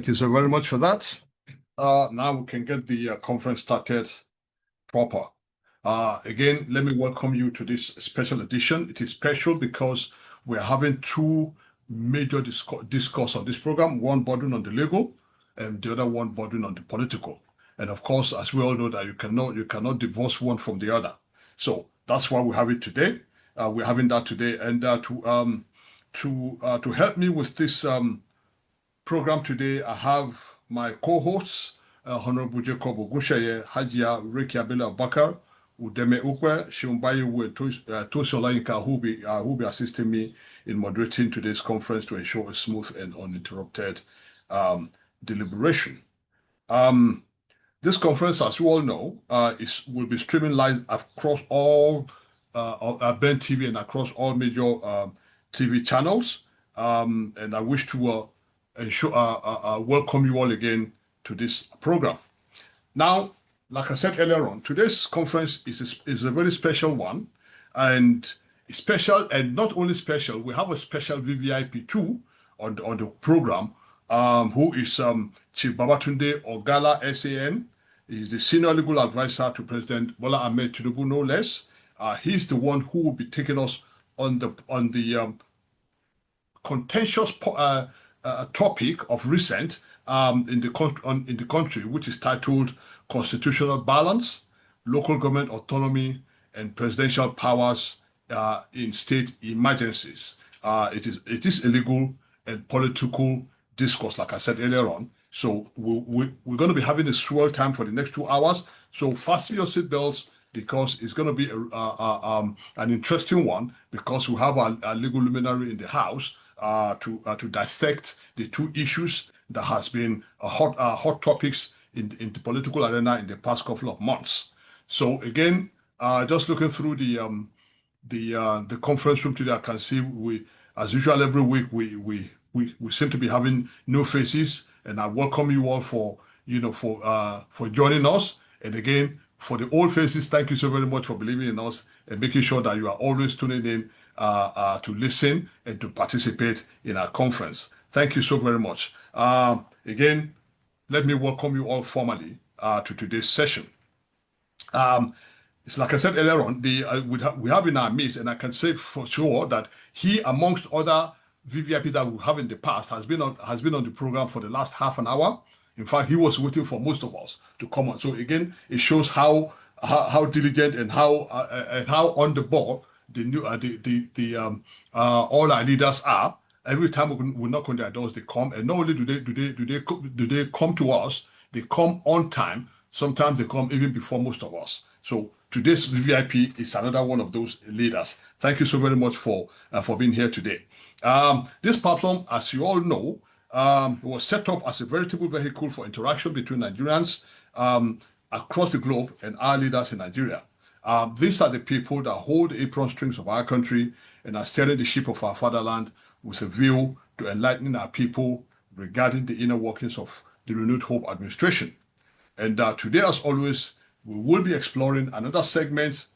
Thank you so very much for that. Now we can get the conference started proper. Again, let me welcome you to this special edition. It is special because we're having two major discourse on this program, one burden on the legal and the other one burden on the political. And of course, as we all know, that you cannot divorce one from the other. So that's why we have it today. We're having that today, and to help me with this program today, I have my co-hosts, Honorable Jacob Ogushaye, Hajia Rekia Bela Bakar, Udeme Ukwe, Shiumbayi Tosolayinka, who will be assisting me in moderating today's conference to ensure a smooth and uninterrupted deliberation. This conference, as you all know, will be streaming live across all Ben TV and across all major TV channels. And I wish to welcome you all again to this program. Now, like I said earlier on, today's conference is a very special one, and special, and not only special, we have a special VVIP too on the program, who is Chief Babatunde Ogala, SAN. He's the senior legal advisor to President Bola Ahmed Tinubu, no less. He's the one who will be taking us on the contentious topic of recent in the country, which is titled "Constitutional Balance, Local Government Autonomy, and Presidential Powers in State Emergencies." It is a legal and political discourse, like I said earlier on. So we're going to be having a swell time for the next 2 hours. So fasten your seatbelts, because it's going to be an interesting one, because we have a legal luminary in the house to dissect the two issues that has been hot topics in the political arena in the past couple of months. So again, just looking through the conference room today, I can see as usual, every week we seem to be having new faces, and I welcome you all for joining us. And again, for the old faces, thank you so very much for believing in us and making sure that you are always tuning in to listen and to participate in our conference. Thank you so very much. Again, let me welcome you all formally to today's session. It's like I said earlier on, we have in our midst, and I can say for sure that he, amongst other VVIP that we have in the past, has been on the program for the last half an hour. In fact, he was waiting for most of us to come on. So again, it shows how diligent and how on the ball all our leaders are. Every time we knock on their doors, they come, and not only do they come to us, they come on time. Sometimes they come even before most of us. So today's VVIP is another one of those leaders. Thank you so very much for being here today. This platform, as you all know, was set up as a veritable vehicle for interaction between Nigerians across the globe and our leaders in Nigeria. These are the people that hold the apron strings of our country and are steering the ship of our fatherland with a view to enlightening our people regarding the inner workings of the Renewed Hope administration. And today, as always, we will be exploring another segment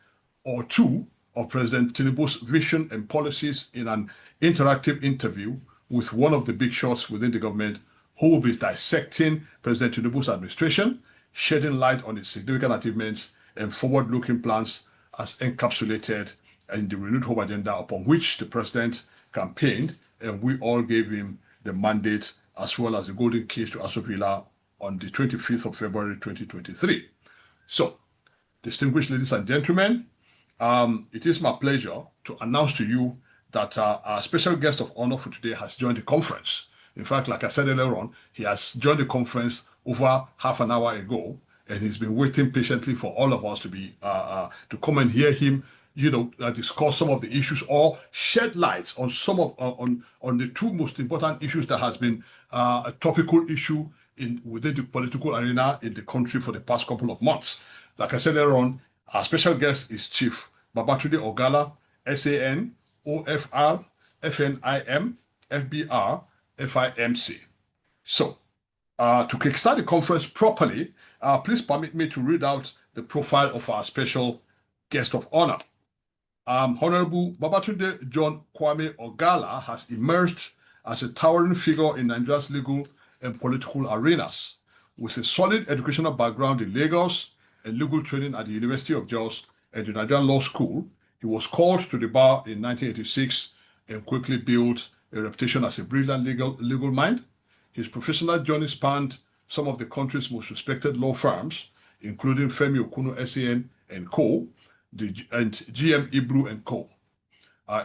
or two of President Tinubu's vision and policies in an interactive interview with one of the big shots within the government, who will be dissecting President Tinubu's administration, shedding light on its significant achievements and forward-looking plans as encapsulated in the Renewed Hope agenda, upon which the president campaigned, and we all gave him the mandate as well as the golden keys to Aso Villa on the 25th of February 2023. So, distinguished ladies and gentlemen, it is my pleasure to announce to you that our special guest of honor for today has joined the conference. In fact, like I said earlier on, he has joined the conference over half an hour ago, and he's been waiting patiently for all of us to come and hear him, discuss some of the issues or shed lights on some of on the two most important issues that has been a topical issue within the political arena in the country for the past couple of months. Like I said earlier on, our special guest is Chief Babatunde Ogala, SAN, OFR, FNIM, FBR, FIMC. So, to kickstart the conference properly, please permit me to read out the profile of our special guest of honor. Honorable Babatunde John Kwame Ogala has emerged as a towering figure in Nigeria's legal and political arenas. With a solid educational background in Lagos and legal training at the University of Jos and the Nigerian Law School, he was called to the bar in 1986 and quickly built a reputation as a brilliant legal mind. His professional journey spanned some of the country's most respected law firms, including Femi Okuno SAN and Co., and GM Ibru and Co.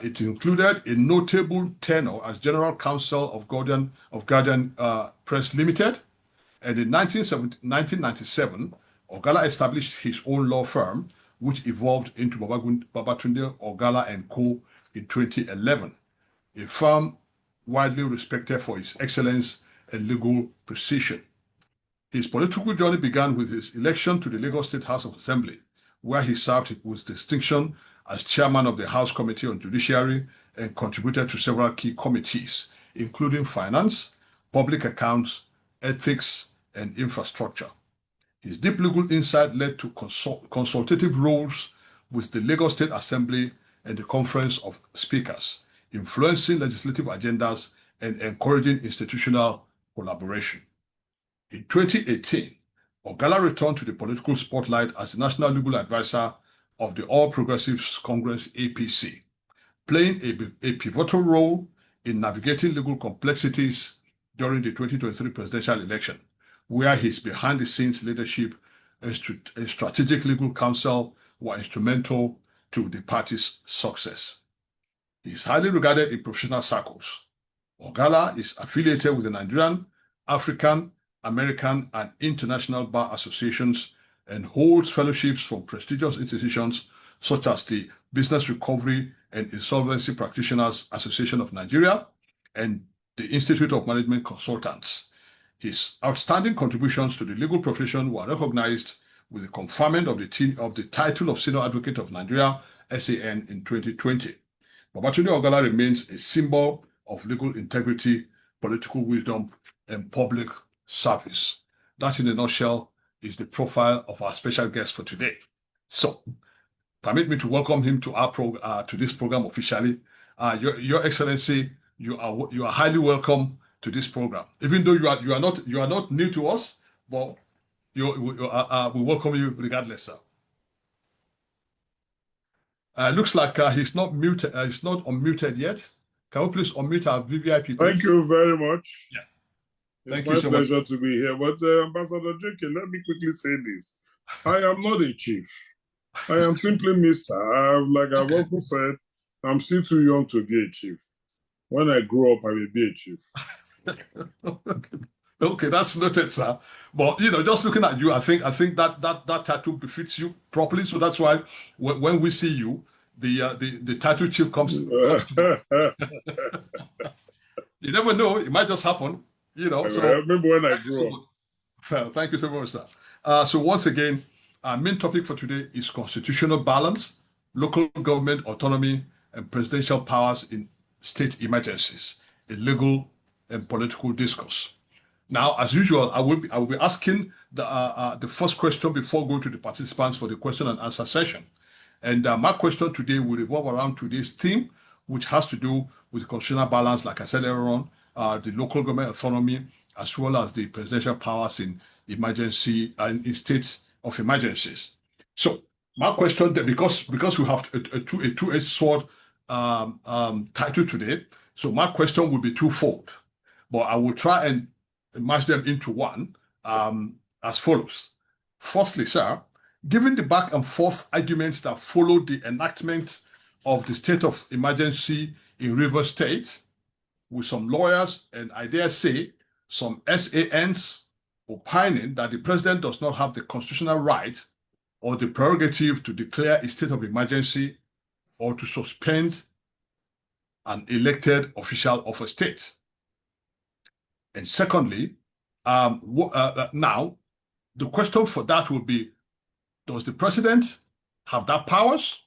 It included a notable tenure as General Counsel of Guardian Press Limited, and in 1997, Ogala established his own law firm, which evolved into Babatunde Ogala and Co. in 2011, a firm widely respected for its excellence and legal precision. His political journey began with his election to the Lagos State House of Assembly, where he served with distinction as chairman of the House Committee on Judiciary and contributed to several key committees, including finance, public accounts, ethics, and infrastructure. His deep legal insight led to consultative roles with the Lagos State Assembly and the Conference of Speakers, influencing legislative agendas and encouraging institutional collaboration. In 2018, Ogala returned to the political spotlight as the National Legal Advisor of the All Progressives Congress APC, playing a pivotal role in navigating legal complexities during the 2023 presidential election, where his behind-the-scenes leadership and strategic legal counsel were instrumental to the party's success. He is highly regarded in professional circles. Ogala is affiliated with the Nigerian, African, American, and international bar associations and holds fellowships from prestigious institutions such as the Business Recovery and Insolvency Practitioners Association of Nigeria and the Institute of Management Consultants. His outstanding contributions to the legal profession were recognized with the conferment of the title of Senior Advocate of Nigeria, SAN, in 2020. Babatunde Ogala remains a symbol of legal integrity, political wisdom, and public service. That, in a nutshell, is the profile of our special guest for today. So, permit me to welcome him to this program officially. Your Excellency, you are highly welcome to this program. Even though you are not new to us, but we welcome you regardless, sir. Looks like he's not muted. He's not unmuted yet. Can we please unmute our VVIP, please? Thank you very much. Yeah. It's my pleasure to be here. But Ambassador JK, let me quickly say this. I am not a chief. I am simply Mr. Like I've often said, I'm still too young to be a chief. When I grow up, I will be a chief. Okay, that's noted, sir. But just looking at you, I think that title befits you properly. So that's why when we see you, the title chief comes to you never know, it might just happen. So I remember when I grew up. Thank you so much, sir. So once again, our main topic for today is constitutional balance, local government autonomy, and presidential powers in state emergencies, a legal and political discourse. Now, as usual, I will be asking the first question before going to the participants for the question and answer session. And my question today will revolve around today's theme, which has to do with constitutional balance, like I said earlier on, the local government autonomy, as well as the presidential powers in emergency and in state of emergencies. So my question, because we have a two-edged sword title today, so my question will be twofold, but I will try and mash them into one as follows. Firstly, sir, given the back and forth arguments that followed the enactment of the state of emergency in Rivers State, with some lawyers and I dare say some SANs opining that the president does not have the constitutional right or the prerogative to declare a state of emergency or to suspend an elected official of a state. And secondly, now the question for that will be, does the president have that powers?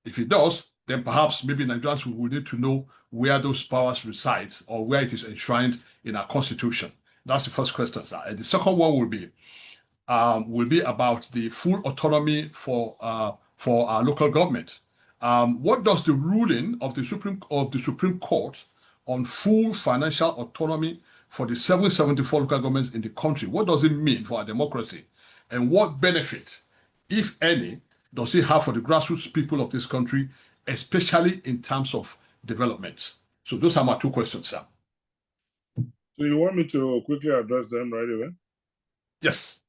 If he does, then perhaps maybe Nigerians will need to know where those powers reside or where it is enshrined in our constitution. That's the first question, sir. And the second one will be about the full autonomy for our local government. What does the ruling of the Supreme Court on full financial autonomy for the 774 local governments in the country? What does it mean for our democracy? And what benefit, if any, does it have for the grassroots people of this country, especially in terms of development? So those are my two questions, sir. So you want me to quickly address them right away? Yes.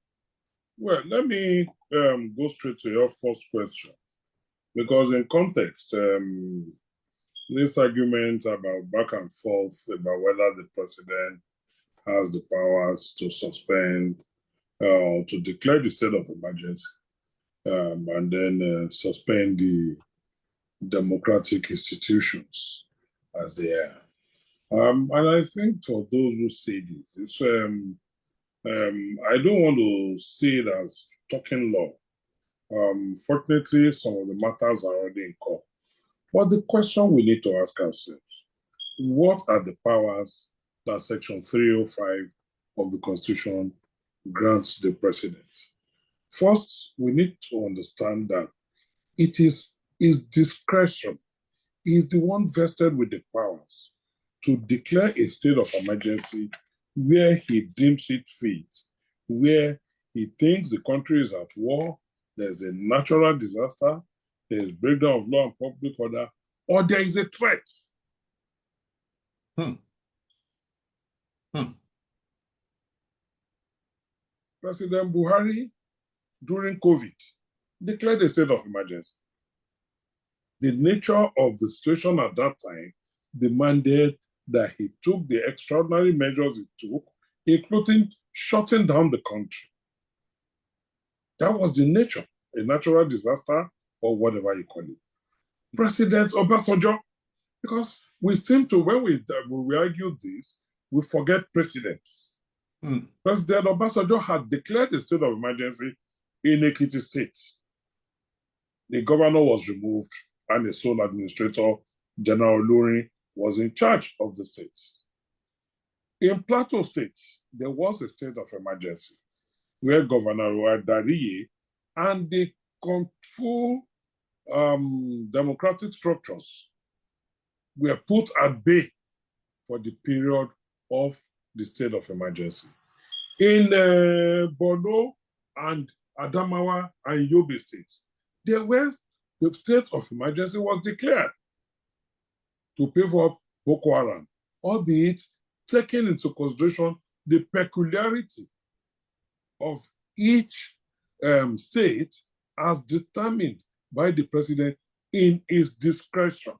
Well, let me go straight to your first question. Because in context, this argument about back and forth about whether the president has the powers to suspend to declare the state of emergency and then suspend the democratic institutions as they are. And I think for those who say this, it's, I don't want to see it as talking law. Fortunately, some of the matters are already in court. But the question we need to ask ourselves, what are the powers that Section 305 of the Constitution grants the president? First, we need to understand that it is his discretion. He is the one vested with the powers to declare a state of emergency where he deems it fit, where he thinks the country is at war, there's a natural disaster, there's breakdown of law and public order, or there is a threat. President Buhari, during COVID, declared a state of emergency. The nature of the situation at that time demanded that he took the extraordinary measures he took, including shutting down the country. That was the nature, a natural disaster or whatever you call it. President Obasanjo, because we seem to, when we argue this, we forget precedents. President Obasanjo had declared a state of emergency in Ekiti State. The governor was removed and the sole administrator, General Olurin, was in charge of the state. In Plateau State, there was a state of emergency where Governor Dariye and the full democratic structures were put at bay for the period of the state of emergency. In Bola and Adamawa and Yobe states, the state of emergency was declared to pave up Boko Haram, albeit taking into consideration the peculiarity of each state as determined by the president in his discretion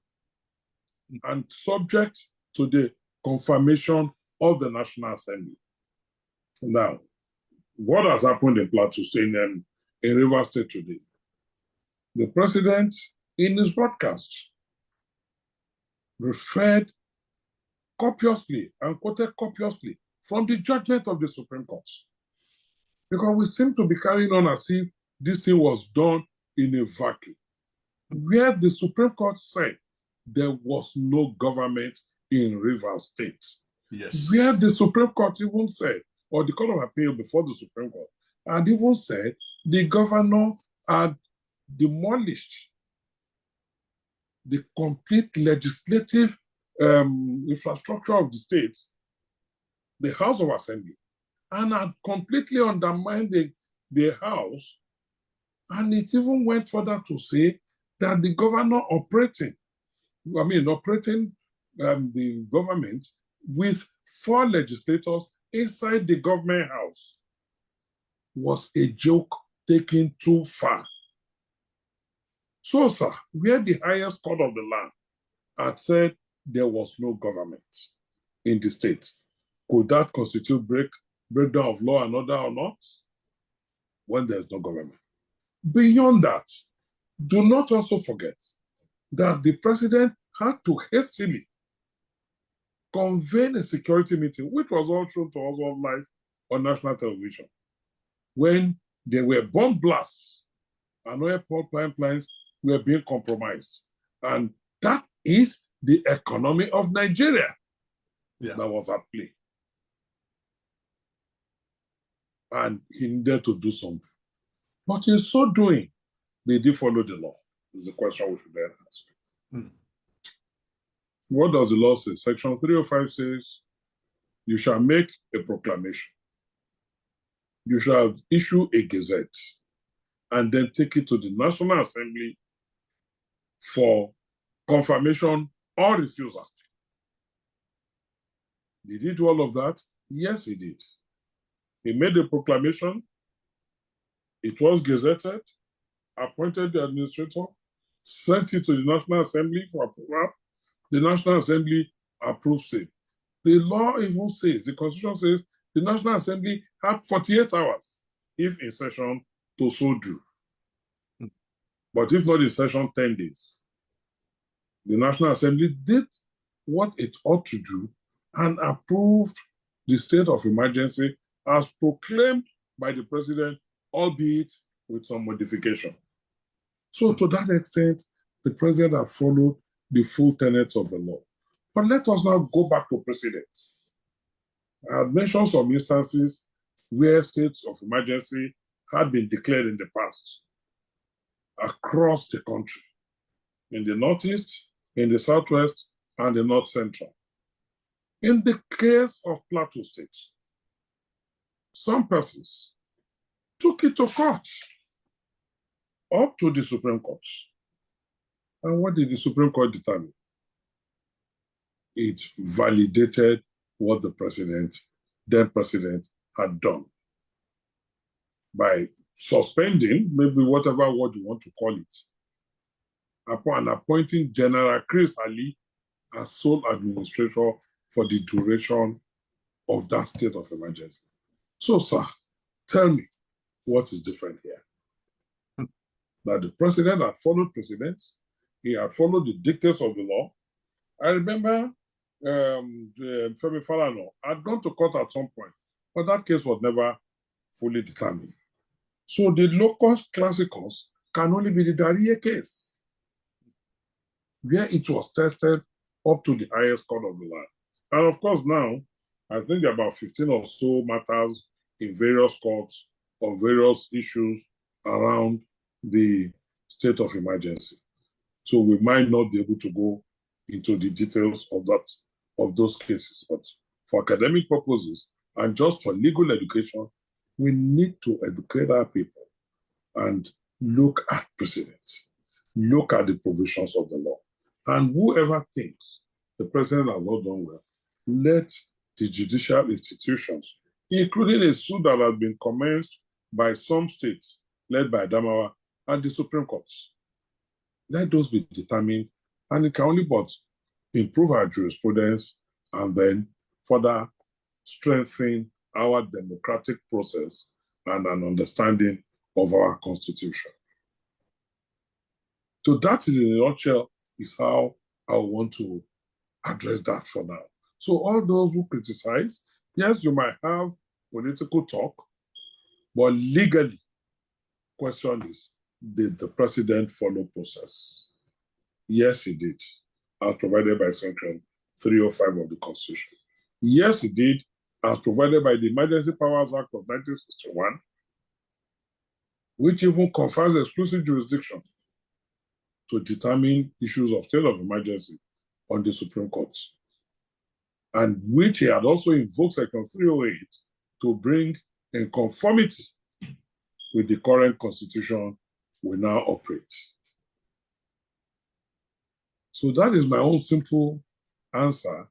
and subject to the confirmation of the National Assembly. Now, what has happened in Plateau State and in Rivers State today? The president, in his broadcast, referred copiously and quoted copiously from the judgment of the Supreme Court. Because we seem to be carrying on as if this thing was done in a vacuum, where the Supreme Court said there was no government in Rivers State. Yes. Where the Supreme Court even said, or the Court of Appeal before the Supreme Court, and even said the governor had demolished the complete legislative infrastructure of the state, the House of Assembly, and had completely undermined the House. And it even went further to say that the governor operating the government with 4 legislators inside the government house was a joke taken too far. So, sir, where the highest court of the land had said there was no government in the state, could that constitute breakdown of law and order or not? When there's no government. Beyond that, do not also forget that the president had to hastily convene a security meeting, which was all shown to us all live on national television, when there were bomb blasts and oil pipelines were being compromised. And that is the economy of Nigeria that was at play. And he needed to do something. But in so doing, they did follow the law, is the question we should then ask. What does the law say? Section 305 says you shall make a proclamation. You shall issue a gazette and then take it to the National Assembly for confirmation or refusal. Did he do all of that? Yes, he did. He made a proclamation. It was gazetted, appointed the administrator, sent it to the National Assembly for approval. The National Assembly approves it. The law even says, the Constitution says, the National Assembly had 48 hours, if in session, to so do. But if not in session, 10 days. The National Assembly did what it ought to do and approved the state of emergency as proclaimed by the president, albeit with some modification. So to that extent, the president had followed the full tenets of the law. But let us now go back to precedents. I have mentioned some instances where states of emergency had been declared in the past across the country, in the Northeast, in the Southwest, and the North Central. In the case of Plateau State, some persons took it to court, up to the Supreme Court. And what did the Supreme Court determine? It validated what the then president, had done by suspending, maybe whatever word you want to call it, upon appointing General Chris Ali as sole administrator for the duration of that state of emergency. So, sir, tell me what is different here. That the president had followed precedents, he had followed the dictates of the law. I remember Femi Falana had gone to court at some point, but that case was never fully determined. So the locus classicus can only be the Darie case, where it was tested up to the highest court of the land. And of course now, I think about 15 or so matters in various courts on various issues around the state of emergency. So we might not be able to go into the details of those cases, but for academic purposes and just for legal education, we need to educate our people and look at precedents, look at the provisions of the law. And whoever thinks the president has not done well, let the judicial institutions, including a suit that has been commenced by some states, led by Adamawa, and the Supreme Court, let those be determined, and it can only but improve our jurisprudence and then further strengthen our democratic process and an understanding of our Constitution. So that, in a nutshell, is how I want to address that for now. So all those who criticize, yes, you might have political talk, but legally, question is, did the president follow process? Yes, he did, as provided by Section 305 of the Constitution. Yes, he did, as provided by the Emergency Powers Act of 1961, which even confers exclusive jurisdiction to determine issues of state of emergency on the Supreme Court, and which he had also invoked Section 308 to bring in conformity with the current Constitution we now operate. So that is my own simple answer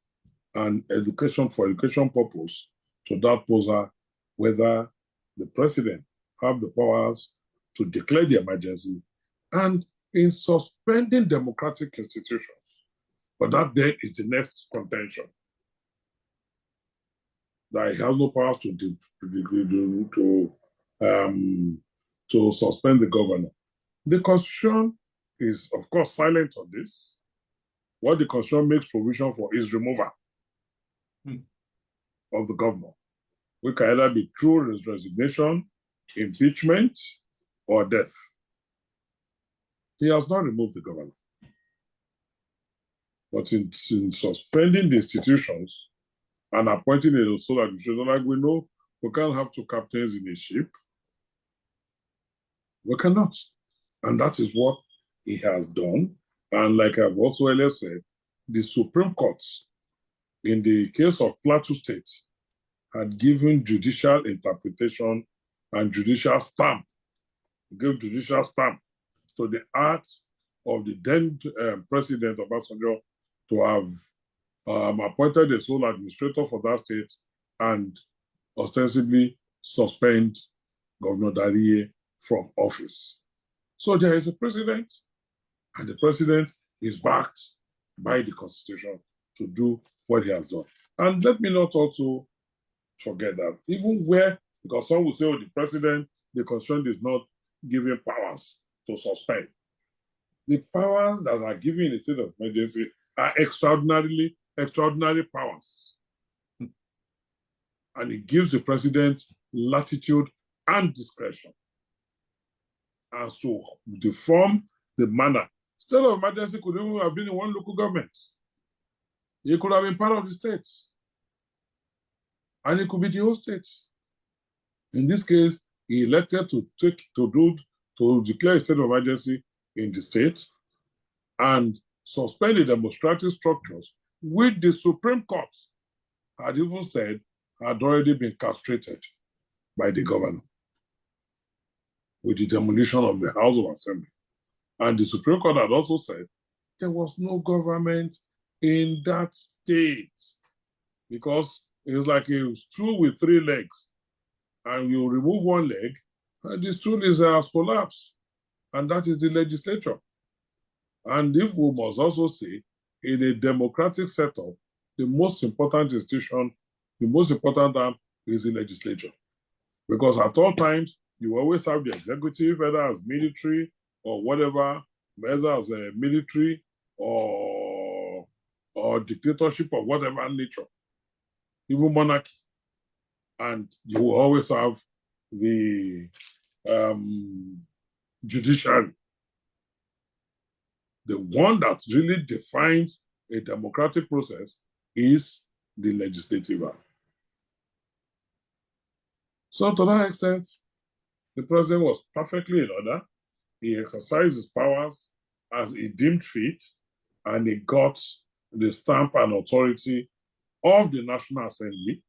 and education for education purpose to that poser, whether the president have the powers to declare the emergency and in suspending democratic institutions. But that then is the next contention. That he has no power to suspend the governor. The Constitution is, of course, silent on this. What the Constitution makes provision for is removal of the governor, which can either be through his resignation, impeachment, or death. He has not removed the governor. But in suspending the institutions and appointing a sole administrator, like we know, we can't have two captains in a ship. We cannot. And that is what he has done. And like I've also earlier said, the Supreme Court, in the case of Plateau State, had given judicial interpretation and judicial stamp, gave judicial stamp to the act of the then president of Obasanjo to have appointed a sole administrator for that state and ostensibly suspend Governor Dariye from office. So there is a president, and the president is backed by the Constitution to do what he has done. And let me not also forget that even where, because some will say, oh, the president, the Constitution is not giving powers to suspend. The powers that are given in a state of emergency are extraordinary powers. And it gives the president latitude and discretion as to the form, the manner. State of emergency could even have been in one local government. It could have been part of the state. And it could be the whole state. In this case, he elected to declare a state of emergency in the state and suspend the demonstrative structures, which the Supreme Court had even said had already been castrated by the governor with the demolition of the House of Assembly. And the Supreme Court had also said there was no government in that state because it was like a stool with 3 legs, and you remove one leg, and the stool has collapsed, and that is the legislature. And if we must also say, in a democratic setup, the most important institution, the most important arm is the legislature. Because at all times, you always have the executive, whether as military or whatever, whether as a military or dictatorship of whatever nature, even monarchy. And you will always have the judiciary. The one that really defines a democratic process is the legislative arm. So to that extent, the president was perfectly in order. He exercised his powers as he deemed fit, and he got the stamp and authority of the National Assembly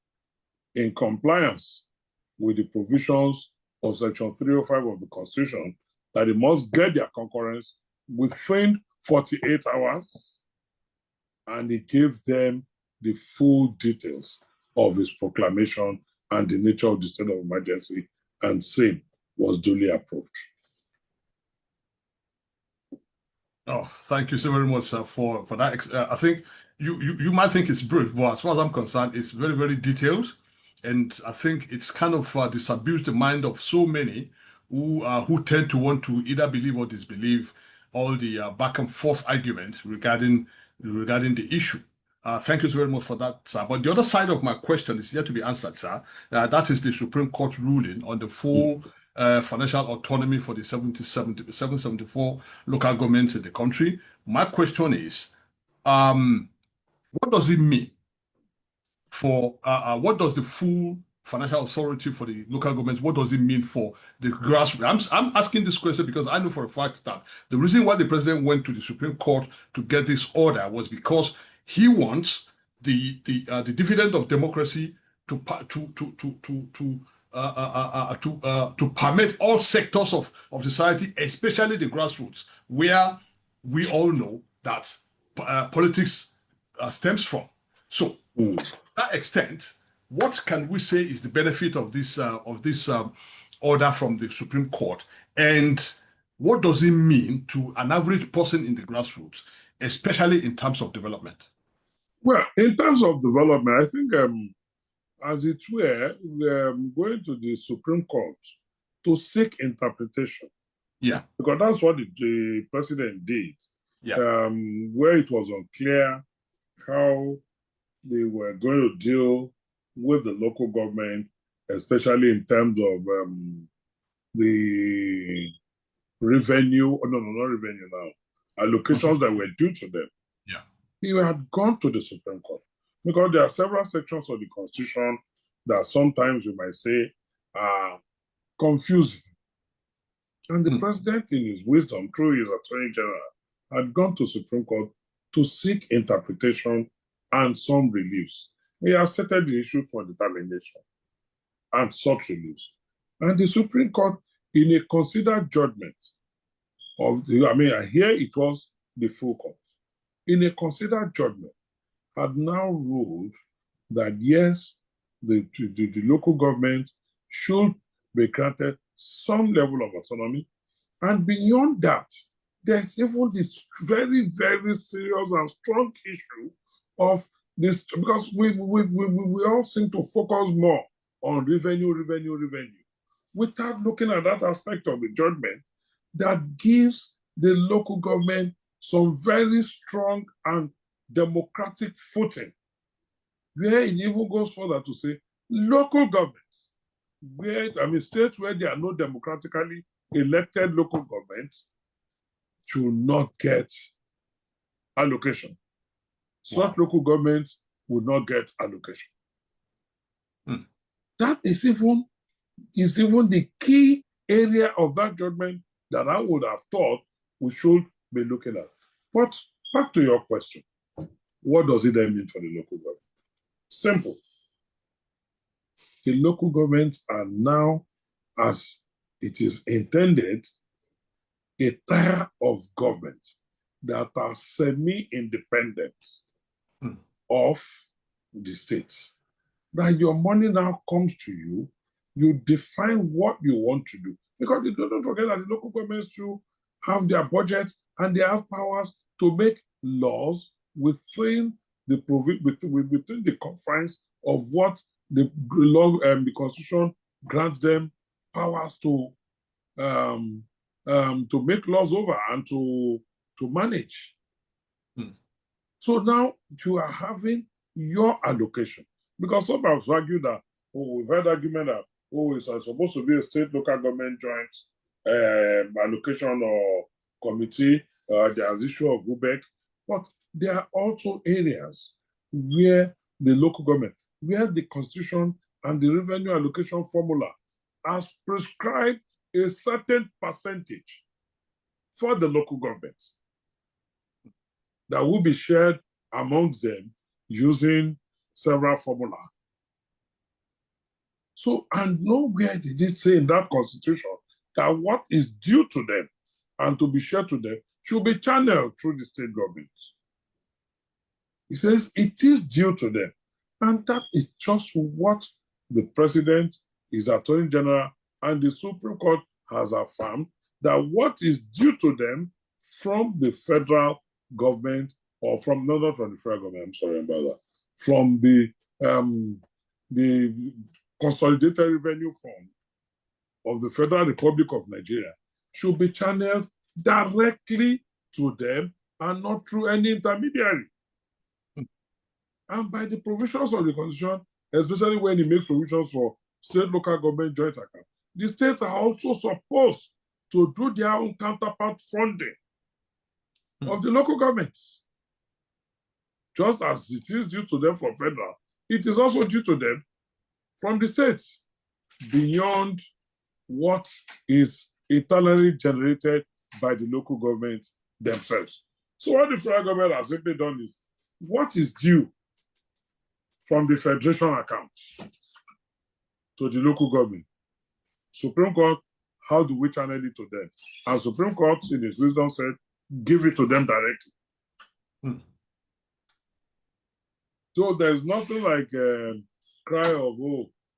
in compliance with the provisions of Section 305 of the Constitution that he must get their concurrence within 48 hours, and he gave them the full details of his proclamation and the nature of the state of emergency, and same was duly approved. Oh, thank you so very much, sir, for that. I think you might think it's brief, but as far as I'm concerned, it's very, very detailed. And I think it's kind of disabused the mind of so many who tend to want to either believe or disbelieve all the back and forth arguments regarding the issue. Thank you so very much for that, sir. But the other side of my question is yet to be answered, sir. That is the Supreme Court ruling on the full financial autonomy for the 774 local governments in the country. My question is, what does it mean for, what does the full financial authority for the local governments, what does it mean for the grassroots? I'm asking this question because I know for a fact that the reason why the president went to the Supreme Court to get this order was because he wants the dividend of democracy to permit all sectors of society, especially the grassroots, where we all know that politics stems from. So, to that extent, what can we say is the benefit of this order from the Supreme Court, and what does it mean to an average person in the grassroots, especially in terms of development? Well, in terms of development, I think, as it were, going to the Supreme Court to seek interpretation. Yeah. Because that's what the president did. Yeah. Where it was unclear how they were going to deal with the local government, especially in terms of the revenue, not revenue now, allocations that were due to them. Yeah. He had gone to the Supreme Court because there are several sections of the Constitution that sometimes you might say are confusing. And the president, in his wisdom, through his Attorney General, had gone to Supreme Court to seek interpretation and some reliefs. He has stated the issue for determination and sought relief. And the Supreme Court, in a considered judgment of the, here it was the full court, in a considered judgment, had now ruled that yes, the local government should be granted some level of autonomy. And beyond that, there's even this very, very serious and strong issue of this, because we all seem to focus more on revenue, without looking at that aspect of the judgment that gives the local government some very strong and democratic footing, where it even goes further to say local governments, states where there are no democratically elected local governments should not get allocation. Such local governments would not get allocation. That is even the key area of that judgment that I would have thought we should be looking at. But back to your question, what does it then mean for the local government? Simple. The local governments are now, as it is intended, a tier of government that are semi-independent of the states. That your money now comes to you, you define what you want to do. Because don't forget that the local governments too have their budgets and they have powers to make laws within the confines of what the law, the Constitution grants them powers to make laws over and to manage. So now you are having your allocation. Because some have argued that, we've heard argument that, it's supposed to be a state local government joint allocation or committee, there's issue of RUBEC, but there are also areas where the local government, where the Constitution and the revenue allocation formula has prescribed a certain percentage for the local governments that will be shared amongst them using several formula. So, and nowhere did it say in that Constitution that what is due to them and to be shared to them should be channeled through the state government. It says it is due to them. And that is just what the President, his Attorney General, and the Supreme Court has affirmed, that what is due to them from the federal government, or from, not from the federal government, I'm sorry about that, from the Consolidated Revenue Fund of the Federal Republic of Nigeria, should be channeled directly to them and not through any intermediary. And by the provisions of the Constitution, especially when it makes provisions for state local government joint account, the states are also supposed to do their own counterpart funding of the local governments. Just as it is due to them from federal, it is also due to them from the states, beyond what is internally generated by the local government themselves. So what the federal government has simply done is, what is due from the federation account to the local government? Supreme Court, how do we channel it to them? And Supreme Court, in its wisdom, said, give it to them directly. So there's nothing like a cry of,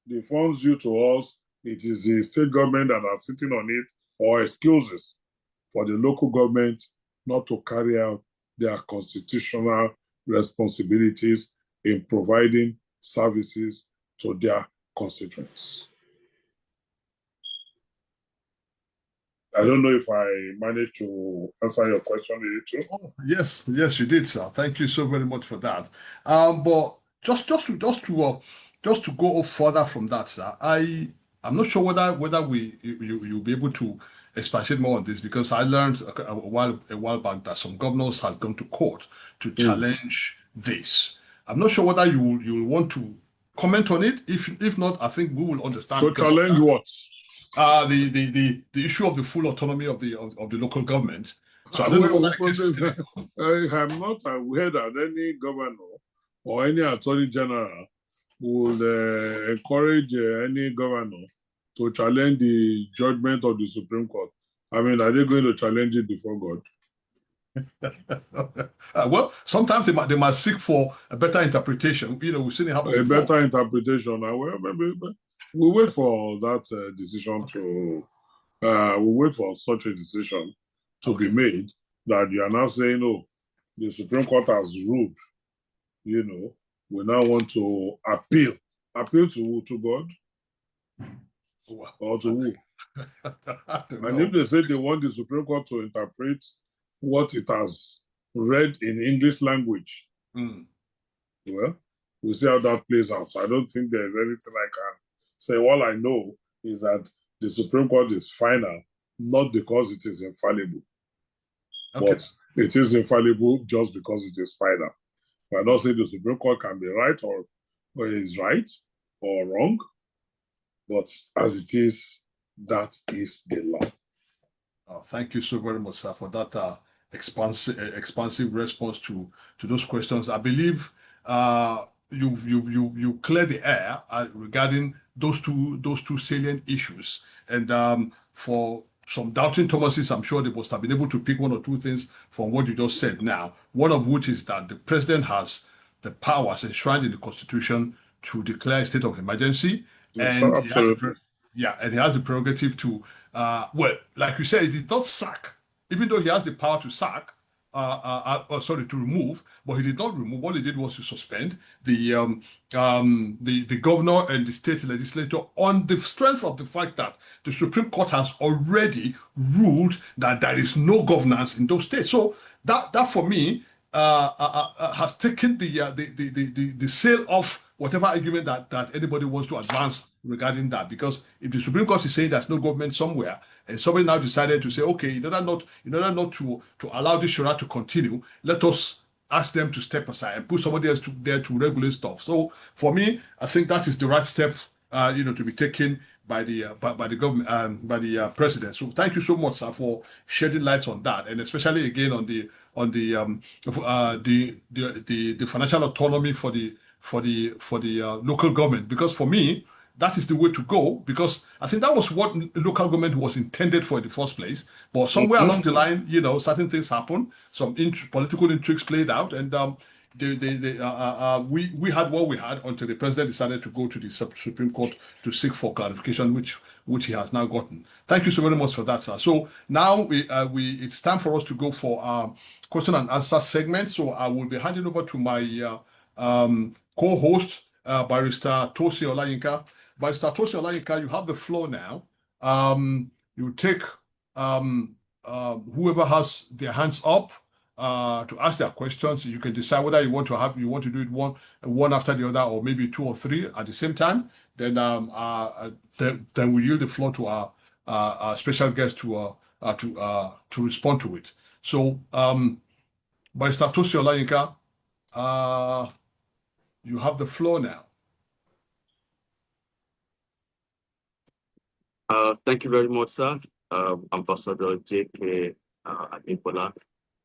the funds due to us, it is the state government that are sitting on it, or excuses for the local government not to carry out their constitutional responsibilities in providing services to their constituents. I don't know if I managed to answer your question, too. Oh, yes, you did, sir. Thank you so very much for that. But just to go further from that, sir, I'm not sure whether you'll be able to expatiate more on this, because I learned a while back that some governors have gone to court to challenge this. I'm not sure whether you'll want to comment on it. If not, I think we will understand. To challenge what? The issue of the full autonomy of the local government. So I don't know whether I am not aware that any governor or any attorney general would encourage any governor to challenge the judgment of the Supreme Court? I mean, are they going to challenge it before God? Well, sometimes they might seek for a better interpretation. You know, we've seen it happen before. Better interpretation. Well, maybe we wait for that decision to. We wait for such a decision to be made. That you are now saying, "Oh, the Supreme Court has ruled." You know, we now want to appeal. Appeal to who? To God? Or to who? And if they say they want the Supreme Court to interpret what it has read in English language, well, we'll see how that plays out. So I don't think there's anything I can say. All I know is that the Supreme Court is final, not because it is infallible. But it is infallible just because it is final. I'm not saying the Supreme Court can be right or is right or wrong, but as it is, that is the law. Thank you so very much, sir, for that expansive response to those questions. I believe you clear the air regarding those two salient issues, and for some doubting Thomases, I'm sure they must have been able to pick one or two things from what you just said now. One of which is that the president has the powers enshrined in the Constitution to declare a state of emergency, and he has the prerogative to, well, like you said, he did not sack, even though he has the power to sack, to remove, but he did not remove. What he did was to suspend the governor and the state legislature on the strength of the fact that the Supreme Court has already ruled that there is no governance in those states. So that for me has taken the sail off whatever argument that anybody wants to advance regarding that. Because if the Supreme Court is saying there's no government somewhere, and somebody now decided to say, okay, in order not to allow this shura to continue, let us ask them to step aside and put somebody else there to regulate stuff. So for me, I think that is the right step, to be taken by the government, by the president. So thank you so much, sir, for shedding light on that, and especially again on the financial autonomy for the local government, because for me that is the way to go, because I think that was what local government was intended for in the first place. But somewhere along the line, certain things happen, some political intrigues played out, and we had what we had until the president decided to go to the Supreme Court to seek for clarification, which he has now gotten. Thank you so very much for that, sir. So now it's time for us to go for our question and answer segment. So I will be handing over to my co-host, Barrister Tosin Olayinka. Barrister Tosin Olayinka, you have the floor now. You take whoever has their hands up to ask their questions. You can decide whether you want to do it one after the other, or maybe two or three at the same time. Then we yield the floor to our special guest to respond to it. So, Barrister Tosin Olayinka, you have the floor now. Thank you very much, sir. Ambassador J.K. Bola.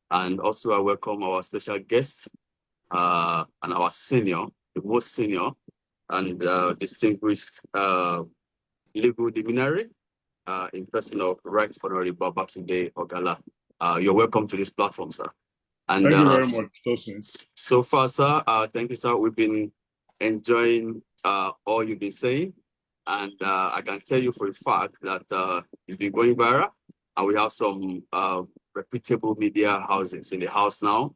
And also I welcome our special guest and our senior, the most senior and distinguished legal dignitary in person of Right Honorable Babatunde Ogala. You're welcome to this platform, sir. And thank you very much, Tosin. So far, sir, thank you, sir. We've been enjoying all you've been saying. And I can tell you for a fact that it's been going viral, and we have some reputable media houses in the house now,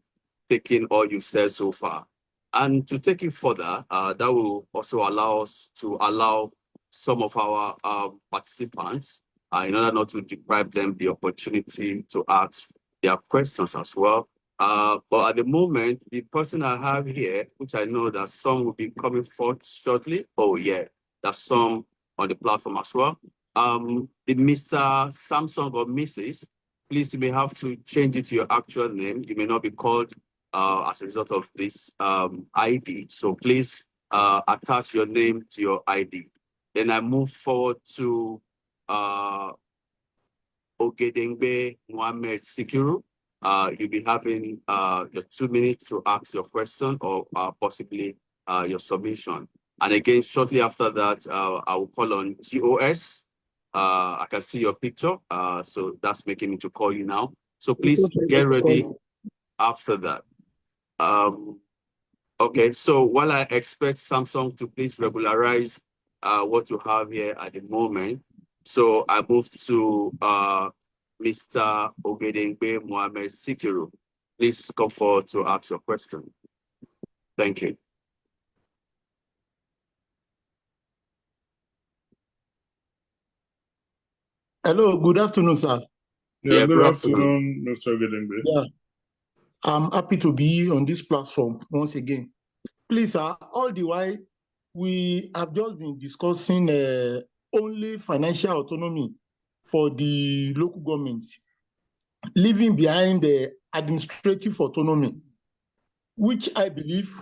taking all you've said so far. And to take it further, that will also allow us to allow some of our participants, in order not to deprive them the opportunity to ask their questions as well. But at the moment, the person I have here, which I know that some will be coming forth shortly. Oh yeah, there's some on the platform as well. The Mr. Samsung or Mrs., please, you may have to change it to your actual name. You may not be called as a result of this ID. So please attach your name to your ID. Then I move forward to Ogedengbe Mohammed Sikiru. You'll be having your 2 minutes to ask your question or possibly your submission. And again, shortly after that, I will call on GOS. I can see your picture, so that's making me to call you now. So please get ready after that. Okay, so while I expect Samsung to please regularize what you have here at the moment, so I move to Mr. Ogedengbe Mohammed Sikiru. Please come forward to ask your question. Thank you. Hello, good afternoon, sir. Yeah, good afternoon, Mr. Ogedengbe. Yeah, I'm happy to be on this platform once again. Please, sir, all the while, we have just been discussing only financial autonomy for the local governments, leaving behind the administrative autonomy, which I believe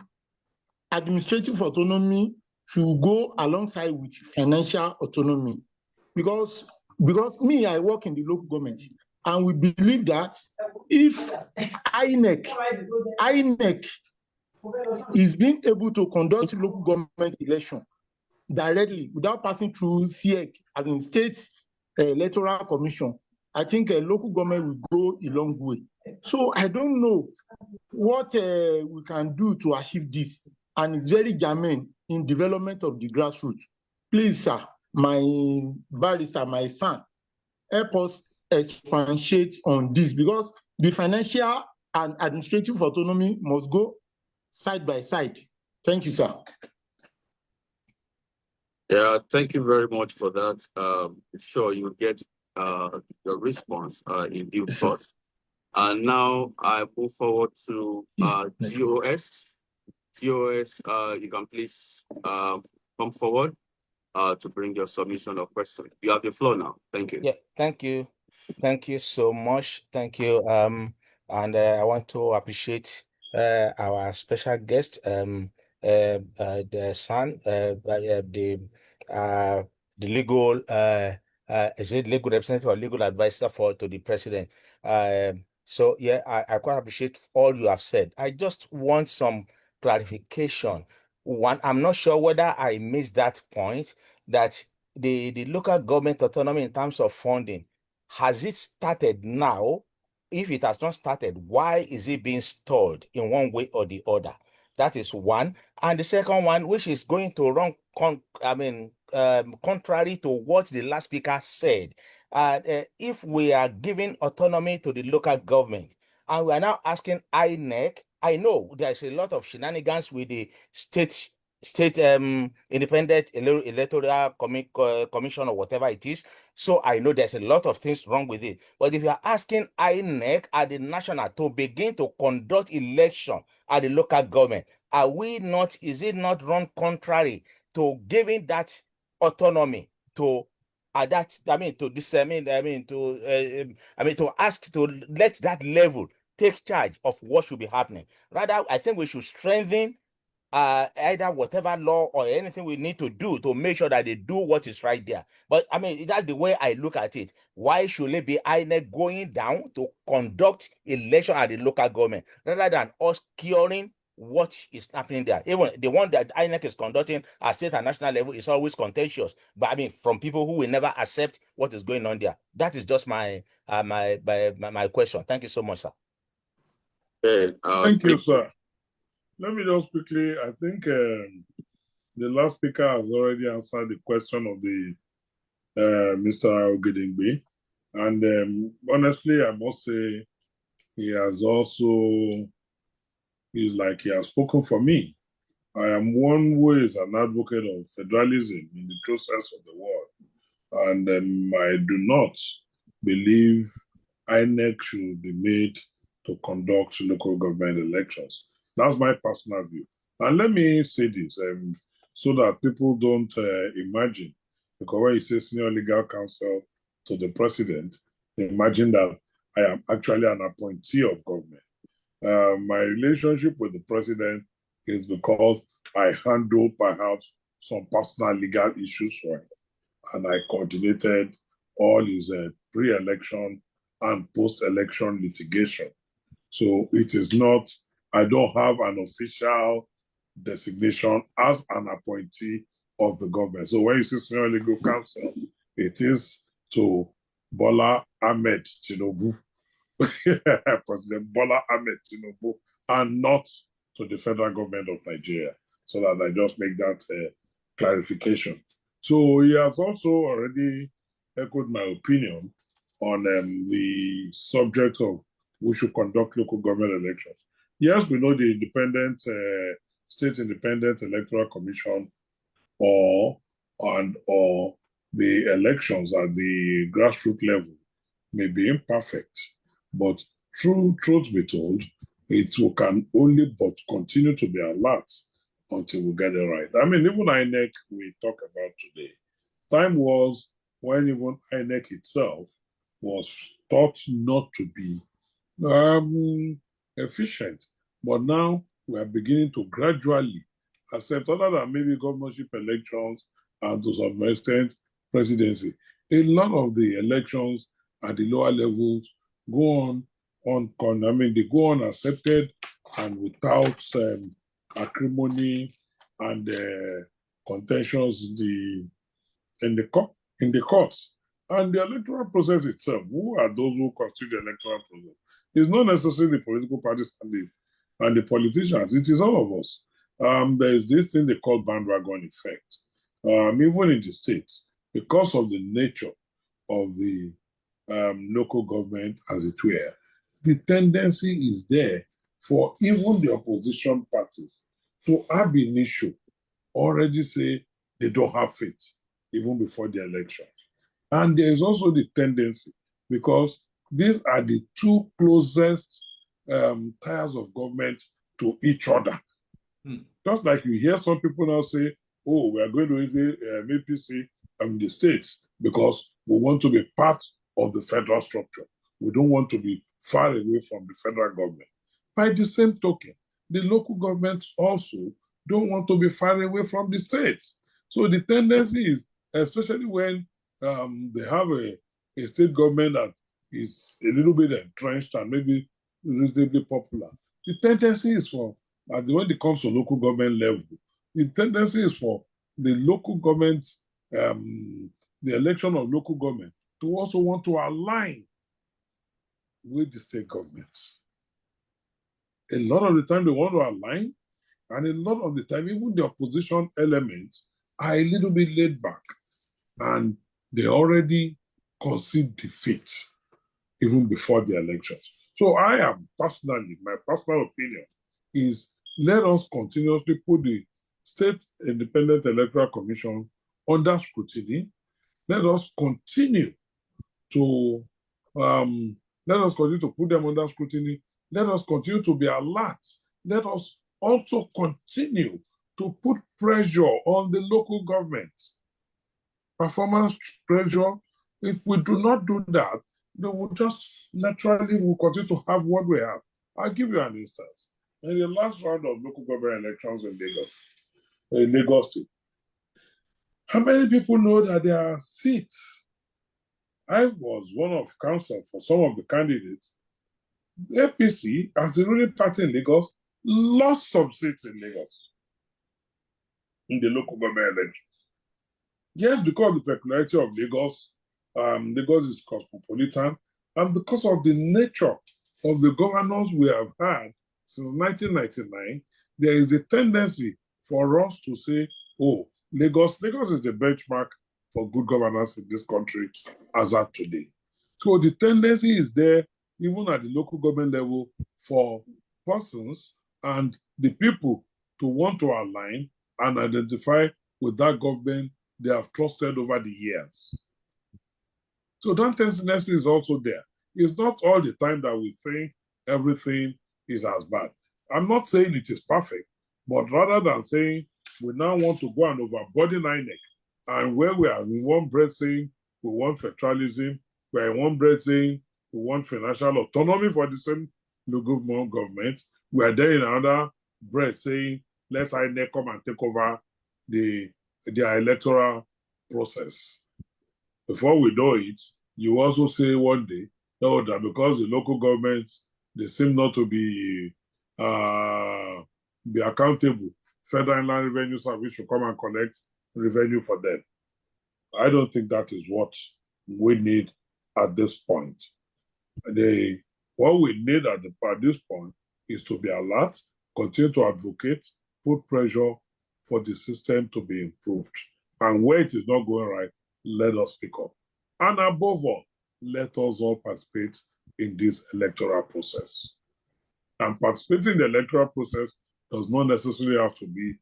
administrative autonomy should go alongside with financial autonomy. Because me, I work in the local government, and we believe that if INEC is being able to conduct local government election directly without passing through SIEC, as in State Electoral Commission, I think local government will go a long way. So I don't know what we can do to achieve this, and it's very germane in development of the grassroots. Please, sir, my barrister, my son, help us expatiate on this, because the financial and administrative autonomy must go side by side. Thank you, sir. Yeah, thank you very much for that. Sure, you'll get your response in due course. And now I move forward to GOS. GOS, you can please come forward to bring your submission or question. You have the floor now. Thank you. Yeah, thank you. Thank you so much. Thank you. And I want to appreciate our special guest, the son, the legal is it legal representative or legal advisor to the president. So yeah, I quite appreciate all you have said. I just want some clarification. One, I'm not sure whether I missed that point, that the local government autonomy in terms of funding, has it started now? If it has not started, why is it being stalled in one way or the other? That is one. And the second one, which is going to run contrary to what the last speaker said, if we are giving autonomy to the local government and we are now asking INEC, I know there's a lot of shenanigans with the state independent electoral commission or whatever it is. So I know there's a lot of things wrong with it. But if you are asking INEC at the national to begin to conduct election at the local government, is it not run contrary to giving that autonomy to to ask to let that level take charge of what should be happening? Rather, I think we should strengthen either whatever law or anything we need to do to make sure that they do what is right there. But I mean, that's the way I look at it. Why should it be INEC going down to conduct election at the local government rather than us curing what is happening there? Even the one that INEC is conducting at state and national level is always contentious, but I mean, from people who will never accept what is going on there. That is just my question. Thank you so much, sir. Thank you, sir. Let me just quickly, I think the last speaker has already answered the question of the Mr. Ogedengbe. And honestly, I must say, he has spoken for me. I am one who is an advocate of federalism in the true sense of the word. And I do not believe INEC should be made to conduct local government elections. That's my personal view. And let me say this so that people don't imagine, because when you say senior legal counsel to the president, imagine that I am actually an appointee of government. My relationship with the president is because I handle perhaps some personal legal issues for him. And I coordinated all his pre-election and post-election litigation. So it is not, I don't have an official designation as an appointee of the government. So when you say senior legal counsel, it is to Bola Ahmed Tinubu, President Bola Ahmed Tinubu, and not to the federal government of Nigeria. So that I just make that clarification. So he has also already echoed my opinion on the subject of we should conduct local government elections. Yes, we know the independent, state independent electoral commission or the elections at the grassroots level may be imperfect, but truth be told, it can only but continue to be alert until we get it right. I mean, even INEC we talk about today. Time was when even INEC itself was thought not to be efficient, but now we are beginning to gradually accept, other than maybe governorship elections and to some extent presidency. A lot of the elections at the lower levels go they go on accepted and without acrimony and contentions in the courts. And the electoral process itself, who are those who constitute the electoral process? It's not necessarily the political parties and the politicians, it is all of us. There is this thing they call bandwagon effect. Even in the states, because of the nature of the local government, as it were, the tendency is there for even the opposition parties to have an issue, already say they don't have faith, even before the elections. And there is also the tendency, because these are the two closest tiers of government to each other. Just like you hear some people now say, oh, we are going to APC in the states because we want to be part of the federal structure. We don't want to be far away from the federal government. By the same token, the local governments also don't want to be far away from the states. So the tendency is, especially when they have a state government that is a little bit entrenched and maybe reasonably popular, the tendency is for, when it comes to local government level, the tendency is for the local government, the election of local government, to also want to align with the state governments. A lot of the time they want to align, and a lot of the time even the opposition elements are a little bit laid back, and they already concede defeat even before the elections. So I am personally, my personal opinion is, let us continuously put the State Independent Electoral Commission under scrutiny. Let us continue to put them under scrutiny. Let us continue to be alert. Let us also continue to put pressure on the local governments. Performance pressure. If we do not do that, then we'll just naturally continue to have what we have. I'll give you an instance. In the last round of local government elections in Lagos State, how many people know that there are seats? I was one of counsel for some of the candidates. The APC, as the ruling party in Lagos, lost some seats in Lagos in the local government elections. Yes, because of the peculiarity of Lagos, Lagos is cosmopolitan, and because of the nature of the governors we have had since 1999, there is a tendency for us to say, oh, Lagos is the benchmark for good governance in this country as at today. So the tendency is there, even at the local government level, for persons and the people to want to align and identify with that government they have trusted over the years. So that tendency is also there. It's not all the time that we think everything is as bad. I'm not saying it is perfect, but rather than saying we now want to go and overburden INEC, and where we are in one breath saying we want federalism, we are in one breath saying we want financial autonomy for the same local government, we are there in another breath saying let INEC come and take over their electoral process. Before we know it, you also say one day, no, that because the local governments, they seem not to be accountable Federal Inland Revenue Service should come and collect revenue for them. I don't think that is what we need at this point. What we need at this point is to be alert, continue to advocate, put pressure for the system to be improved. And where it is not going right, let us pick up. And above all, let us all participate in this electoral process. And participating in the electoral process does not necessarily have to be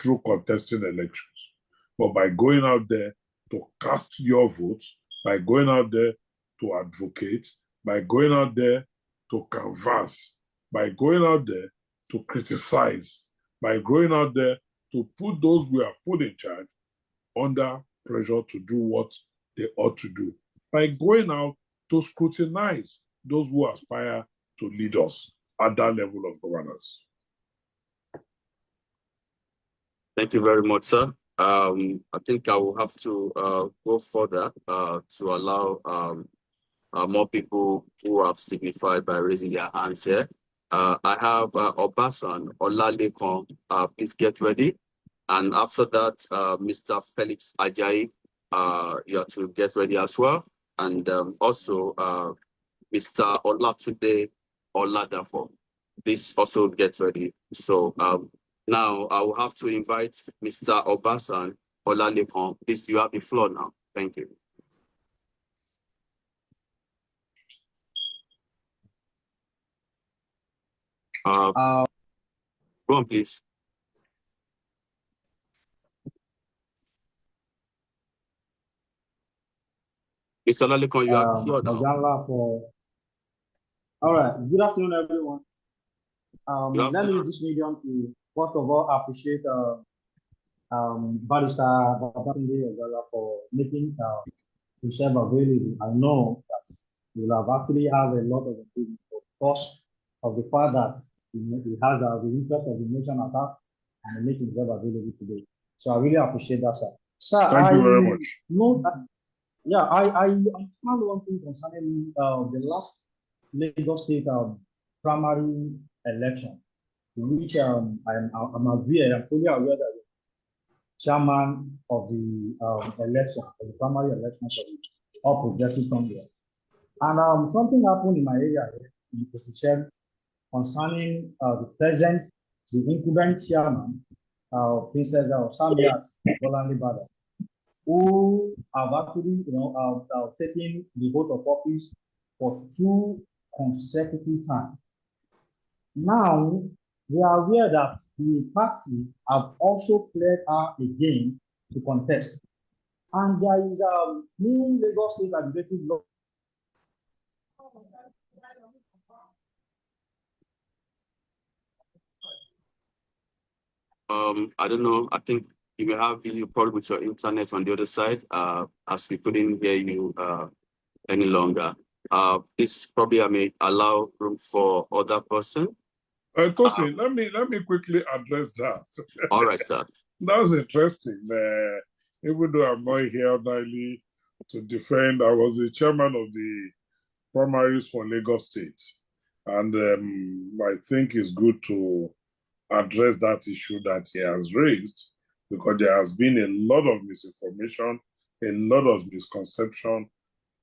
through contesting elections, but by going out there to cast your votes, by going out there to advocate, by going out there to canvass, by going out there to criticize, by going out there to put those we have put in charge under pressure to do what they ought to do, by going out to scrutinize those who aspire to lead us at that level of governance. Thank you very much, sir. I think I will have to go further to allow more people who have signified by raising their hands here. I have Obasan Olalekan, please get ready. And after that, Mr. Felix Ajayi, you have to get ready as well. And also Mr. Olatunde Oladapo, please also get ready. So now I will have to invite Mr. Obasan Olalekan. Please, you have the floor now. Thank you. Go on, please. Mr. Olalekan, you have the floor now. All right. Good afternoon, everyone. Let me use this medium to first of all appreciate Barrister Babatunde Ogala for making himself available. I know that he will have actually have a lot of improvement because of the fact that he has the interest of the nation at heart and making himself available today. So I really appreciate that, sir. Sir, thank you very much. Know that, yeah, I understand one thing concerning the last Lagos State primary election, which I'm fully aware that the chairman of the election, of the primary elections of the all projected from there. And something happened in my area here, in position concerning the incumbent chairman, Princess Samiat Bola, who have actually, taken the vote of office for 2 consecutive times. Now, we are aware that the party have also cleared her again to contest. And there is a new Lagos State Administrative Law. I don't know. I think you may have issue probably with your internet on the other side, as we couldn't hear you any longer. This probably I may allow room for other person. Tosin, let me quickly address that. All right, sir. That's interesting. Even though I'm not here daily to defend, I was the chairman of the primaries for Lagos State. And I think it's good to address that issue that he has raised, because there has been a lot of misinformation, a lot of misconception,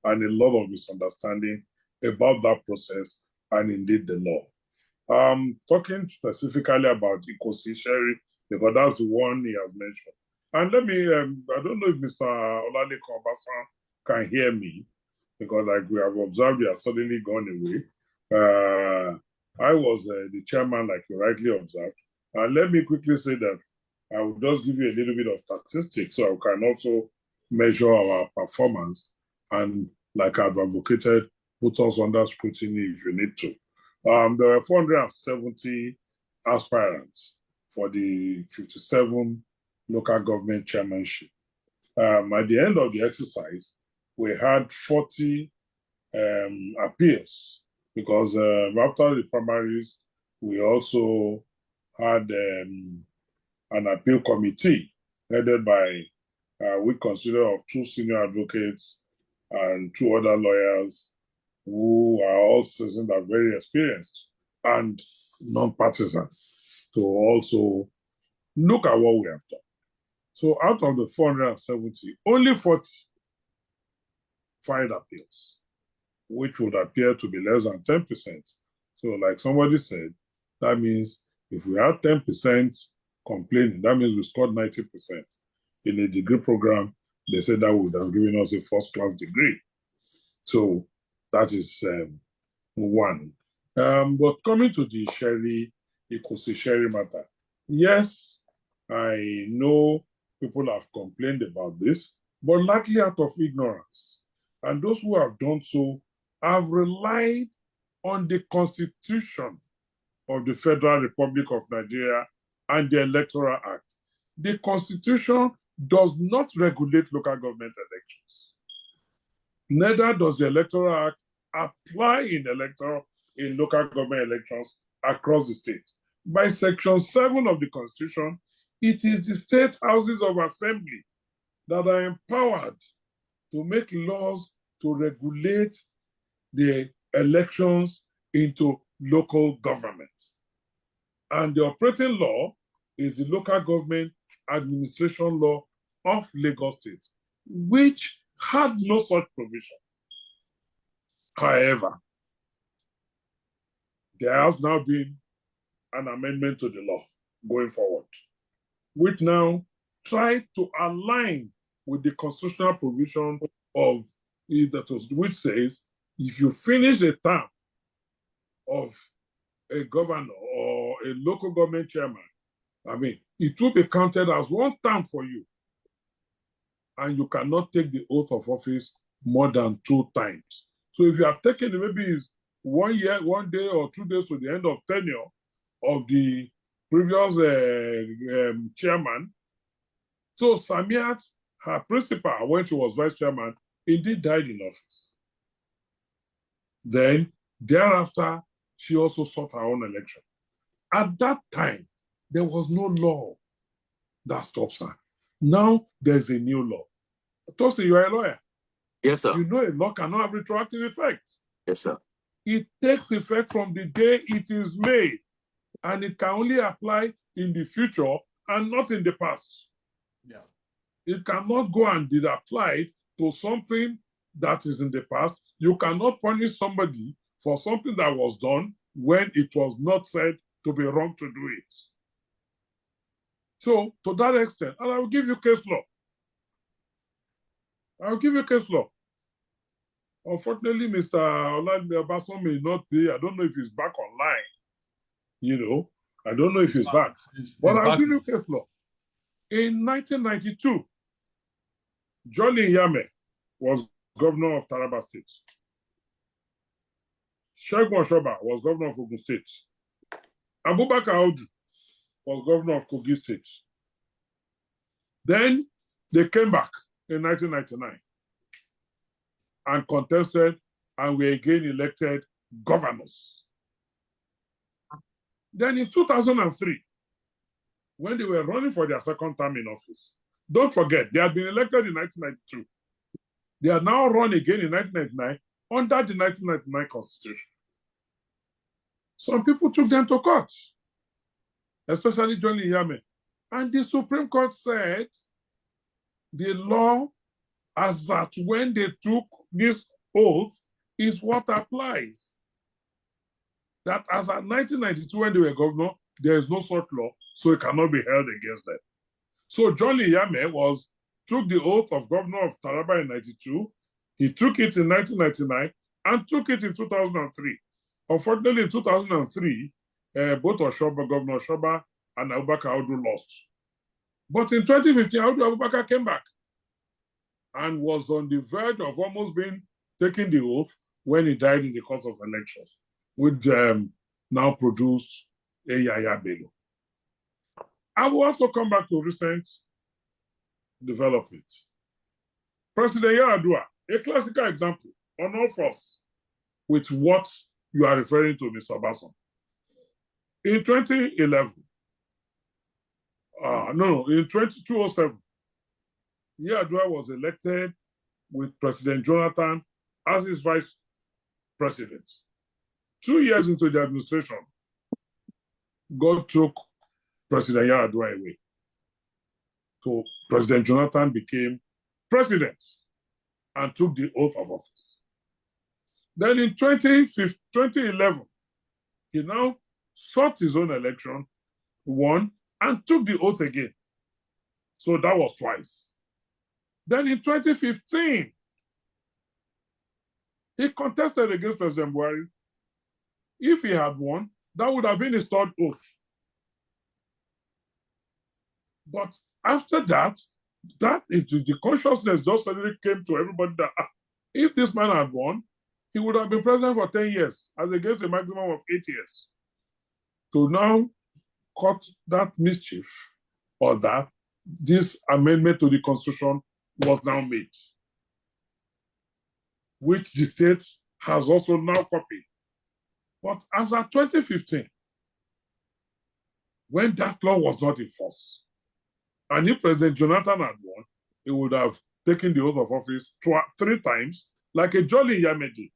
and a lot of misunderstanding about that process and indeed the law. Talking specifically about Ikosi-Sherry, because that's the one he has mentioned. And let me, I don't know if Mr. Olalekan Obasan can hear me, because like we have observed, he has suddenly gone away. I was the chairman, like you rightly observed. And let me quickly say that I will just give you a little bit of statistics so I can also measure our performance and, like I've advocated, put us under scrutiny if you need to. There were 470 aspirants for the 57 local government chairmanship. At the end of the exercise, we had 40 appeals, because after the primaries, we also had an appeal committee headed by, we consider, of 2 senior advocates and 2 other lawyers who are all seasoned and very experienced and non-partisan, to also Look at what we have done. So out of the 470, only 40 filed appeals, which would appear to be less than 10%. So like somebody said, that means if we have 10% complaining, that means we scored 90%. In a degree program, they said that would have given us a first-class degree. So that is one. But coming to the Sherry matter, yes, I know people have complained about this, but largely out of ignorance. And those who have done so have relied on the Constitution of the Federal Republic of Nigeria and the Electoral Act. The Constitution does not regulate local government elections. Neither does the Electoral Act apply in local government elections across the state. By Section 7 of the Constitution, it is the state houses of assembly that are empowered to make laws to regulate the elections into local government. And the operating law is the local government administration law of Lagos State, which had no such provision. However, there has now been an amendment to the law going forward, which now try to align with the constitutional provision of which says if you finish a term of a governor or a local government chairman, it will be counted as one term for you. And you cannot take the oath of office more than 2 times. So if you have taken maybe 1 year, 1 day or 2 days to the end of tenure of the previous chairman, so Samiat, her principal, when she was vice chairman, indeed died in office. Then, thereafter, she also sought her own election. At that time, there was no law that stops her. Now, there's a new law. Tosi, you are a lawyer. Yes, sir. You know a law cannot have retroactive effect. Yes, sir. It takes effect from the day it is made, and it can only apply in the future and not in the past. Yeah. It cannot go and be applied to something that is in the past. You cannot punish somebody for something that was done when it was not said to be wrong to do it. So, to that extent, and I will give you case law. Unfortunately, Mr. Oladile may not be, I don't know if he's back online. I don't know if he's back. But I'll give you case law. In 1992, Johnny Yame was governor of Taraba State. Segun Oshoba was governor of Ogun State. Abubakar Audu was governor of Kogi State. Then they came back in 1999 and contested and were again elected governors. Then in 2003, when they were running for their second term in office, don't forget, they had been elected in 1992. They are now run again in 1999 under the 1999 Constitution. Some people took them to court, especially Johnny Yame. And the Supreme Court said the law as that when they took this oath is what applies. That as at 1992 when they were governor, there is no such law, so it cannot be held against them. So Johnny Yame took the oath of governor of Taraba in 92. He took it in 1999 and took it in 2003. Unfortunately, in 2003, both Governor Oshoba and Abubakar Audu lost. But in 2015, Abubakar came back and was on the verge of almost being taking the oath when he died in the course of elections, which now produced a Yaya Bello. I will also come back to recent developments. President Yar'Adua, a classical example on all fours with what you are referring to, Mr. Basson. In 2011, in 2007, Yar'Adua was elected with President Jonathan as his vice president. 2 years into the administration, God took President Yar'Adua away. So President Jonathan became president and took the oath of office. Then in 2011, he now sought his own election, won, and took the oath again. So that was twice. Then in 2015, he contested against President Buhari. If he had won, that would have been his third oath. But after that, the consciousness just suddenly came to everybody that if this man had won, he would have been president for 10 years, as against a maximum of 8 years. To now cut that mischief, or that this amendment to the Constitution was now made, which the state has also now copied. But as of 2015, when that law was not in force, and if President Jonathan had won, he would have taken the oath of office 3 times, like a Jolly Yamedi.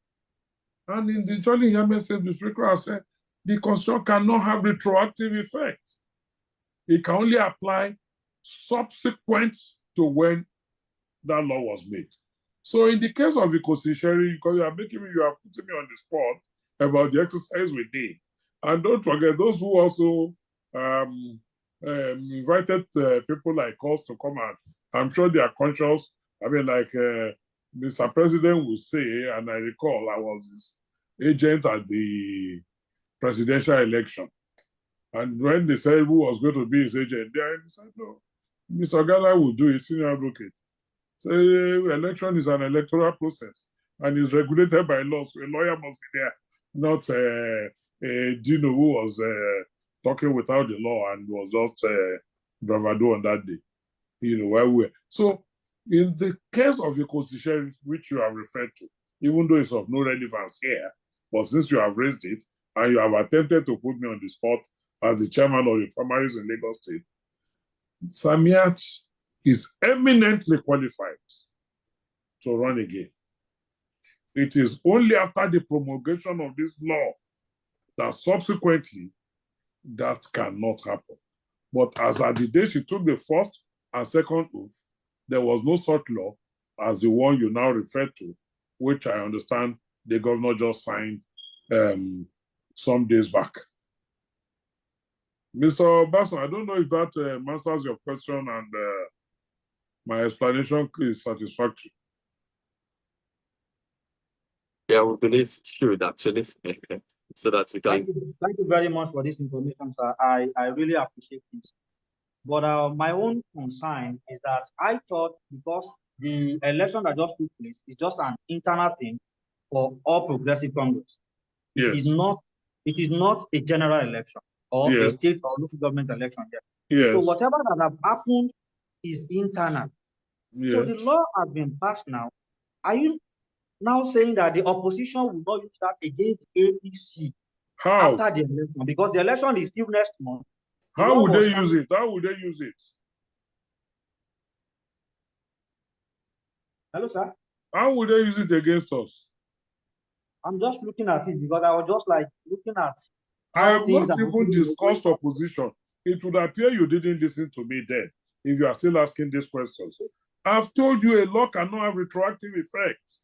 And in the Jolly Yamedi, the Speaker has said, the Constitution cannot have retroactive effect. It can only apply subsequent to when that law was made. So in the case of eco-sharing, because you are putting me on the spot about the exercise we did. And don't forget, those who also invited people like us to come out, I'm sure they are conscious. I mean, like Mr. President would say, and I recall I was his agent at the presidential election. And when they said who was going to be his agent there, he said, no, Mr. Ogala will do it, senior advocate. So election is an electoral process and is regulated by law, so a lawyer must be there, not Dino who was talking without the law and was just bravado on that day. You know, where we were. So in the case of the constitution, which you have referred to, even though it's of no relevance here, but since you have raised it and you have attempted to put me on the spot as the chairman of the primaries in Lagos State, Samiat is eminently qualified to run again. It is only after the promulgation of this law that subsequently that cannot happen. But as at the day she took the first and second oath, there was no such law as the one you now refer to, which I understand the governor just signed some days back. Mr. Basson, I don't know if that answers your question and my explanation is satisfactory. Yeah, we believe it should actually, so that we can. Thank you very much for this information, sir. I really appreciate this. But my own concern is that I thought because the election that just took place is just an internal thing for all progressive Congress. Yes. It is not a general election or Yes. a state or local government election yet. Yes. So whatever that have happened is internal. Yes. So the law has been passed now. Are you now saying that the opposition will not use that against APC How? after the election? Because the election is still next month. How would they use it? How would they use it? Hello, sir. How would they use it against us? I'm just looking at it because I was just like looking at. I have not even discussed opposition. It would appear you didn't listen to me then, if you are still asking these questions. I've told you a law cannot have retroactive effect.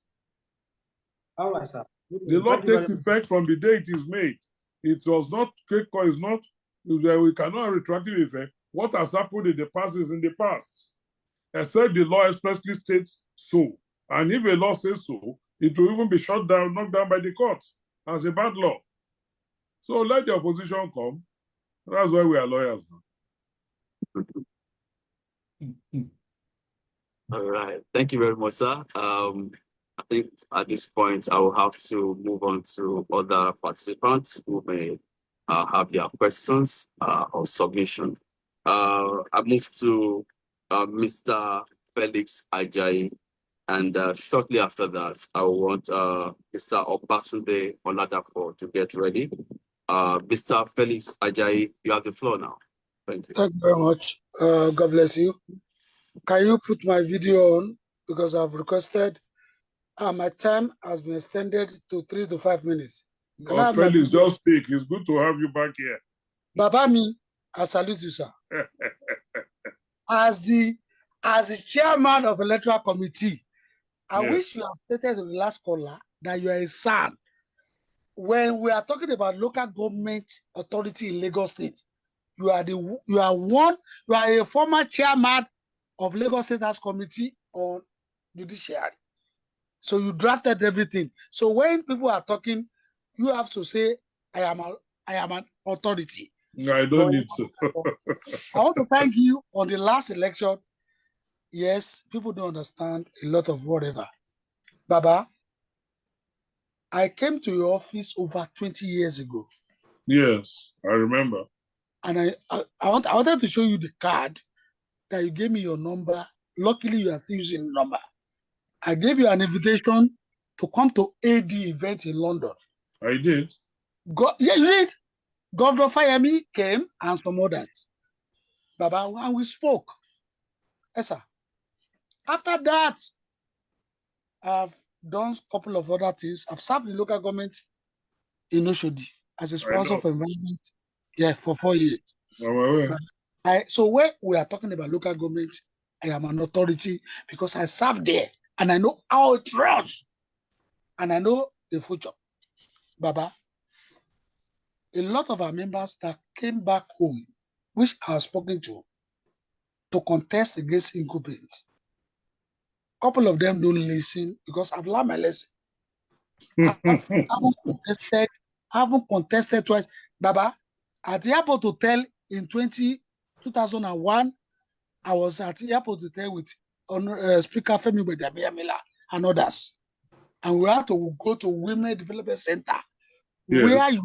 All right, sir. The law takes effect from the day it is made. It was not, is not, we cannot have retroactive effect. What has happened in the past is in the past. Except the law expressly states so. And if a law says so, it will even be shut down, knocked down by the courts as a bad law. So let the opposition come. That's why we are lawyers now. All right. Thank you very much, sir. I think at this point, I will have to move on to other participants who may have their questions or submission. I move to Mr. Felix Ajayi, and shortly after that, I want Mr. Babatunde Ogala to get ready. Mr. Felix Ajayi, you have the floor now. Thank you. Thank you very much. God bless you. Can you put my video on? Because I've requested, my time has been extended to 3 to 5 minutes. Can I have Felix, just speak. It's good to have you back here. Babami, I salute you, sir. as the chairman of electoral committee, I wish you have stated to the last caller that you are a son. When we are talking about local government authority in Lagos State, you are a former chairman of Lagos State House Committee on Judiciary. So you drafted everything. So when people are talking, you have to say, I am an authority. No, I don't need to. I want to thank you on the last election. Yes, people don't understand a lot of whatever. Baba, I came to your office over 20 years ago. Yes, I remember. And I wanted to show you the card that you gave me your number. Luckily, you are still using the number. I gave you an invitation to come to AD event in London. I did. Yeah, you did. Governor FIMC came and some others. Baba, and we spoke. Yes, sir. After that, I've done a couple of other things. I've served the local government in Oshodi as a sponsor for environment. Yeah, for 4 years. So when we are talking about local government, I am an authority because I served there and I know how it runs and I know the future. Baba, a lot of our members that came back home, which I have spoken to contest against incumbents. A couple of them don't listen because I've learned my lesson. I haven't contested twice. Baba, at the airport hotel in 2001, I was at the airport hotel with Speaker Femi Gbedamiamila and others. And we had to go to Women Development Center, where I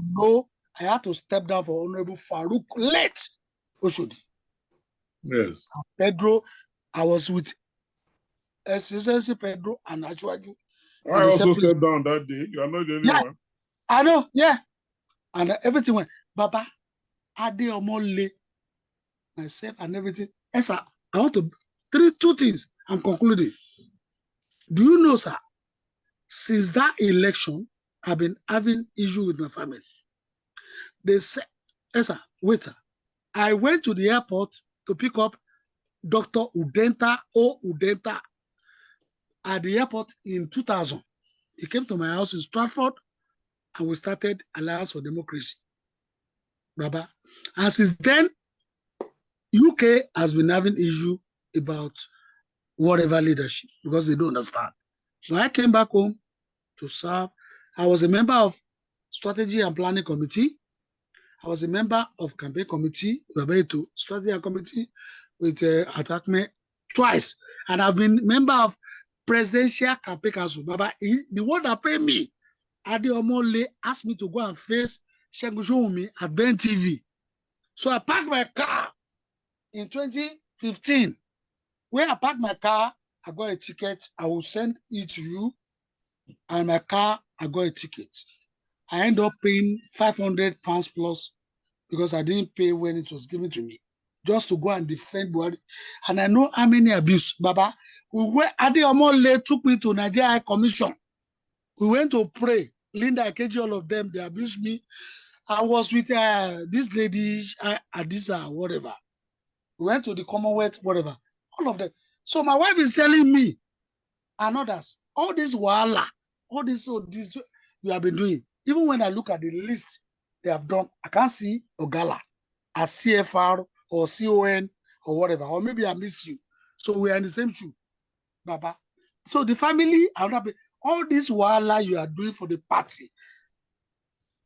had to step down for Honorable Farouk late Oshodi. Yes. Pedro, I was with SSC Pedro and Ajwaju. I also stepped down that day. You are not the only one. I know, yeah. And everything went. Baba, Adeomole, myself and everything. Yes, sir. I want to two things. I'm concluding. Do you know, sir, since that election, I've been having issue with my family. They said, yes, sir, wait, sir. I went to the airport to pick up Dr. Udenta at the airport in 2000. He came to my house in Stratford and we started Alliance for Democracy. Baba. And since then, UK has been having issue about whatever leadership because they don't understand. So I came back home to serve. I was a member of Strategy and Planning Committee. I was a member of Campaign Committee, Strategy and Committee with Ahmed twice. And I've been member of Presidential Campaign Council. Baba, the one that paid me, Adeomole, asked me to go and face Segun Showunmi at Ben TV. So I parked my car in 2015. When I parked my car, I got a ticket. I will send it to you. And my car, I got a ticket. I ended up paying £500 plus because I didn't pay when it was given to me, just to go and defend Buhari. And I know how many abuse, Baba. Adeomole took me to Nigeria High Commission. We went to pray. Linda Akeji, all of them, they abused me. I was with this lady, Adisa, whatever. We went to the Commonwealth, whatever. All of them. So my wife is telling me and others, all this wahala, all this you have been doing. Even when I look at the list they have done, I can't see Ogala as CFR or CON or whatever. Or maybe I miss you. So we are in the same shoe, Baba. So the family, all this wahala you are doing for the party,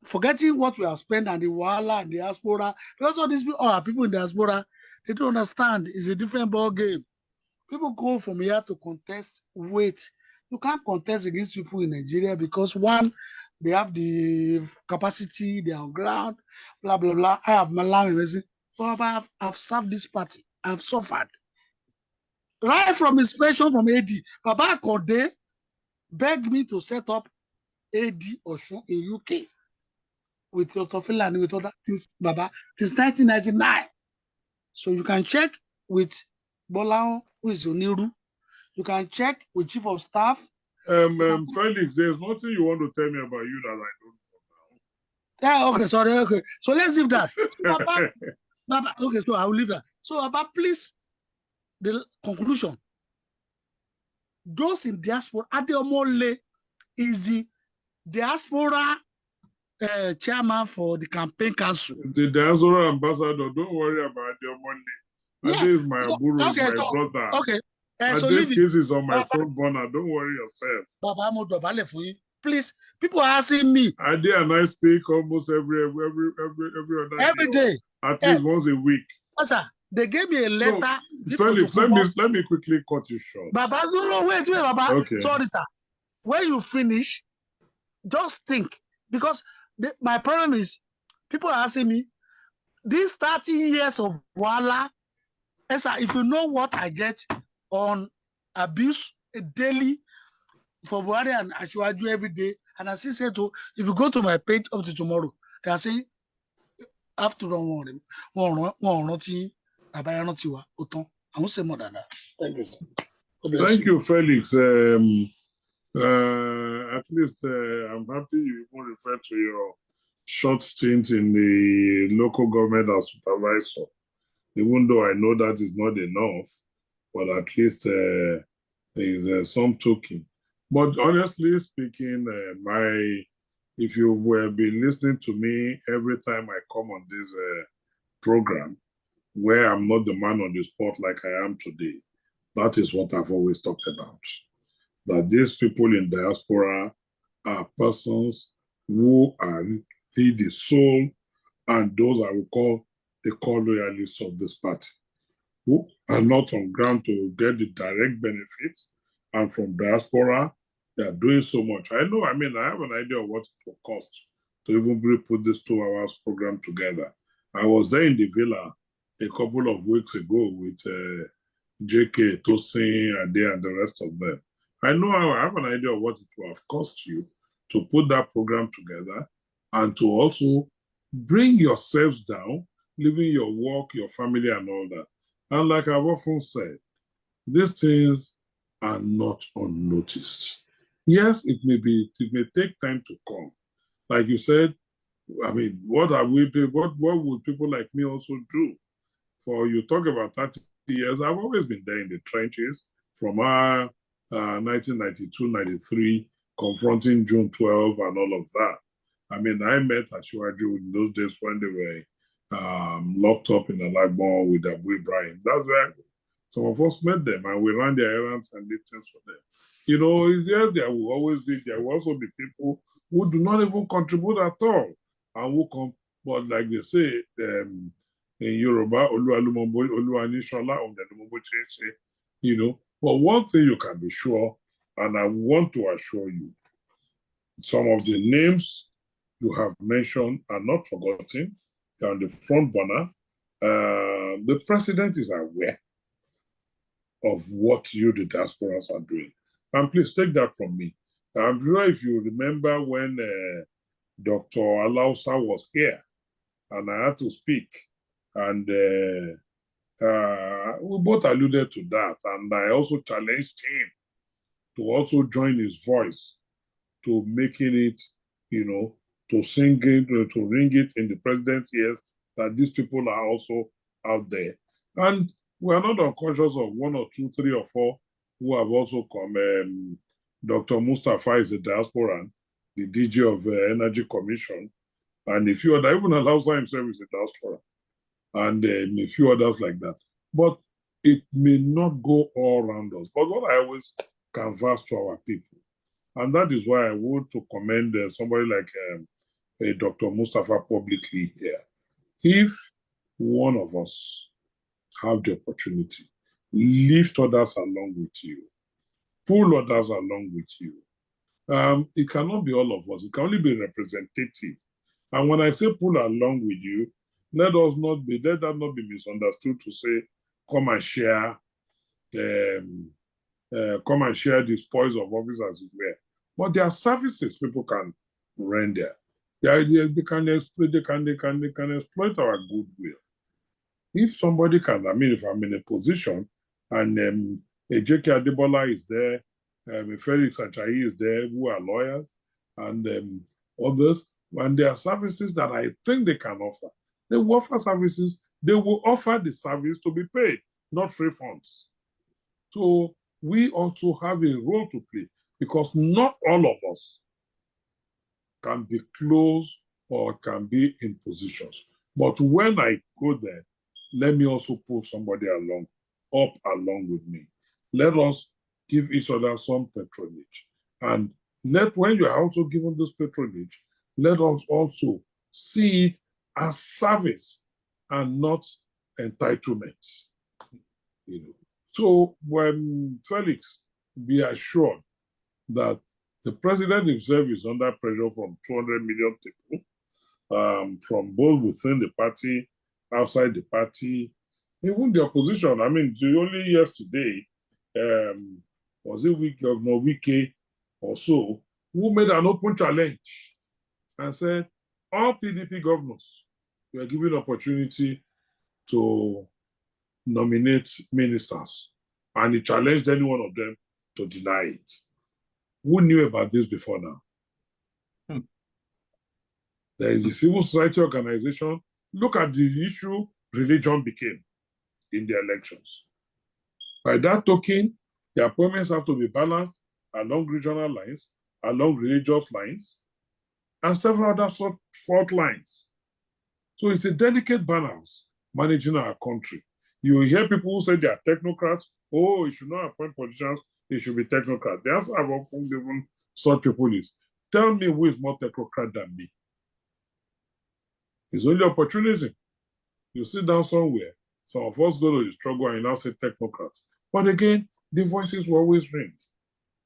forgetting what we have spent and the wahala and the diaspora, because all these people in the diaspora, they don't understand. It's a different ball game. People go from here to contest. Wait, you can't contest against people in Nigeria because one, they have the capacity, they are on ground, blah, blah, blah. I have my language. But I've served this party. I've suffered. Right from inspection from AD, Baba Konde begged me to set up AD Osun in UK with Otofila and with other things, Baba, since 1999. So you can check with Bola, who is Oniru. You can check with Chief of Staff. Felix, there's nothing you want to tell me about you that I don't know now. Yeah, okay, sorry, okay. So let's leave that. So Baba, okay, so I will leave that. So Baba, please, the conclusion. Those in diaspora, Adeomole is the diaspora chairman for the campaign council. The diaspora ambassador, don't worry about your money. Yeah. Ade is my guru, Okay, my brother. Okay. And So this leave case is on my Baba, front burner. Don't worry yourself. Baba Mo dobale fun yin. Please, people are asking me Ade and I speak almost every other every day. at least once a week. Sir, they gave me a letter. No, Felix, let me quickly cut you short. Baba, no, wait, Baba. Okay. Sorry, sir. When you finish, just think. Because my problem is, people are asking me, these 30 years of Voila, sir, if you know what I get on abuse daily for Buhari and Ashwaju every day, and I still say to, if you go to my page up to tomorrow, they are saying, after all, I won't say more than that. Thank you, sir. Thank you, Felix. At least I'm happy you even referred to your short stint in the local government as supervisor. Even though I know that is not enough, but at least there is some token. But honestly speaking, if you have been listening to me every time I come on this program, where I'm not the man on the spot like I am today, that is what I've always talked about. That these people in diaspora are persons who are the soul and those I will call the core loyalists of this party, who are not on ground to get the direct benefits, and from diaspora, they are doing so much. I have an idea of what it will cost to even put this 2 hours program together. I was there in the villa a couple of weeks ago with JK, Tosin, Ade, and the rest of them. I have an idea of what it will have cost you to put that program together and to also bring yourselves down, living your work, your family, and all that. And like I've often said, these things are not unnoticed. Yes, it may take time to come. Like you said, what would people like me also do? For you talk about 30 years, I've always been there in the trenches from 1992-93, confronting June 12 and all of that. I met Ashwaju in those days when they were locked up in Alagbon with Abu Ibrahim. That's where some of us met them and we ran their errands and did things for them. There will also be people who do not even contribute at all and who come, but like they say in Yoruba, but one thing you can be sure, and I want to assure you, some of the names you have mentioned are not forgotten. They're on the front burner. The president is aware of what you, the diasporas, are doing. And please take that from me. I'm sure if you remember when Dr. Alausa was here and I had to speak, and we both alluded to that, and I also challenged him to also join his voice to making it, to sing it, to ring it in the president's ears that these people are also out there. And we are not unconscious of 1 or 2, 3 or 4 who have also come. Dr. Mustafa is a diasporan, the DG of Energy Commission, and a few others, even Alausa himself is a diaspora, and a few others like that. But it may not go all around us. But what I always canvass to our people, and that is why I want to commend somebody like Dr. Mustafa publicly here. If one of us have the opportunity, lift others along with you, pull others along with you. It cannot be all of us. It can only be representative. And when I say pull along with you, let that not be misunderstood to say, come and share the spoils of office as it were. But there are services people can render. They can exploit our goodwill. If somebody can, if I'm in a position and a JK Adebola is there, Felix Ajayi is there, who are lawyers, and others, and there are services that I think they can offer. They will offer services, they will offer the service to be paid, not free funds. So we also have a role to play because not all of us can be close or can be in positions. But when I go there, let me also pull somebody along with me. Let us give each other some patronage. And when you are also given this patronage, let us also see it as service and not entitlement. So when Felix, be assured that the president himself is under pressure from 200 million people, from both within the party, outside the party, even the opposition. I mean, only yesterday, was it Governor Wike or so, who made an open challenge and said, all PDP governors were given opportunity to nominate ministers, and he challenged any one of them to deny it. Who knew about this before now? There is a civil society organization. Look at the issue religion became in the elections. By that token, the appointments have to be balanced along regional lines, along religious lines, and several other fault lines. So it's a delicate balance managing our country. You hear people who say they are technocrats. Oh, you should not appoint politicians, they should be technocrats. The answer I've often given such people is, tell me who is more technocrat than me. It's only opportunism. You sit down somewhere, some of us go to the struggle and you now say technocrats. But again, the voices will always ring.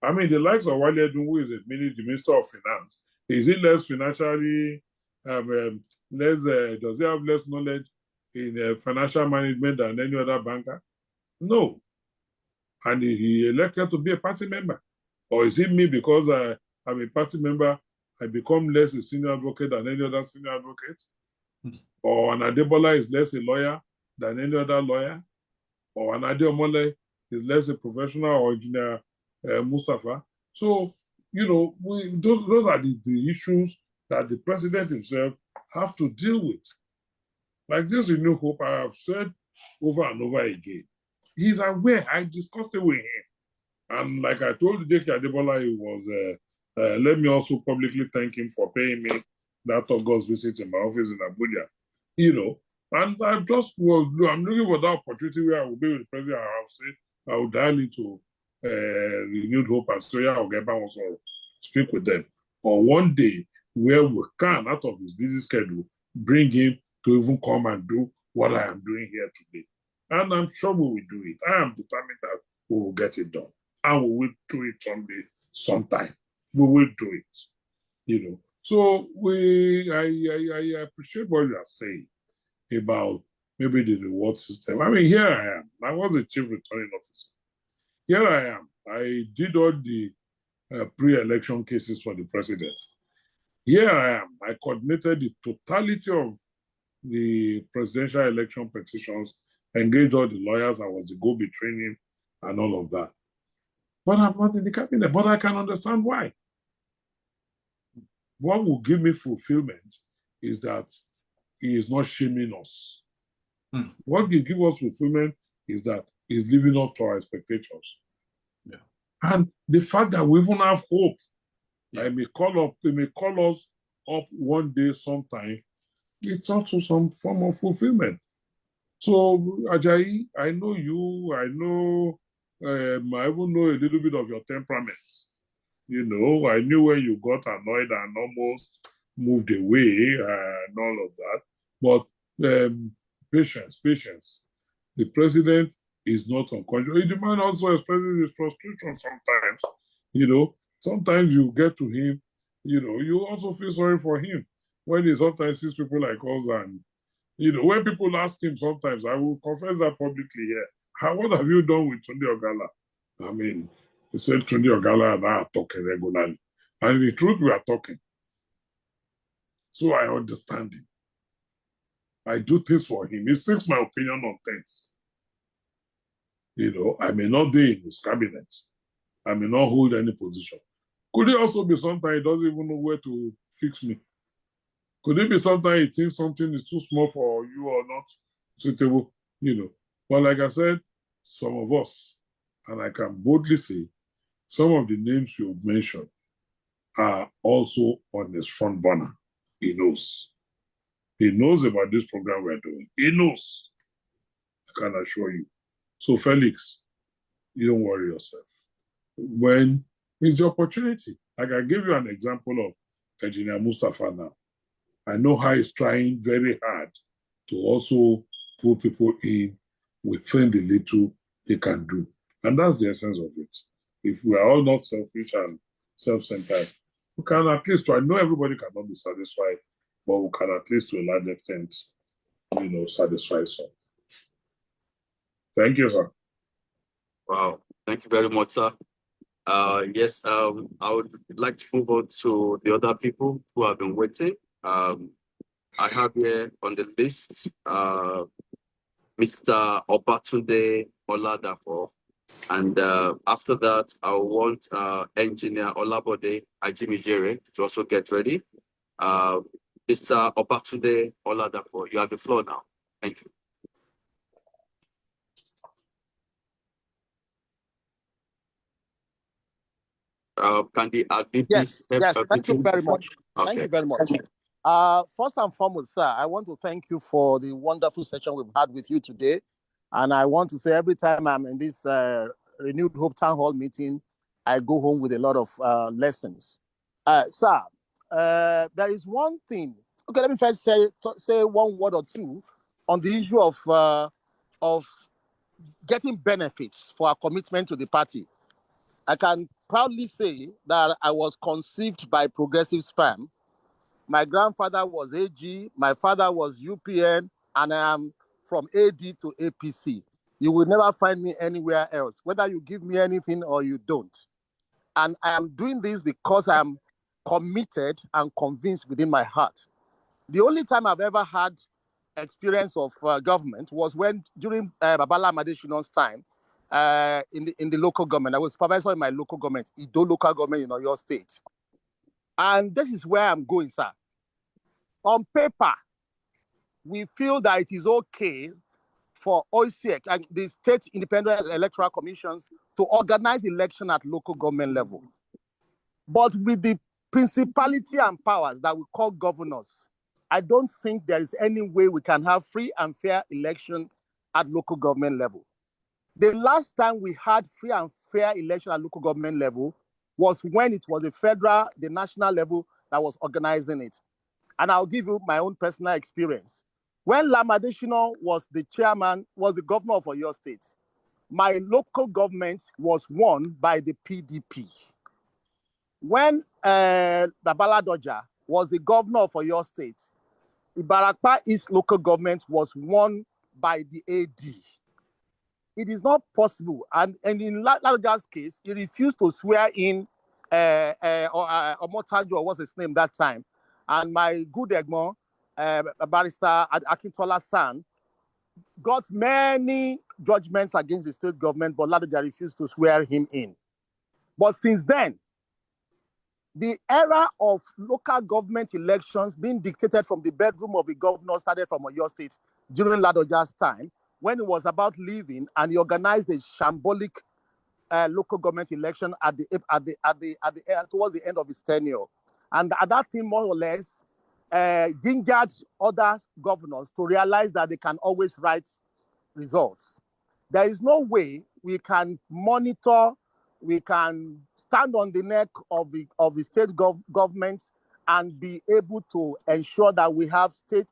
I mean, the likes of Wale Edun, who is the Minister of Finance, is he less financially, does he have less knowledge in financial management than any other banker? No. And he elected to be a party member. Or is it me because I'm a party member, I become less a senior advocate than any other senior advocate? Or an Bola is less a lawyer than any other lawyer? Or an Omole is less a professional or engineer Mustafa? So, those are the issues that the president himself have to deal with. Like this in New Hope, I have said over and over again, he's aware. I discussed it with him. And like I told Deke Adebola, he was, let me also publicly thank him for paying me that August visit in my office in Abuja. And I'm looking for that opportunity where I will be with the president. I will dial into Renewed Hope and say, I'll get back also speak with them. Or one day where we can, out of his busy schedule, bring him to even come and do what I am doing here today. And I'm sure we will do it. I am determined that we will get it done. And we will do it sometime. We will do it. So I appreciate what you are saying about maybe the reward system. I mean, here I am. I was a chief returning officer. Here I am. I did all the pre-election cases for the president. Here I am. I coordinated the totality of the presidential election petitions, engaged all the lawyers. I was the go-between him and all of that. But I'm not in the cabinet. But I can understand why. What will give me fulfillment is that he is not shaming us. What will give us fulfillment is that he's living up to our expectations. Yeah. And the fact that we even have hope, they may call us up one day sometime, it's also some form of fulfillment. So, Ajayi, I know you, I even know a little bit of your temperament. I knew when you got annoyed and almost moved away and all of that. But patience. The president is not unconscious. The man also expresses his frustration sometimes. Sometimes you get to him, you also feel sorry for him when he sometimes sees people like us. And, when people ask him sometimes, I will confess that publicly here. What have you done with Tunde Ogala? I mean, he said Tunde Ogala and I are talking regularly. And in the truth, we are talking. So I understand him. I do things for him. He seeks my opinion on things. I may not be in his cabinet. I may not hold any position. Could it also be sometimes he doesn't even know where to fix me? Could it be sometimes he thinks something is too small for you or not suitable? But like I said, some of us And I can boldly say some of the names you've mentioned are also on his front burner. He knows. He knows about this program we're doing. He knows. I can assure you. So, Felix, you don't worry yourself. When it's the opportunity, like I gave you an example of Engineer Mustafa now. I know how he's trying very hard to also pull people in within the little he can do. And that's the essence of it. If we are all not selfish and self-centered, we can at least, I know everybody cannot be satisfied, but we can at least to a large extent, satisfy some. Thank you, sir. Wow. Thank you very much, sir. Yes, I would like to move on to the other people who have been waiting. I have here on the list Mr. Babatunde Ogala, and after that, I want Engineer Olabode Ajimijere to also get ready. Mr. Babatunde Ogala, you have the floor now. Thank you. Can the Yes, thank you very much. Okay. Thank you very much. First and foremost, sir, I want to thank you for the wonderful session we've had with you today. And I want to say every time I'm in this Renewed Hope Town Hall meeting, I go home with a lot of lessons. Sir, there is one thing. Okay, let me first say one word or two on the issue of getting benefits for our commitment to the party. I can proudly say that I was conceived by progressive sperm. My grandfather was AG, my father was UPN, and I am from AD to APC. You will never find me anywhere else, whether you give me anything or you don't. And I am doing this because I am committed and convinced within my heart. The only time I've ever had experience of government was when during Babala Madeshino's time, in the local government. I was supervisor in my local government, Ido local government in Oyo State. And this is where I'm going, sir. On paper, we feel that it is okay for OISEC and the state independent electoral commissions to organize election at local government level. But with the principality and powers that we call governors, I don't think there is any way we can have free and fair election at local government level. The last time we had free and fair election at local government level was when it was the national level that was organizing it. And I'll give you my own personal experience. When Lamadeshino was the governor of Oyo State, my local government was won by the PDP. When Babala Doja was the governor of Oyo State, Ibarakpa East local government was won by the AD. It is not possible. And in Ladoja's case, he refused to swear in Omotajo, what's his name that time. And my good Egmont, Barrister Akintola San, got many judgments against the state government, but Ladoja refused to swear him in. But since then, the era of local government elections being dictated from the bedroom of the governor started from Oyo State during Ladoja's time, when it was about leaving, and he organized a shambolic local government election towards the end of his tenure. And at that thing, more or less, gingered other governors to realize that they can always write results. There is no way we can monitor, we can stand on the neck of the state governments and be able to ensure that we have state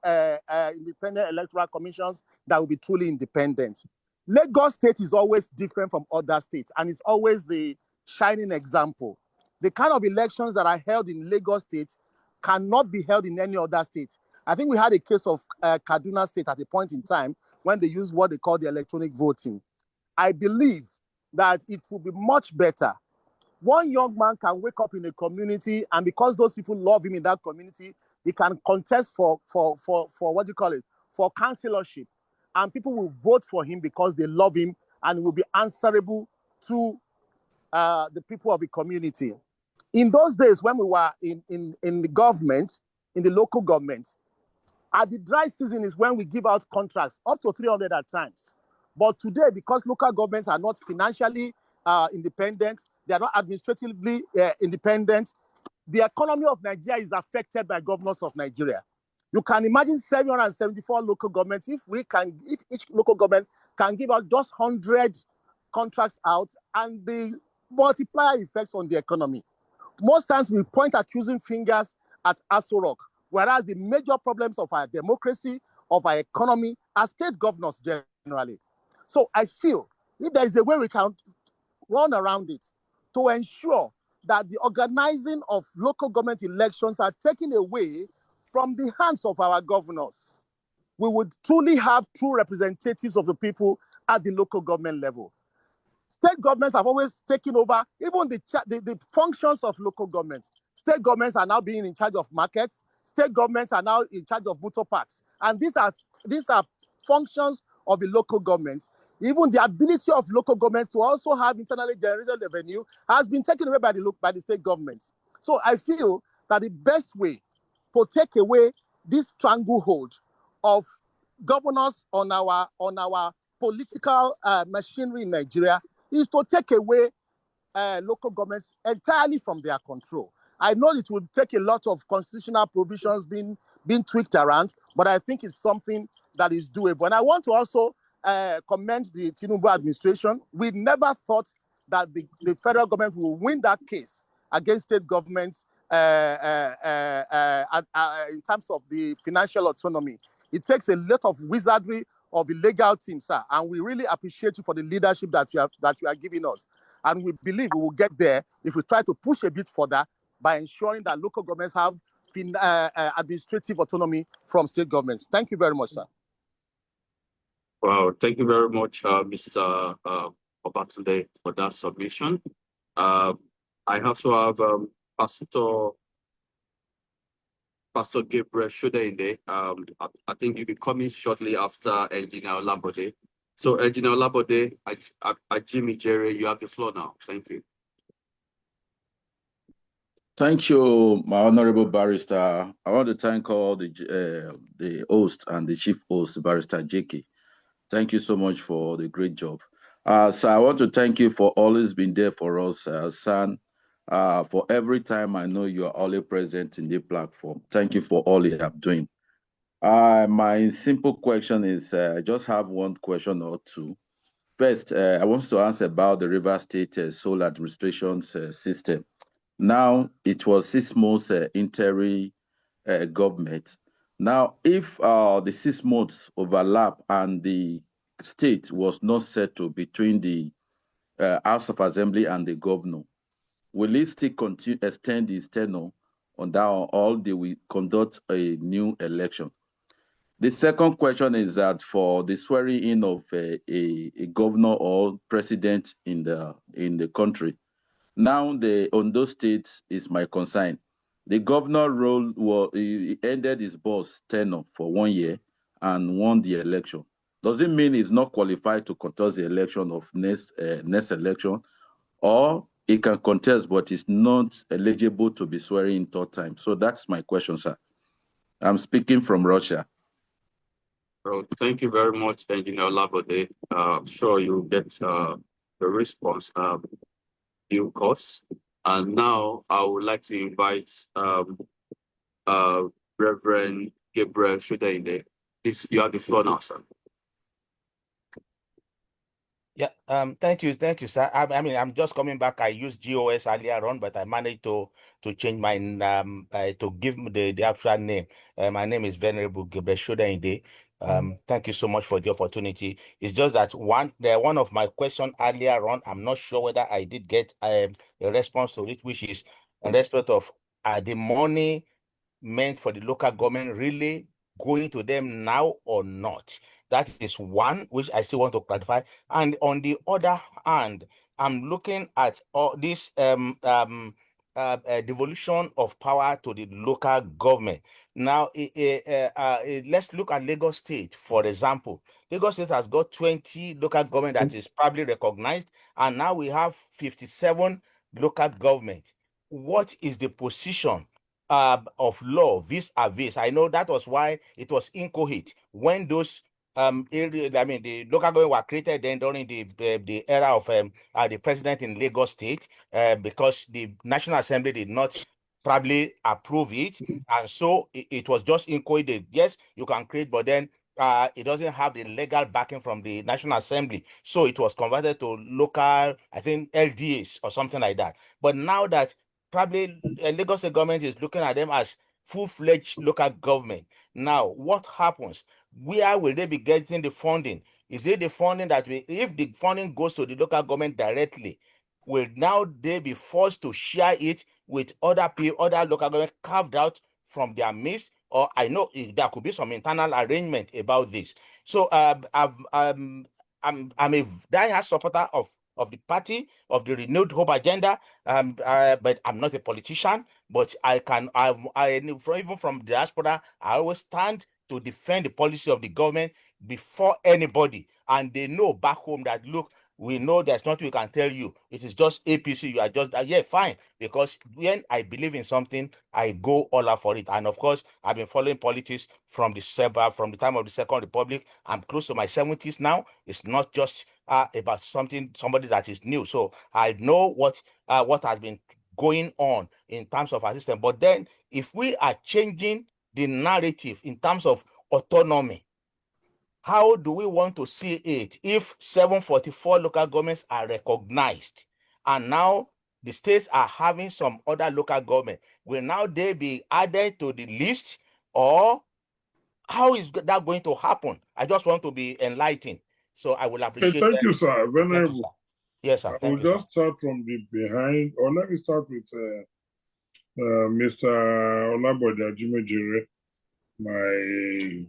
independent electoral commissions that will be truly independent. Lagos State is always different from other states, and it's always the shining example. The kind of elections that are held in Lagos State cannot be held in any other state. I think we had a case of Kaduna State at a point in time when they used what they call the electronic voting. I believe that it will be much better. One young man can wake up in a community, and because those people love him in that community, he can contest for what do you call it, for councillorship. And people will vote for him because they love him and will be answerable to the people of the community. In those days, when we were in the government, in the local government, at the dry season is when we give out contracts, up to 300 at times. But today, because local governments are not financially independent. They are not administratively independent. The economy of Nigeria is affected by governors of Nigeria. You can imagine 774 local governments. If each local government can give out just 100 contracts out, and the multiplier effects on the economy. Most times we point accusing fingers at Aso Rock, whereas the major problems of our democracy, of our economy, are state governors generally. So I feel if there is a way we can run around it to ensure that the organizing of local government elections are taken away from the hands of our governors, we would truly have true representatives of the people at the local government level. State governments have always taken over even the functions of local governments. State governments are now being in charge of markets. State governments are now in charge of motor parks. And these are functions of the local governments. Even the ability of local governments to also have internally generated revenue has been taken away by the state governments. So I feel that the best way to take away this stranglehold of governors on our political machinery in Nigeria is to take away local governments entirely from their control. I know it would take a lot of constitutional provisions being tweaked around, but I think it's something that is doable. And I want to also commend the Tinubu administration. We never thought that the federal government will win that case against state governments in terms of the financial autonomy. It takes a lot of wizardry of the legal team, sir, and we really appreciate you for the leadership that you are giving us. And we believe we will get there if we try to push a bit further by ensuring that local governments have administrative autonomy from state governments. Thank you very much, sir. Well, thank you very much, Mr. Babatunde, for that submission. I also have Pastor Gabriel Shudeinde. I think you'll be coming shortly after Engineer Labode. So, Engineer Labode, Jimmy Jerry, you have the floor now. Thank you. Thank you, my honorable barrister. I want to thank all the host and the chief host, Barrister JK. Thank you so much for the great job. So I want to thank you for always being there for us, San. For every time I know you are always present in the platform. Thank you for all you have doing. My simple question is, I just have one question or two. First, I want to answer about the River State Solar Administration System. Now, it was 6 months interim government. Now, if the 6 months overlap and the state was not settled between the House of Assembly and the governor, will it still continue extend his tenure on that, or they will conduct a new election? The second question is that for the swearing in of a governor or president in the country, now the Ondo State is my concern. The governor role he ended his boss tenure for 1 year and won the election. Does it mean he's not qualified to contest the election of next election, or he can contest but is not eligible to be swearing in 3rd time? So that's my question, sir. I'm speaking from Russia. Well, thank you very much, Engineer Labode. I'm sure you'll get the response due course. And now I would like to invite Reverend Gabriel Shudeinde. Please, you have the floor now, sir. Yeah, thank you, sir. I mean, I'm just coming back. I used GOS earlier on, but I managed to change my to give me the actual name. My name is Venerable Gabriel Shudeinde. Thank you so much for the opportunity. It's just that one of my questions earlier on, I'm not sure whether I did get a response to it, which is in respect of the money meant for the local government really going to them now or not? That is one which I still want to clarify. And on the other hand, I'm looking at all this devolution of power to the local government. Now, let's look at Lagos State, for example. Lagos State has got 20 local government that is probably recognized, and now we have 57 local government. What is the position of law vis-a-vis? I know that was why it was incoherent when those I mean, the local government were created then during the era of the president in Lagos State, because the National Assembly did not probably approve it, and so it was just included. Yes, you can create, but then it doesn't have the legal backing from the National Assembly, so it was converted to local, I think, LDAs or something like that. But now that probably Lagos State government is looking at them as full-fledged local government. Now, what happens? Where will they be getting the funding? Is it the funding that if the funding goes to the local government directly, will now they be forced to share it with other people, other local government carved out from their midst? Or I know there could be some internal arrangement about this. So I'm a diehard supporter of the party, of the renewed hope agenda, but I'm not a politician. But even from the diaspora, I always stand to defend the policy of the government before anybody. And they know back home that, look, we know there's nothing we can tell you. It is just APC. You are just, yeah, fine. Because when I believe in something, I go all out for it. And of course, I've been following politics from the time of the Second Republic. I'm close to my 70s now. It's not just about somebody that is new. So I know what has been going on in terms of our system. But then if we are changing the narrative in terms of autonomy, how do we want to see it if 744 local governments are recognized and now the states are having some other local government? Will now they be added to the list, or how is that going to happen? I just want to be enlightened. So I will appreciate Thank you, sir. Venerable. Thank you, sir. Yes, sir. I will just start from the behind, or let me start with Mr. Olabode Ajimejire, my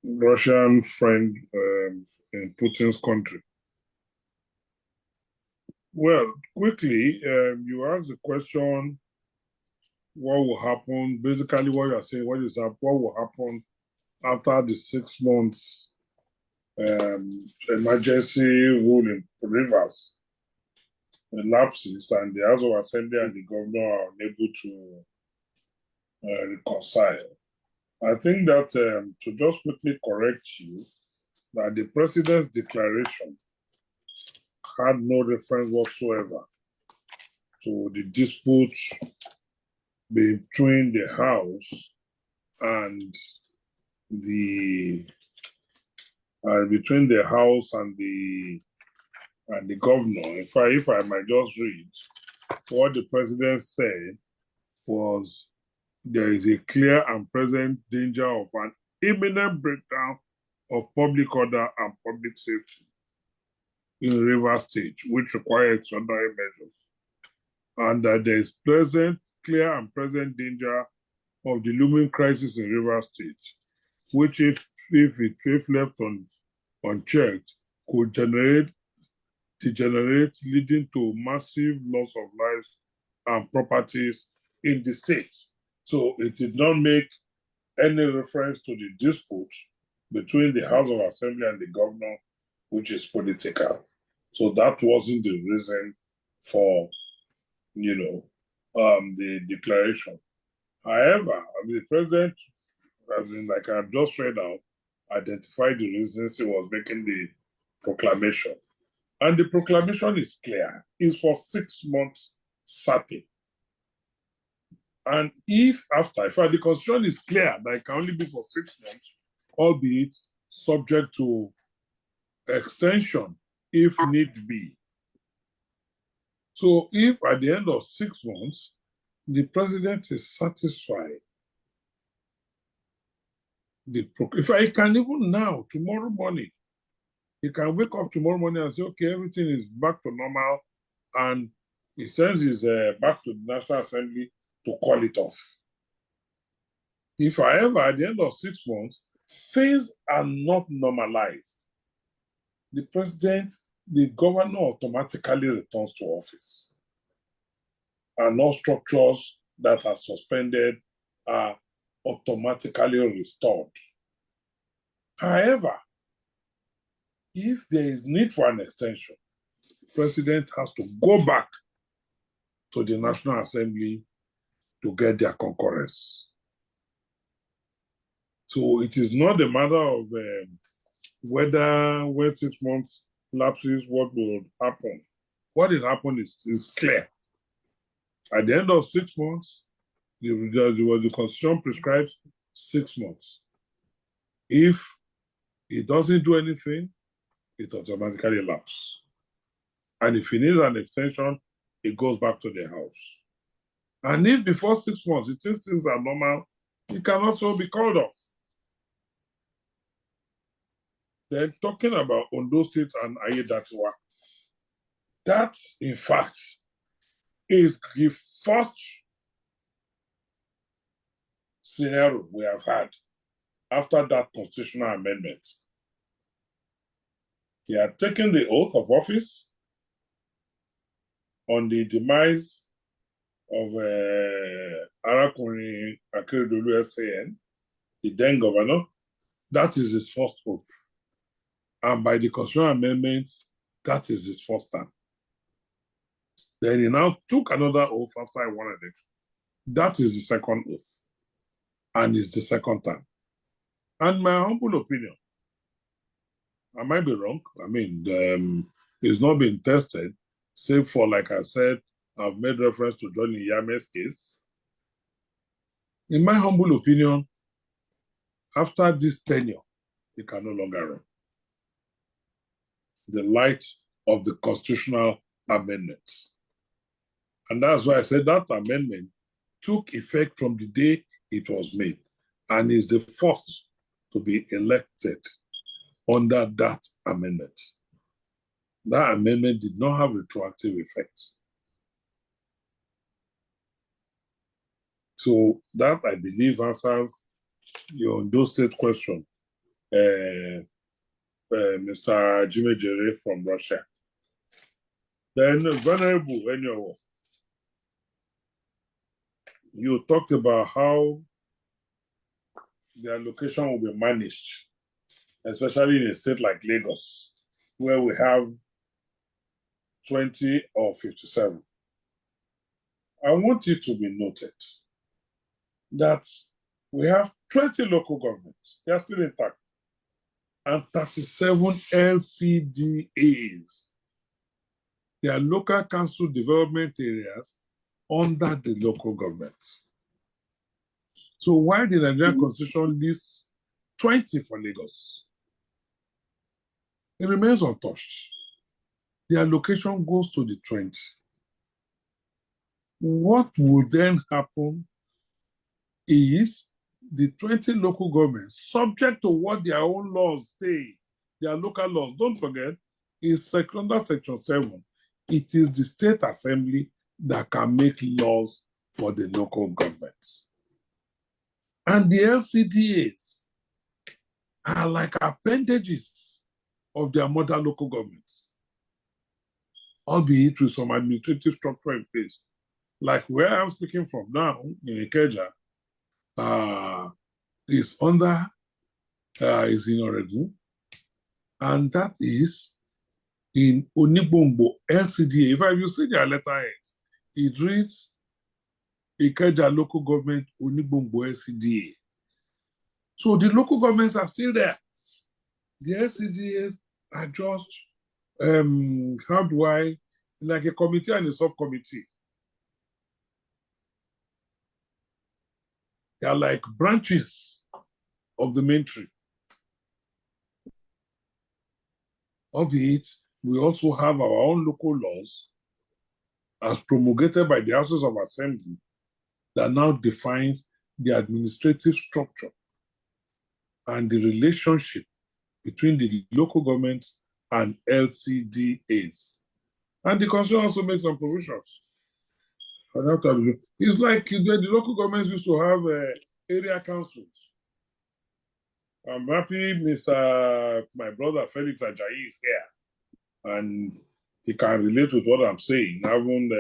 Russian friend in Putin's country. Well, quickly, you asked the question, what will happen? Basically, what you are saying, what will happen after the 6 months emergency rule in Rivers elapses and the House of Assembly and the governor are unable to reconcile. I think that to just quickly correct you, that the president's declaration had no reference whatsoever to the dispute between the House and the governor. In fact, if I might just read, what the president said was, there is a clear and present danger of an imminent breakdown of public order and public safety in Rivers State, which requires extraordinary measures, and that there is clear and present danger of the looming crisis in Rivers State, which, if left unchecked, could degenerate, leading to massive loss of lives and properties in the state. So it did not make any reference to the dispute between the House of Assembly and the governor, which is political. So that wasn't the reason for, the declaration. However, the president, like I've just read out, identified the reasons he was making the proclamation. And the proclamation is clear. It's for 6 months certain. And if the constitution is clear that it can only be for 6 months, albeit subject to extension if need be. So if at the end of 6 months, the president is satisfied, if I can even now, tomorrow morning, he can wake up tomorrow morning and say, okay, everything is back to normal, and he sends his back to the National Assembly to call it off. If however, at the end of 6 months, things are not normalized, the governor automatically returns to office, and all structures that are suspended are automatically restored. However, if there is need for an extension, the president has to go back to the National Assembly to get their concurrence. So it is not a matter of whether when 6 months lapses, what will happen. What will happen is clear. At the end of 6 months, the Constitution prescribes 6 months. If it doesn't do anything, it automatically lapses. And if it needs an extension, it goes back to the House. And if before 6 months it thinks things are normal, it can also be called off. Then talking about Ondo State and Ayedatiwa, that, in fact, is the first scenario we have had after that constitutional amendment. He had taken the oath of office on the demise of Arakuni Akeredolu SAN, the then governor. That is his first oath. And by the constitutional amendment, that is his first time. Then he now took another oath after I won election. That is the second oath. And it's the second time. And my humble opinion, I might be wrong. I mean, it's not been tested, save for, like I said, I've made reference to Johnny Yame's case. In my humble opinion, after this tenure, it can no longer run. The light of the constitutional amendments. And that's why I said that amendment took effect from the day it was made and is the first to be elected under that amendment. That amendment did not have retroactive effect. So that, I believe, answers your Ondo State question, Mr. Jimmy Jere from Russia. Then, Venerable Enyowo, you talked about how the allocation will be managed, especially in a state like Lagos, where we have 20 or 57. I want it to be noted that we have 20 local governments, they are still intact, and 37 LCDAs. They are local council development areas under the local governments. So why the Nigerian Constitution lists 20 for Lagos? It remains untouched. The allocation goes to the 20. What would then happen is the 20 local governments, subject to what their own laws say, their local laws, don't forget, is under Section 7, it is the state assembly that can make laws for the local governments. And the LCDAs are like appendages of their mother local governments, albeit with some administrative structure in place. Like where I'm speaking from now, in Ikeja, is in Oregon, and that is in Onigbongbo LCDA. If you see their letterheads, it reads Ikeja Local Government Onigbongbo LCDA. So the local governments are still there. The LCDAs are just, like a committee and a subcommittee. They are like branches of the main tree. Of it, we also have our own local laws as promulgated by the Houses of Assembly that now defines the administrative structure and the relationship between the local governments and LCDAs. And the Constitution also makes some provisions. It's like the local governments used to have area councils. I'm happy my brother Felix Ajayi is here, and he can relate with what I'm saying. I haven't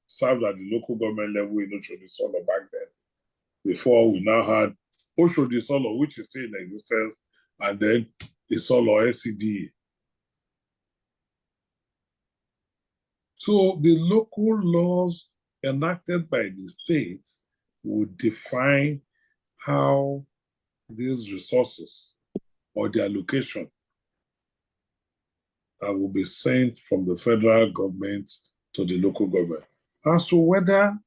served at the local government level in Oshodi Solo back then. Before we now had Oshodi Solo, which is still in existence, and then the Solo SCDA. So the local laws enacted by the states would define how these resources or the allocation that will be sent from the federal government to the local government. As to whether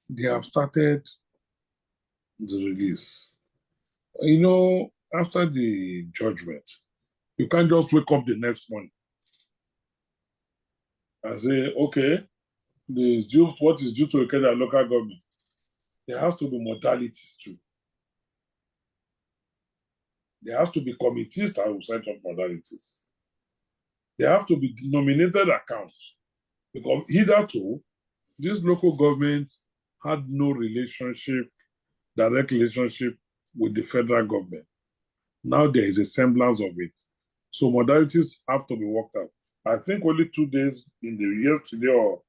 they have started the release. You know, after the judgment, you can't just wake up the next morning and say, okay, what is due to a local government. There has to be modalities too. There has to be committees that will set up modalities. There have to be nominated accounts, because hitherto, this local government had no direct relationship with the federal government. Now there is a semblance of it. So modalities have to be worked out. I think only 2 days in the yesterday or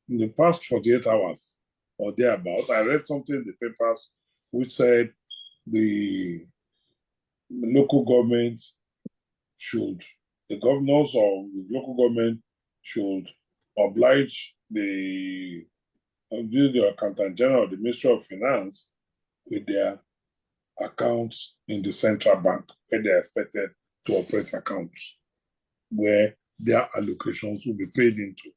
in the past 48 hours or thereabout, I read something in the papers which said the local governments the governors of the local government should oblige the Accountant General of the Ministry of Finance with their accounts in the central bank, where they are expected to operate accounts, where their allocations will be paid into.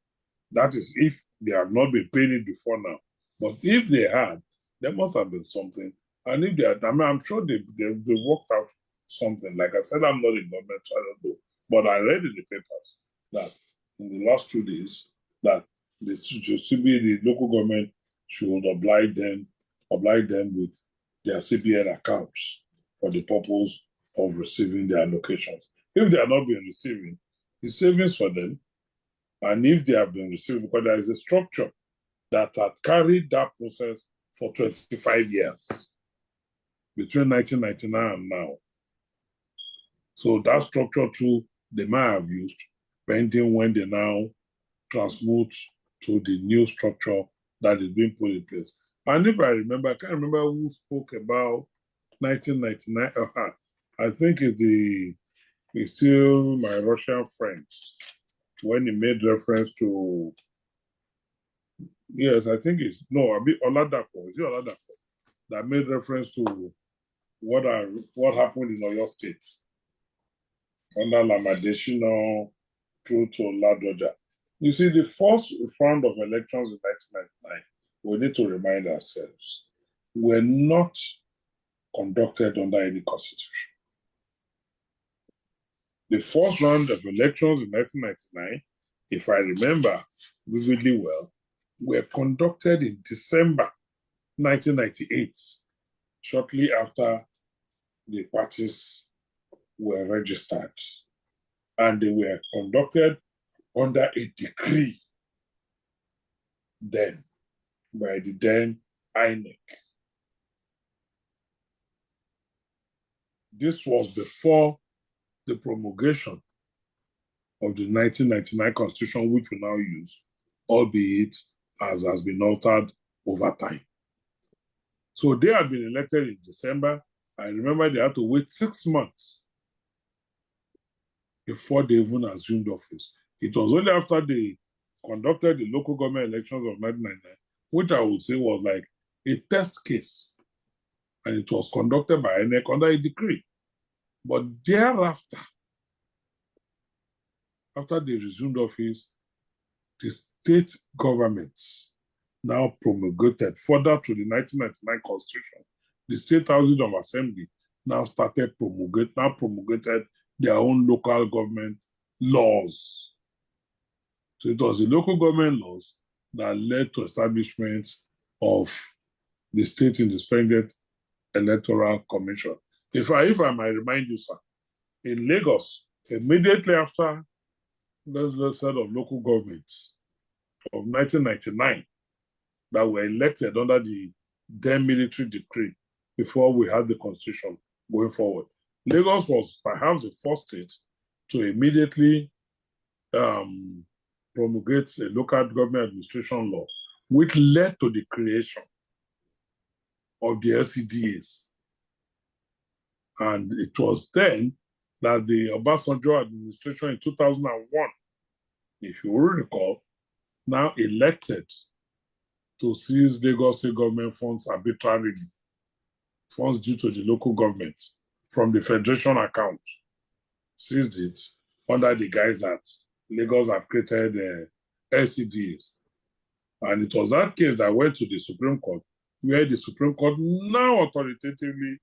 That is if they have not been paid it before now. But if they had, there must have been something. And if they had, I'm sure they worked out something. Like I said, I'm not in government, so I don't know. But I read in the papers that in the last 2 days, that the local government should oblige them with their CBN accounts for the purpose of receiving their allocations. If they are not being receiving, it's savings for them. And if they have been receiving, because there is a structure that had carried that process for 25 years, between 1999 and now. So that structure too, they might have used, pending when they now transmute to the new structure that is being put in place. And if I remember, I can't remember who spoke about 1999. I think it's still my Russian friend, when he made reference to, yes, I think it's, no, a bit Oladapo, is it Oladapo, that made reference to what happened in Oyo State under Lamadeshino through to Ladoja. You see, the first round of elections in 1999, we need to remind ourselves, were not conducted under any constitution. The first round of elections in 1999, if I remember vividly well, were conducted in December 1998, shortly after the parties were registered. And they were conducted under a decree then by the then INEC. This was before the promulgation of the 1999 Constitution, which we now use, albeit as has been altered over time. So they had been elected in December. I remember they had to wait 6 months before they even assumed office. It was only after they conducted the local government elections of 1999, which I would say was like a test case. And it was conducted by INEC under a decree. But thereafter, after they resumed office, the state governments now promulgated further to the 1999 Constitution. The State Houses of Assembly now promulgated their own local government laws. So it was the local government laws that led to establishment of the State Independent Electoral Commission. If I might remind you, sir, in Lagos, immediately after the set of local governments of 1999 that were elected under the then military decree before we had the Constitution going forward, Lagos was perhaps the first state to immediately promulgate a local government administration law, which led to the creation of the LCDAs. And it was then that the Obasanjo administration in 2001, if you will recall, now elected to seize Lagos state government funds arbitrarily funds due to the local government from the federation account, seized it under the guise that Lagos had created LCDs. And it was that case that went to the Supreme Court, where the Supreme Court now authoritatively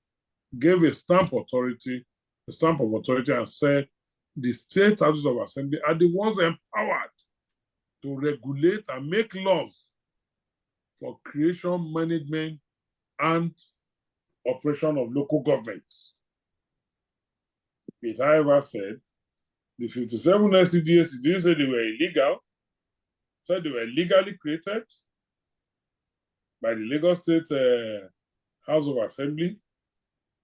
gave a stamp of authority and said the state houses of assembly are the ones empowered to regulate and make laws for creation, management, and operation of local governments. It, however, said the 57 SCDs, it didn't say they were illegal, it said they were legally created by the Lagos State House of Assembly,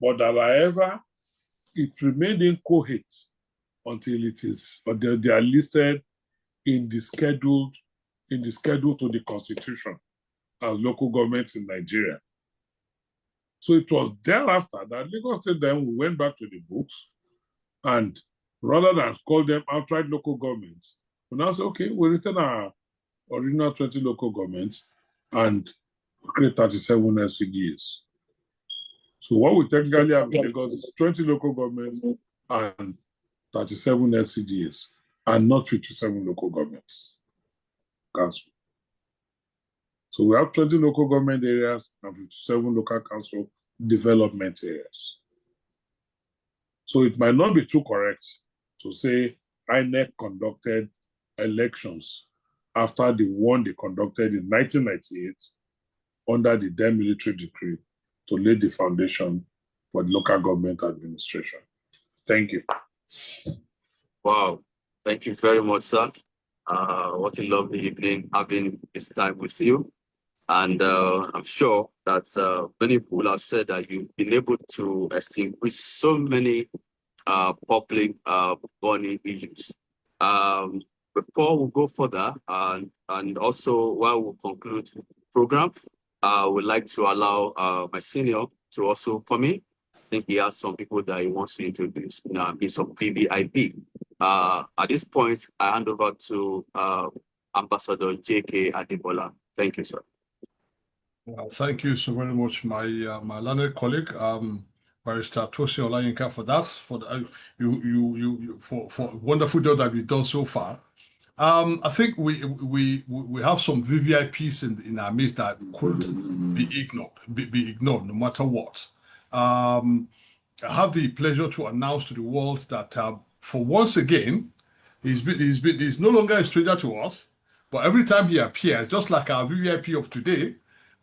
but that, however, it remained incoherent until they are listed in the schedule to the Constitution as local governments in Nigeria. So it was thereafter that Lagos State then went back to the books, and rather than call them outright local governments, we now say, okay, we return our original 20 local governments and create 37 SCDs. So what we technically have in Lagos is 20 local governments and 37 SCDs, and not 57 local governments. Council. So we have 20 local government areas and 57 local council development areas. So it might not be too correct to say INEC conducted elections after the one they conducted in 1998 under the then military decree to lay the foundation for the local government administration. Thank you. Wow. Thank you very much, sir. What a lovely evening having this time with you. And I'm sure that many people have said that you've been able to extinguish so many public burning issues. Before we go further, and also while we conclude the program, I would like to allow my senior to also come in. I think he has some people that he wants to introduce in some PVIP. At this point, I hand over to Ambassador J.K. Adebola. Thank you, sir. Thank you so very much, my learned colleague, Barrister Tosi Olayinka, for that, for wonderful job that we've done so far. I think we have some VVIPs in our midst that couldn't be ignored, no matter what. I have the pleasure to announce to the world that for once again, he's no longer a stranger to us, but every time he appears, just like our VVIP of today,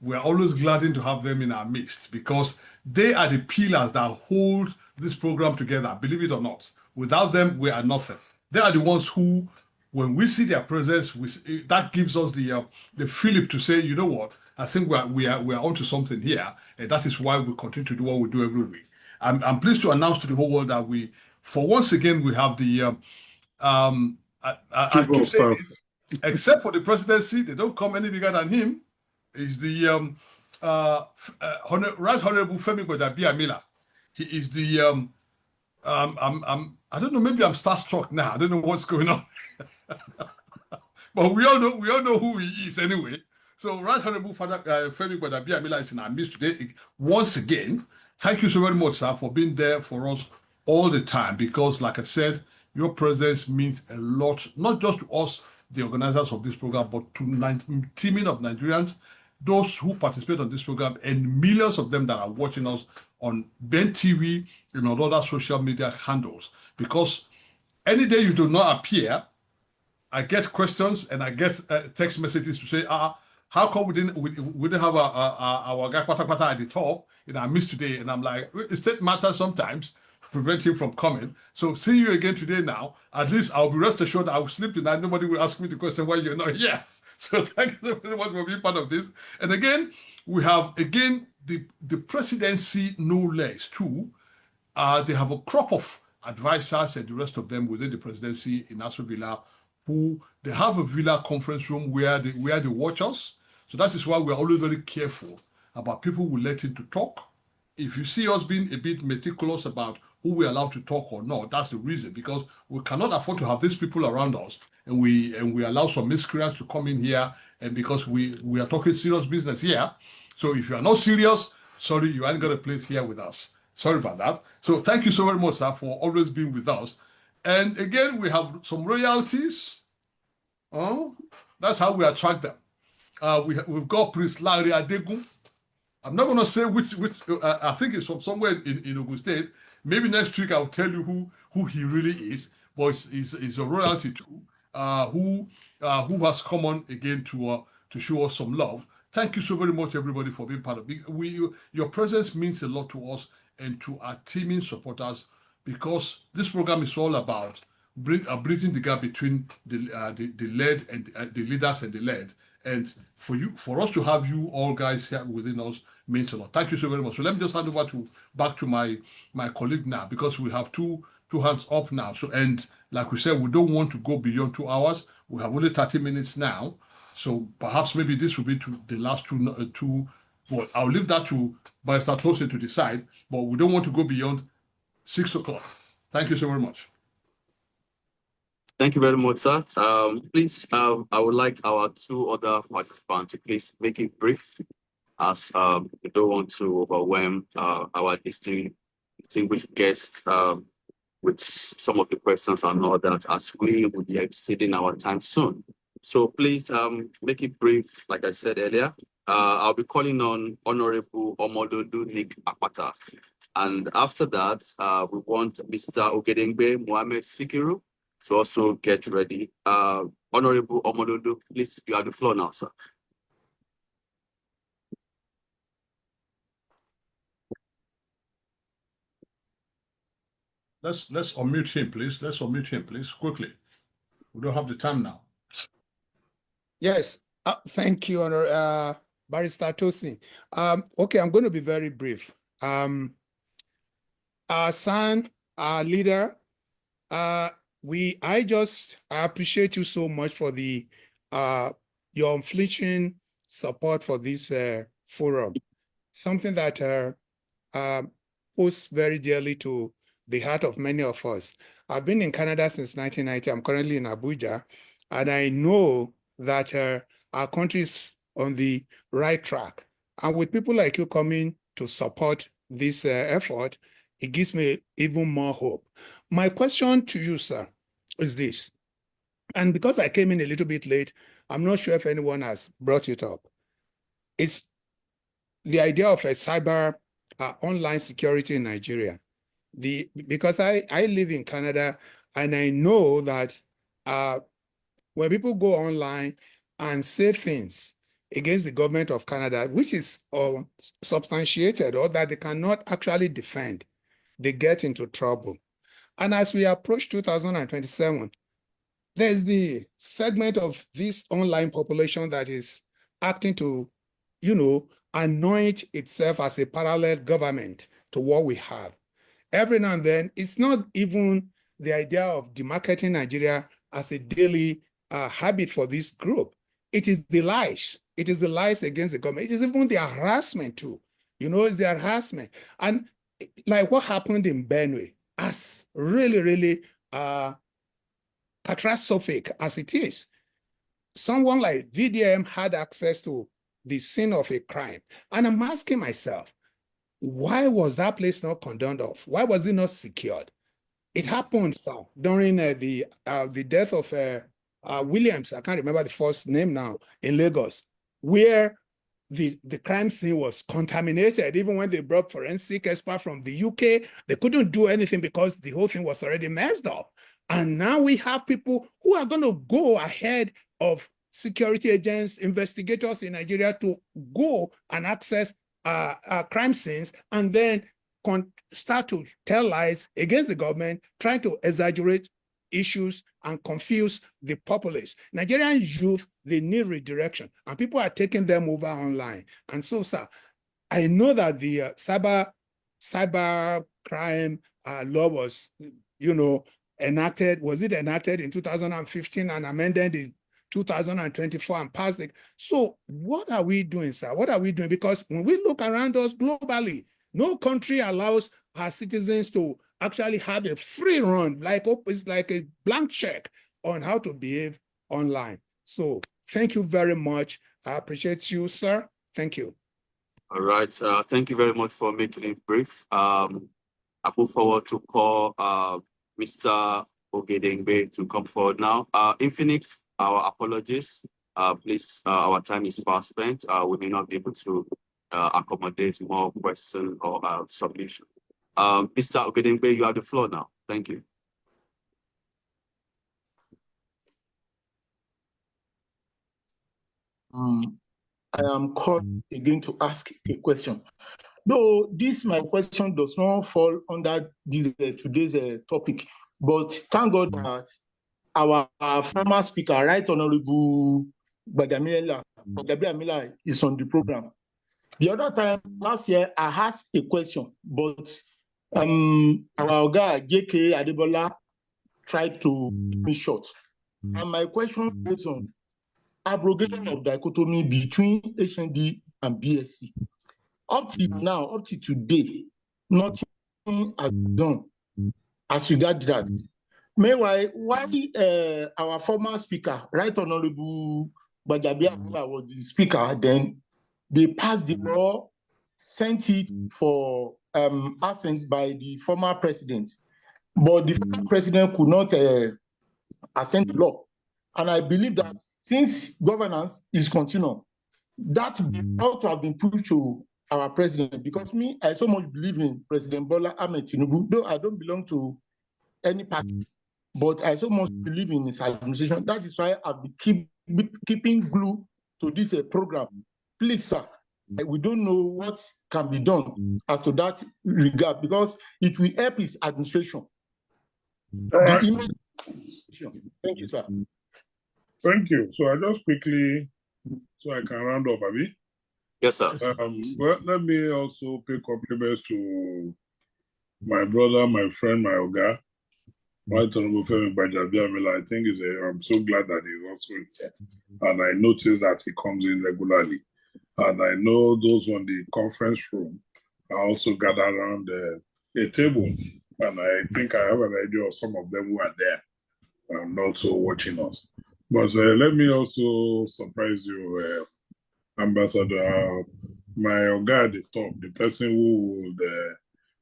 we're always glad to have them in our midst because they are the pillars that hold this program together, believe it or not. Without them, we are nothing. They are the ones who, when we see their presence, that gives us the fillip to say, you know what, I think we are onto something here, and that is why we continue to do what we do every week. I'm pleased to announce to the whole world that for once again, we have the I keep saying it, except for the presidency, they don't come any bigger than him. Is the Right Honorable Femi Gbadabiamila. He is the I don't know, maybe I'm starstruck now. I don't know what's going on. But we all know who he is anyway. So Right Honorable Father Femi Gbadabiamila is in our midst today. Once again, thank you so very much, sir, for being there for us all the time, because like I said, your presence means a lot, not just to us, the organizers of this program, but to teaming of Nigerians, those who participate on this program, and millions of them that are watching us on Ben TV and on other social media handles. Because any day you do not appear, I get questions and I get text messages to say, how come we didn't have our guy Pata Pata at the top in our midst today? And I'm like, state matters sometimes prevent him from coming. So see you again today now. At least I'll be rest assured I will sleep tonight. Nobody will ask me the question why you're not here. So thank you so very much for being part of this. And again, we have the presidency no less too. They have a crop of advisors and the rest of them within the presidency in Aso Villa, who they have a villa conference room where they watch us. So that is why we're always very careful about people we let in to talk. If you see us being a bit meticulous about who we're allowed to talk or not, that's the reason, because we cannot afford to have these people around us and we allow some miscreants to come in here, and because we are talking serious business here. So if you are not serious, sorry, you ain't got a place here with us. Sorry about that. So thank you so very much, sir, for always being with us. And again, we have some royalties. Oh, that's how we attract them. We've got Prince Larry Adegun. I'm not going to say which I think it's from somewhere in Ogun State. Maybe next week I'll tell you who he really is. But he's a royalty too, who has come on again to show us some love. Thank you so very much, everybody, for being part of it. Your presence means a lot to us and to our teaming supporters, because this program is all about bridging the gap between the led and the leaders and the led. And for us to have you all guys here within us means a lot. Thank you so very much. So let me just hand over back to my colleague now, because we have two hands up now. So, and like we said, we don't want to go beyond 2 hours. We have only 30 minutes now. So perhaps maybe this will be the last two. Well, I'll leave that to Barrister Tosin to decide, but we don't want to go beyond 6 o'clock. Thank you so very much. Thank you very much, sir. Please, I would like our two other participants to please make it brief, as we don't want to overwhelm our distinguished guests with some of the questions and all that, as we will be exceeding our time soon. So please make it brief, like I said earlier. I'll be calling on Honorable Omododu Nick Apata. And after that, we want Mr. Ogedengbe Mohammed Sikiru to also get ready. Honorable Omododu, please, you have the floor now, sir. Let's unmute him, please. Let's unmute him, please, quickly. We don't have the time now. Yes, thank you, Honor Barrister Tosin. Okay, I'm going to be very brief. Our son, our leader, I appreciate you so much for your unflinching support for this forum. Something that owes very dearly to the heart of many of us. I've been in Canada since 1990. I'm currently in Abuja, and I know that our country is on the right track. And with people like you coming to support this effort, it gives me even more hope. My question to you, sir, is this. And because I came in a little bit late, I'm not sure if anyone has brought it up. It's the idea of a cyber online security in Nigeria. Because I live in Canada, and I know that when people go online and say things against the government of Canada, which is substantiated or that they cannot actually defend, they get into trouble. And as we approach 2027, there's the segment of this online population that is acting to, anoint itself as a parallel government to what we have. Every now and then, it's not even the idea of demarketing Nigeria as a daily habit for this group. It is the lies. It is the lies against the government. It is even the harassment too. It's the harassment. And like what happened in Benue, as really, really catastrophic as it is, someone like VDM had access to the scene of a crime. And I'm asking myself, why was that place not condoned off? Why was it not secured? It happened during the death of Williams, I can't remember the first name now, in Lagos, where the crime scene was contaminated. Even when they brought forensic experts from the UK, they couldn't do anything because the whole thing was already messed up. And now we have people who are going to go ahead of security agents, investigators in Nigeria to go and access crime scenes and then start to tell lies against the government, trying to exaggerate issues and confuse the populace. Nigerian youth, they need redirection, and people are taking them over online. And so, sir, I know that the cyber crime law was, enacted. Was it enacted in 2015 and amended in 2024 and passed it? So what are we doing, sir? What are we doing? Because when we look around us globally, no country allows her citizens to actually have a free run, it's like a blank check on how to behave online. So thank you very much. I appreciate you, sir. Thank you. All right. Thank you very much for making it brief. I move forward to call Mr. Ogedengbe to come forward now. Infinix, our apologies. Please, our time is fast spent. We may not be able to accommodate more questions or submission. Mr. Ogedengbe, you have the floor now. Thank you. I am called again to ask a question. Though this my question does not fall under this today's topic, but thank God that our former speaker, Right Honorable Gbagamiela is on the program. The other time last year, I asked a question, but our guy JK Adebola tried to keep me short. And my question is on abrogation of dichotomy between HND and BSc. Up to now, up to today, nothing has been done as regards that. Meanwhile, while our former speaker, Right Honorable Gbagamiela was the speaker, then they passed the law, sent it for assent by the former president. But the former president could not assent the law. And I believe that since governance is continual, that ought to have been pushed to our president, because me, I so much believe in President Bola Ahmed Tinubu, though I don't belong to any party, but I so much believe in his administration. That is why I've been keeping glue to this program. Please, sir, we don't know what can be done as to that regard, because it will help his administration. Right. Thank you, sir. Thank you. So I just quickly, so I can round up, Abi. Yes, sir. Well, let me also pay compliments to my brother, my friend, my Oga, Right Honorable Femi Gbagamiela. I think I'm so glad that he's also here. And I noticed that he comes in regularly. And I know those on the conference room are also gathered around a table. And I think I have an idea of some of them who are there and also watching us. But let me also surprise you, Ambassador, my Oga at the top, the person who would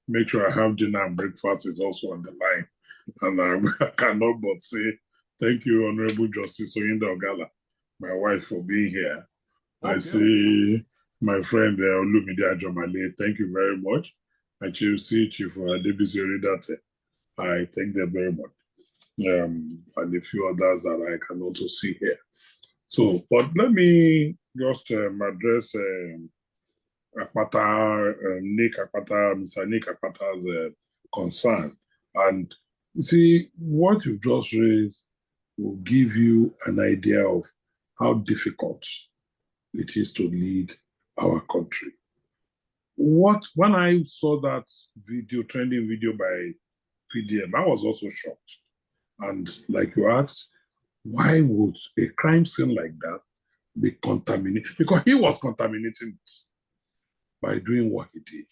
make sure I have dinner and breakfast is also on the line. And I cannot but say thank you, Honorable Justice Oyinda Ogala, my wife, for being here. Okay. I see my friend Olumide Ajomale, thank you very much. I see Chief Adebisi Oridate. I thank them very much. And a few others that I can also see here. So, but let me just address Mr. Nick Akpata's concern. And you see, what you just raised will give you an idea of how difficult it is to lead our country. When I saw that trending video by PDM, I was also shocked. And like you asked, why would a crime scene like that be contaminated? Because he was contaminating it by doing what he did,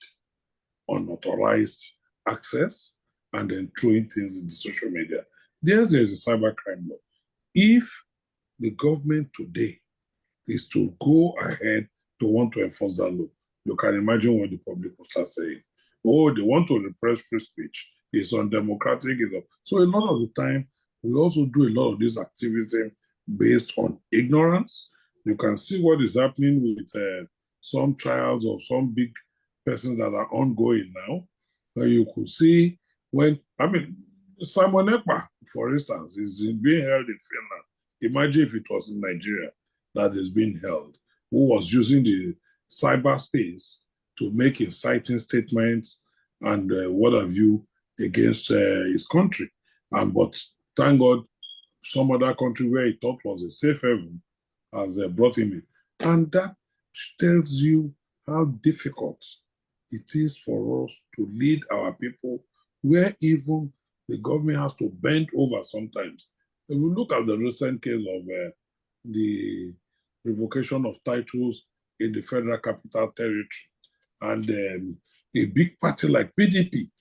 unauthorized access, and then throwing things in the social media. There's a cybercrime law. If the government today is to go ahead to want to enforce that law, you can imagine what the public will start saying. Oh, they want to repress free speech. It's undemocratic. So a lot of the time, we also do a lot of this activism based on ignorance. You can see what is happening with some trials of some big persons that are ongoing now. You could see Simon Ekpa, for instance, is being held in Finland. Imagine if it was in Nigeria that is being held, who was using the cyberspace to make inciting statements and what have you against his country. But thank God, some other country where he thought was a safe haven has brought him in. And that tells you how difficult it is for us to lead our people, where even the government has to bend over sometimes. If we look at the recent case of the revocation of titles in the Federal Capital Territory, and a big party like PDP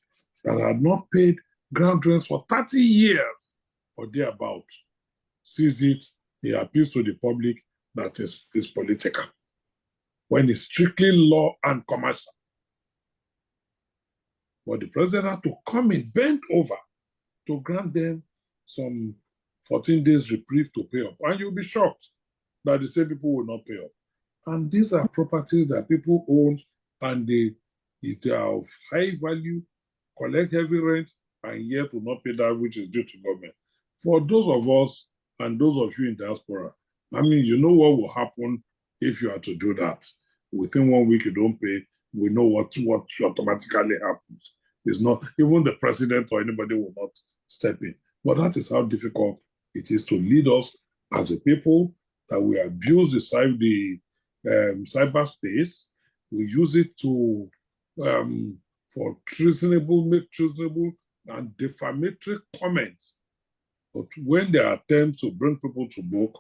that had not paid ground rents for 30 years or thereabout sees it, he appeals to the public that is political. when it's strictly law and commercial. But the president had to come in, bend over to grant them some 14 days reprieve to pay up. And you'll be shocked that the same people will not pay up. And these are properties that people own, and they are of high value, collect heavy rent, and yet will not pay that which is due to government. For those of us and those of you in diaspora, I mean, you know what will happen if you are to do that. Within 1 week, you don't pay, we know what automatically happens. It's not, even the president or anybody will not step in. But that is how difficult it is to lead us as a people, that we abuse the cyberspace. We use it to for make treasonable and defamatory comments. But when there are attempts to bring people to book,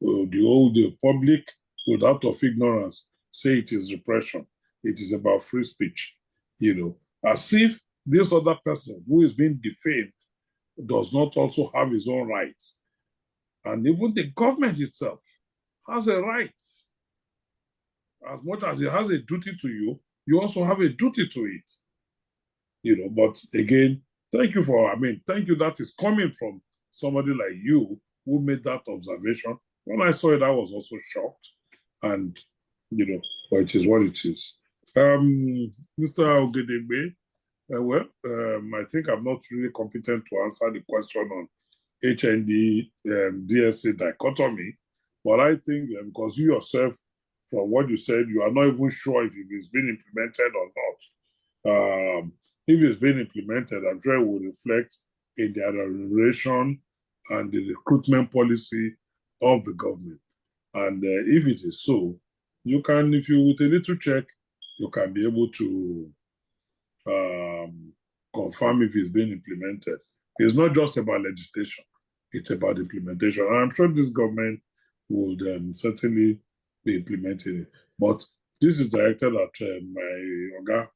the public, without of ignorance, say it is repression. It is about free speech, as if this other person who is being defamed does not also have his own rights. And even the government itself has a right. As much as it has a duty to you, you also have a duty to it. But again, thank you, that is coming from somebody like you who made that observation. When I saw it, I was also shocked. And, but it is what it is. Mr. Ogedegbe, I think I'm not really competent to answer the question on HND DSA dichotomy, but I think because you yourself, from what you said, you are not even sure if it's been implemented or not. If it's been implemented, I'm sure it will reflect in the remuneration and the recruitment policy of the government. And if it is so, you can, if you with a little check, you can be able to confirm if it's been implemented. It's not just about legislation, it's about implementation. And I'm sure this government would certainly be implementing it. But this is directed at my Oga,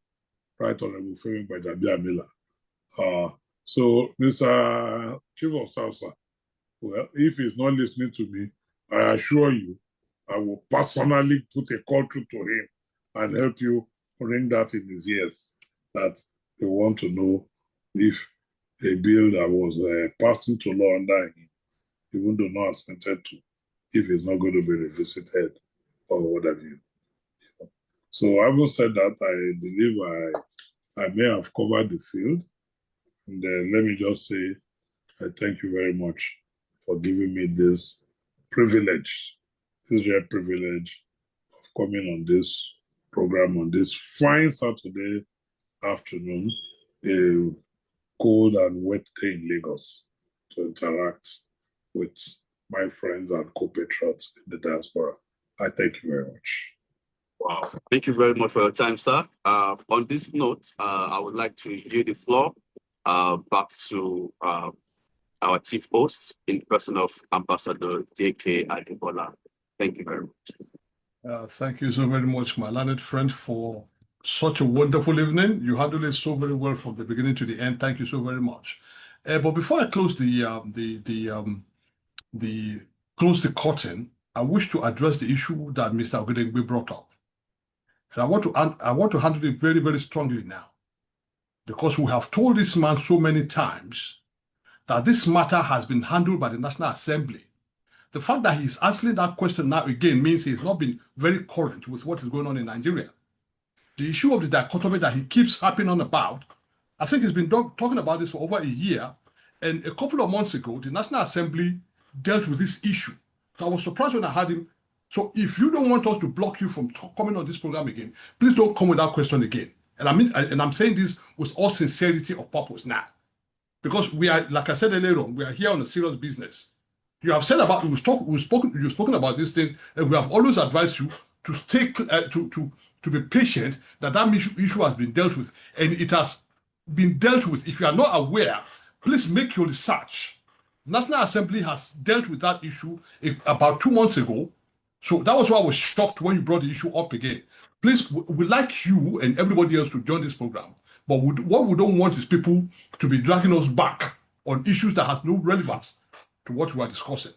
Right Honorable FIMC Gbajabiamila. So, Mr. Chief of Staff, sir, well, if he's not listening to me, I assure you, I will personally put a call through to him and help you ring that in his ears, that they want to know if a bill that was passed into law under him, even though not assented to, if it's not going to be revisited or what have you. So having said that, I believe I may have covered the field. And let me just say, I thank you very much for giving me this privilege, this rare privilege of coming on this program on this fine Saturday afternoon, a cold and wet day in Lagos, to interact with my friends and compatriots in the diaspora. I thank you very much. Wow. Thank you very much for your time, sir. On this note, I would like to yield the floor back to our chief host in the person of Ambassador J.K. Bola. Thank you very much. Thank you so very much, my learned friend, for such a wonderful evening. You handled it so very well from the beginning to the end. Thank you so very much. But before I close close the curtain, I wish to address the issue that Mr. Ogedegbe brought up. And I want to handle it very, very strongly now, because we have told this man so many times that this matter has been handled by the National Assembly. The fact that he's answering that question now again means he's not been very current with what is going on in Nigeria. The issue of the dichotomy that he keeps harping on about, I think he's been talking about this for over a year. And a couple of months ago, the National Assembly dealt with this issue. So I was surprised when I heard him. So if you don't want us to block you from coming on this program again, please don't come with that question again. And I'm saying this with all sincerity of purpose now. Because we are, like I said earlier on, we are here on a serious business. You have said about, you've spoken about these things, and we have always advised you to stay, to be patient, that issue has been dealt with, and it has been dealt with. If you are not aware, please make your research. National Assembly has dealt with that issue about 2 months ago. So that was why I was shocked when you brought the issue up again. Please, we'd like you and everybody else to join this program. But what we don't want is people to be dragging us back on issues that has no relevance to what we are discussing.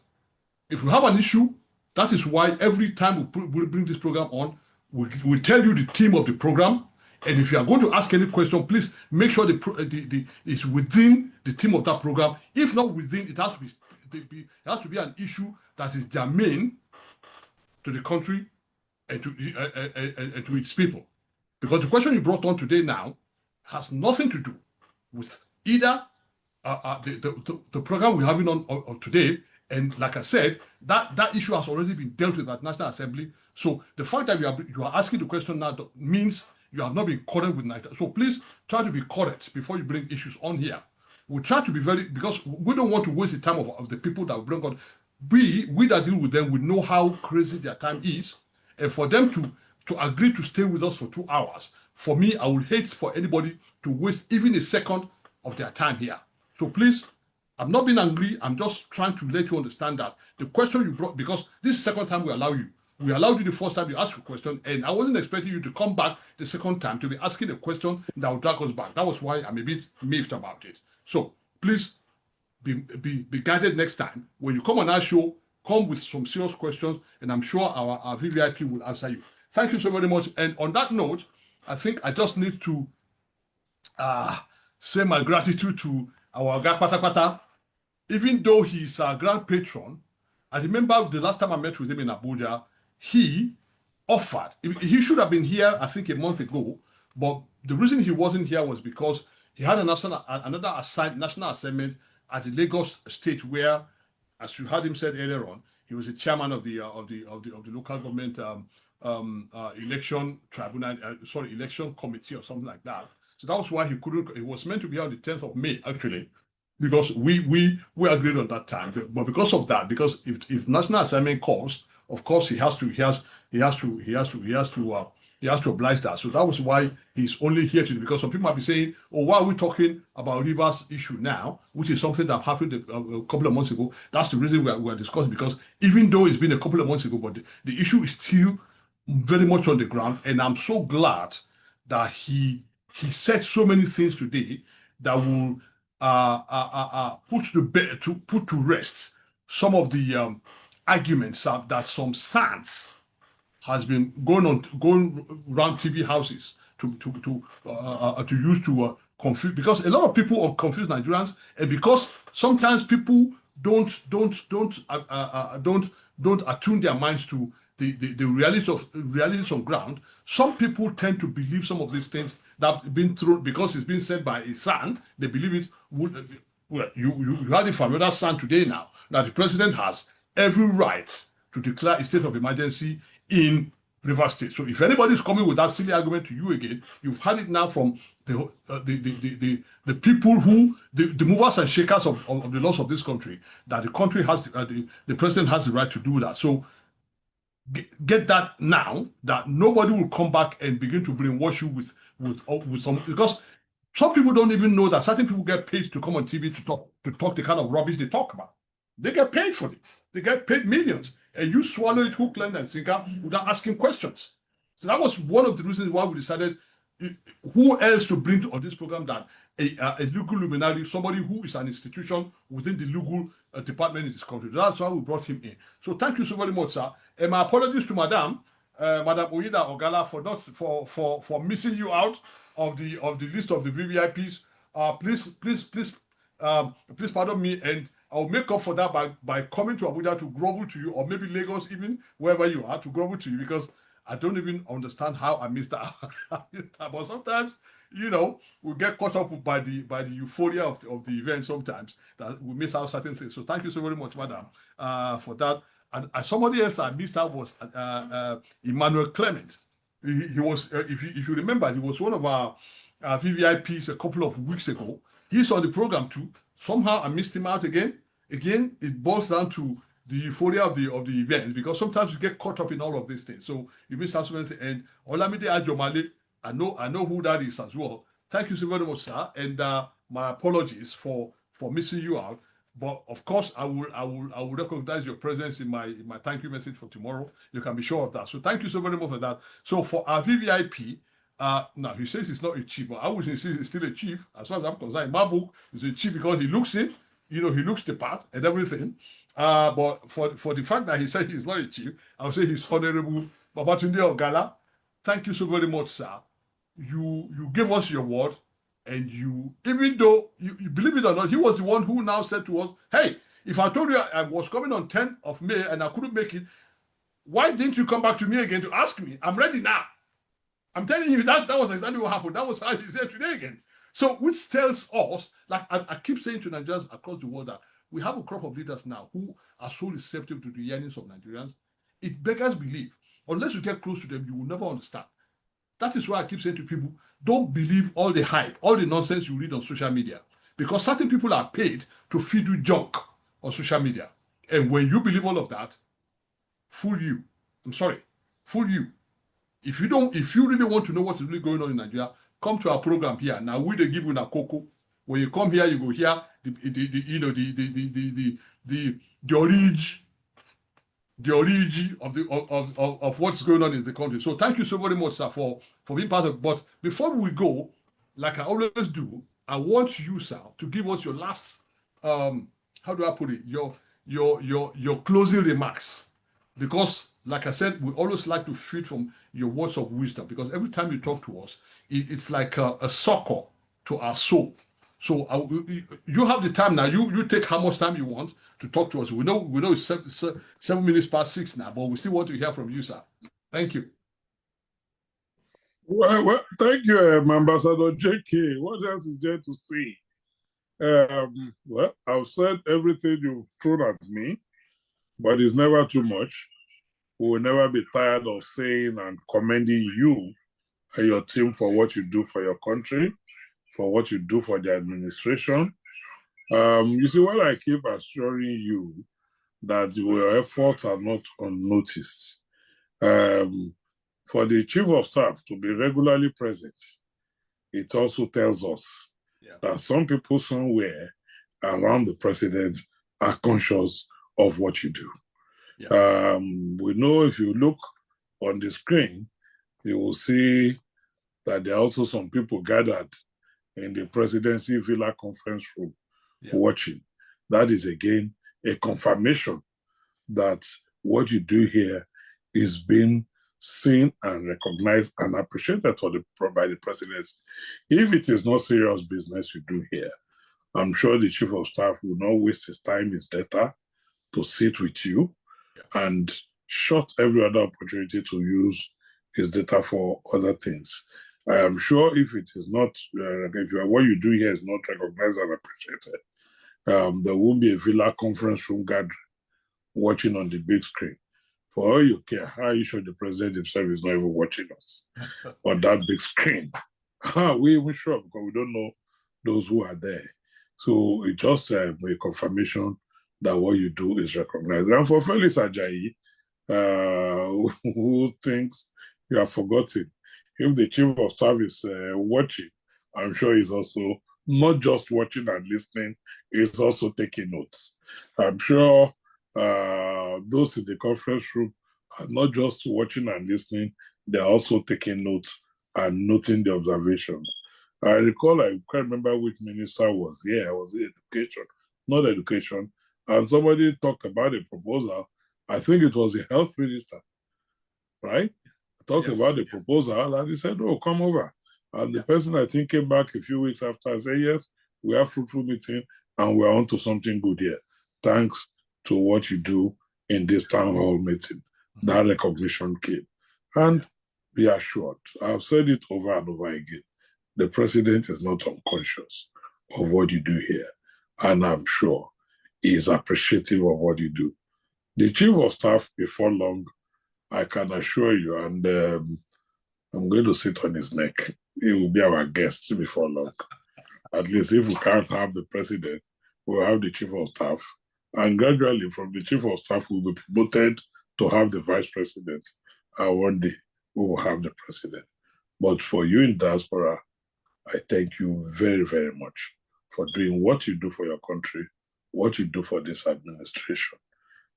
If we have an issue, that is why every time we bring this program on, we'll tell you the theme of the program. And if you are going to ask any question, please make sure it's within the theme of that program. If not within, it has to be an issue that is germane to the country and to its people. Because the question you brought on today now has nothing to do with either the program we're having on today. And like I said, that issue has already been dealt with at National Assembly. So the fact that you are asking the question now means you have not been current with Nigeria. So please try to be current before you bring issues on here. We try to be because we don't want to waste the time of the people that we bring on. We that deal with them, we know how crazy their time is. And for them to agree to stay with us for 2 hours, for me, I would hate for anybody to waste even a second of their time here. So please, I'm not being angry. I'm just trying to let you understand that the question you brought, because this is the second time we allow you. We allowed you the first time you asked a question, and I wasn't expecting you to come back the second time to be asking a question that would drag us back. That was why I'm a bit miffed about it. So please be guided next time. When you come on our show, come with some serious questions, and I'm sure our VVIP will answer you. Thank you so very much. And on that note, I think I just need to say my gratitude to our guy Patapata. Even though he's our grand patron, I remember the last time I met with him in Abuja, he offered, he should have been here, I think, a month ago, but the reason he wasn't here was because he had another national assignment at the Lagos State, where, as you heard him said earlier on, he was the chairman of the local government election tribunal, election committee or something like that. So that was why he couldn't. It was meant to be on the 10th of May, actually, because we agreed on that time. But because of that, because if national assignment calls, of course he has to oblige that. So that was why he's only here today. Because some people might be saying, "Oh, why are we talking about Rivers issue now?" Which is something that happened a couple of months ago. That's the reason we're discussing. Because even though it's been a couple of months ago, but the issue is still very much on the ground. And I'm so glad that he said so many things today that will put to rest some of the arguments that some SANS has been going around TV houses to use to confuse, because a lot of people are confused Nigerians, and because sometimes people don't attune their minds to the realities of ground. Some people tend to believe some of these things that have been thrown because it's been said by a SAN. They believe it. Well, you heard it from another SAN today now that the president has every right to declare a state of emergency in Rivers State. So if anybody is coming with that silly argument to you again, you've had it now from the people who the movers and shakers of the laws of this country, that the country has the president has the right to do that. So get that now, that nobody will come back and begin to brainwash you with some, because some people don't even know that certain people get paid to come on TV to talk the kind of rubbish they talk about. They get paid for this. They get paid millions, and you swallow it hook, line, and sinker without asking questions. So that was one of the reasons why we decided who else to bring on this program than a legal luminary, somebody who is an institution within the legal department in this country. That's why we brought him in. So thank you so very much, sir. And my apologies to Madam Oyida Ogala for missing you out of the list of the VVIPs. Please pardon me, and I'll make up for that by coming to Abuja to grovel to you, or maybe Lagos, even wherever you are, to grovel to you, because I don't even understand how I missed that. But sometimes, we get caught up by the euphoria of the event sometimes, that we miss out certain things. So thank you so very much, Madam, for that. And somebody else I missed out was Emmanuel Clement. He was, if you remember, he was one of our VVIPs a couple of weeks ago. He's on the program too. Somehow I missed him out again. Again, it boils down to the euphoria of the event, because sometimes you get caught up in all of these things. So you miss out something. And Olamide Ajomale, I know who that is as well. Thank you so very much, sir. And my apologies for missing you out. But of course, I will recognize your presence in my thank you message for tomorrow. You can be sure of that. So thank you so very much for that. So for our VVIP, now he says he's not a chief, but I would say he's still a chief. As far as I'm concerned, in my book, he's a chief because he looks it, he looks the part and everything. But for the fact that he said he's not a chief, I would say he's Honorable Babatunde Ogala. thank you so very much, sir. You gave us your word, and even though you believe it or not, he was the one who now said to us, hey, if I told you I was coming on 10th of May and I couldn't make it, why didn't you come back to me again to ask me? I'm ready now. I'm telling you, that was exactly what happened. That was how he's here today again. So, which tells us, like I keep saying to Nigerians across the world, that we have a crop of leaders now who are so receptive to the yearnings of Nigerians. It beggars belief. Unless you get close to them, you will never understand. That is why I keep saying to people, don't believe all the hype, all the nonsense you read on social media. Because certain people are paid to feed you junk on social media. And when you believe all of that, fool you. I'm sorry, fool you. If you really want to know what is really going on in Nigeria, come to our program here. Now we they give you a cocoa. When you come here, you go hear the origin of what's going on in the country. So thank you so very much, sir, for being part of it. But before we go, like I always do, I want you, sir, to give us your last how do I put it? Your closing remarks. Because, like I said, we always like to feed from your words of wisdom. Because every time you talk to us, it's like a succor to our soul. So you have the time now. You take how much time you want to talk to us. We know it's 7 minutes past 6 now, but we still want to hear from you, sir. Thank you. Well, thank you, Ambassador JK. What else is there to say? Well, I've said everything you've thrown at me, but it's never too much. We will never be tired of saying and commending you and your team for what you do for your country, for what you do for the administration. You see, while I keep assuring you that your efforts are not unnoticed, for the Chief of Staff to be regularly present, it also tells us that some people somewhere around the president are conscious of what you do. Yeah. We know if you look on the screen, you will see that there are also some people gathered in the presidency villa conference room watching. That is again a confirmation that what you do here is being seen and recognized and appreciated by the president. If it is not serious business you do here, I'm sure the Chief of Staff will not waste his time, his data, to sit with you and shut every other opportunity to use his data for other things. I am sure if it is not, what you do here is not recognized and appreciated, there won't be a villa conference room gathering watching on the big screen. For all you care, how you sure the president himself is not even watching us on that big screen? We even sure because we don't know those who are there. So it's just a confirmation that what you do is recognized. And for Felix Ajayi, who thinks you have forgotten, if the Chief of Staff is watching, I'm sure he's also not just watching and listening, he's also taking notes. I'm sure those in the conference room are not just watching and listening, they're also taking notes and noting the observations. I recall, I can't remember which minister was here, it was education, not education, and somebody talked about a proposal. I think it was the health minister, right? Talked about the proposal and he said, oh, come over. And the person I think came back a few weeks after and said, yes, we have fruitful meeting and we're on to something good here. Thanks to what you do in this town hall meeting. That recognition came. And be assured, I've said it over and over again, the president is not unconscious of what you do here. And I'm sure he is appreciative of what you do. The Chief of Staff, before long, I can assure you, and I'm going to sit on his neck. He will be our guest before long. At least if we can't have the president, we'll have the Chief of Staff. And gradually from the Chief of Staff, we'll be promoted to have the Vice President. And one day, we will have the President. But for you in diaspora, I thank you very, very much for doing what you do for your country, what you do for this administration,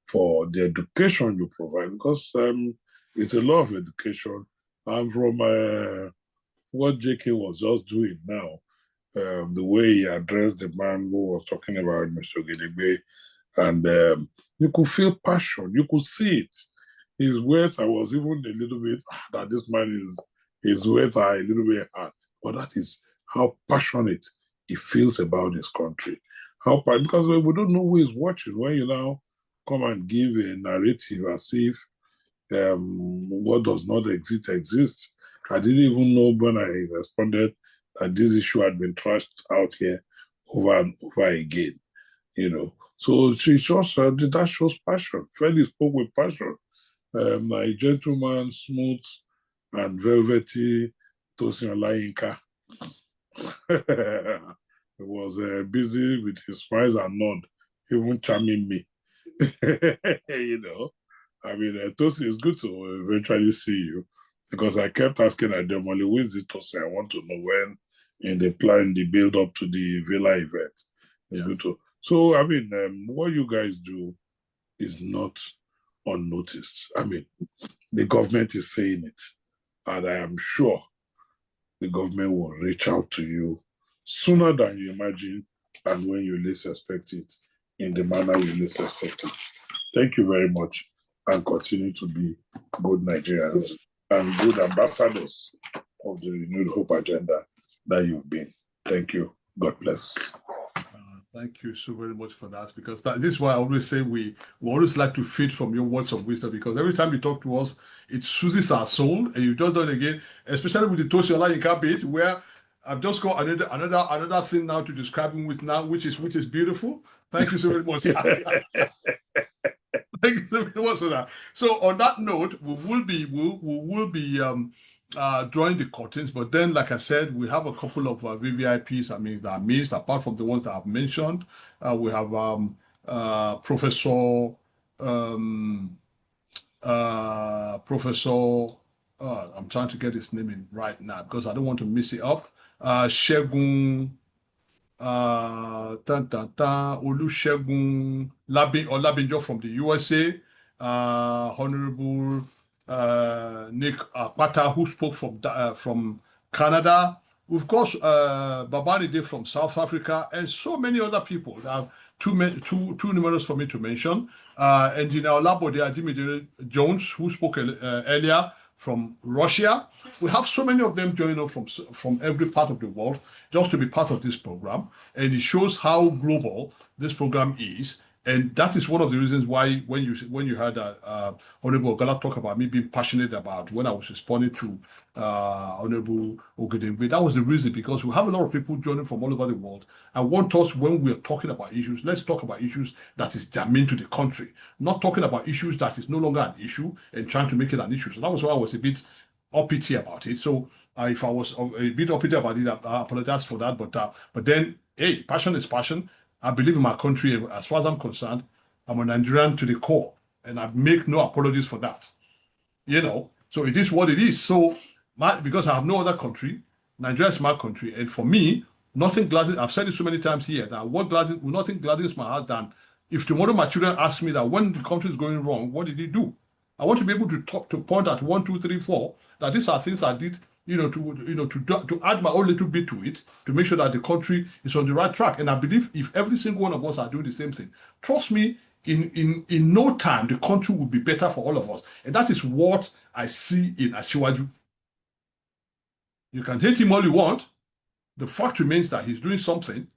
for the education you provide, because it's a lot of education. And from what JK was just doing now, the way he addressed the man who was talking about Mr. Gidigbe, and you could feel passion, you could see it. his words, I was even a little bit, that this man his words are a little bit hard. But that is how passionate he feels about his country. Because we don't know who is watching. When you now come and give a narrative as if what does not exist exists. I didn't even know when I responded that this issue had been trashed out here over and over again, you know. So that shows passion. Freddie spoke with passion. A gentleman, smooth and velvety Tosin Olayinka. He was busy with his smiles and nod, even charming me. You know, I mean, Tosin, it's good to eventually see you because I kept asking Ademole, who is this Tosin? I want to know when in the plan, the build up to the Villa event. It's good to. So, I mean, what you guys do is not unnoticed. I mean, the government is saying it, and I am sure the government will reach out to you sooner than you imagine and when you least expect it, in the manner you least expect it. Thank you very much, and continue to be good Nigerians and good ambassadors of the Renewed Hope agenda that you've been. Thank you. God bless. Thank you so very much for that, because this is why I always say we always like to feed from your words of wisdom, because every time you talk to us, it soothes our soul, and you've just done it again, especially with the Tosin Olayinka bit, where I've just got another thing now to describe him with now, which is beautiful. Thank you so very much. Thank you so very much for that. So on that note, we will be drawing the curtains, but then, like I said, we have a couple of VVIPs. I mean, that are missed, apart from the ones that I've mentioned. We have Professor I'm trying to get his name in right now because I don't want to mess it up. Shegun Olusegun Olabinjo from the USA, Honorable Nick Pata, who spoke from Canada. Of course, Babanide from South Africa, and so many other people that are too numerous for me to mention. Engineer Olabode Adimide Jones, who spoke earlier from Russia. We have so many of them joining us from every part of the world just to be part of this program, and it shows how global this program is. And that is one of the reasons why when you heard Honorable Ogala talk about me being passionate about when I was responding to Honorable Ogedengbe, that was the reason, because we have a lot of people joining from all over the world. I want us, when we're talking about issues, let's talk about issues that is germane to the country, not talking about issues that is no longer an issue and trying to make it an issue. So that was why I was a bit uppity about it. So if I was a bit uppity about it, I apologize for that. But then, hey, passion is passion. I believe in my country. As far as I'm concerned, I'm a Nigerian to the core, and I make no apologies for that. You know, so it is what it is. So, because I have no other country, Nigeria is my country, and for me, nothing gladdens. I've said it so many times here that nothing gladdens my heart than if tomorrow my children ask me that when the country is going wrong, what did he do? I want to be able to point at 1, 2, 3, 4 that these are things I did. To add my own little bit to it, to make sure that the country is on the right track. And I believe if every single one of us are doing the same thing, trust me, in no time, the country will be better for all of us. And that is what I see in Asiwaju. You can hate him all you want. The fact remains that he's doing something.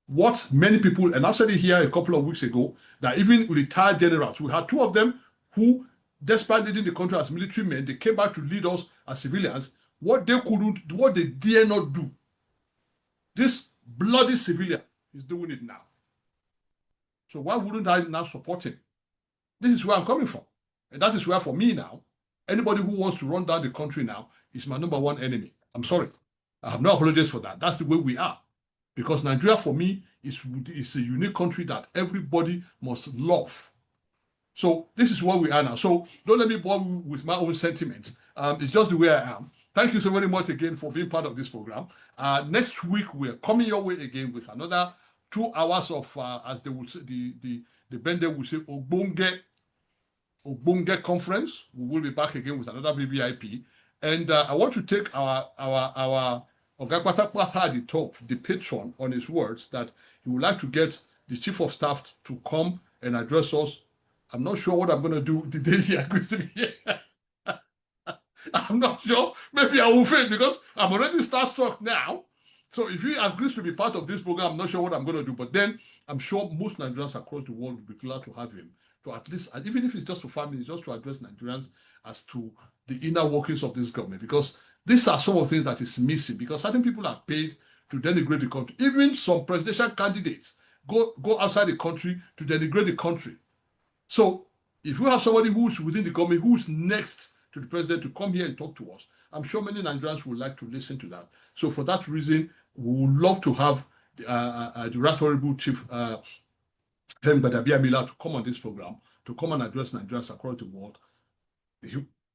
What many people, and I've said it here a couple of weeks ago, that even retired generals, we had 2 of them who, despite leading the country as military men, they came back to lead us as civilians. What they couldn't, what they dare not do. This bloody civilian is doing it now. So why wouldn't I now support him? This is where I'm coming from. And that is where, for me now, anybody who wants to run down the country now is my number 1 enemy. I'm sorry. I have no apologies for that. That's the way we are. Because Nigeria, for me, is a unique country that everybody must love. So this is where we are now. So don't let me bore you with my own sentiments. It's just the way I am. Thank you so very much again for being part of this program. Next week, we're coming your way again with another 2 hours of, as they would say, the Bende will say, Ogbonge conference. We will be back again with another VVIP. And I want to take our Ogakwasa at the top, the patron, on his words that he would like to get the Chief of Staff to come and address us I'm not sure what I'm going to do the day he agrees to be here. I'm not sure. Maybe I will fail because I'm already starstruck now. So if he agrees to be part of this program, I'm not sure what I'm going to do. But then I'm sure most Nigerians across the world will be glad to have him. To at least, even if it's just for 5 minutes, just to address Nigerians as to the inner workings of this government. Because these are some of the things that is missing. Because certain people are paid to denigrate the country. Even some presidential candidates go outside the country to denigrate the country. So if we have somebody who's within the government, who's next to the president to come here and talk to us, I'm sure many Nigerians would like to listen to that. So for that reason, we would love to have the Right Honorable Chief FIMC to come on this program, to come and address Nigerians across the world.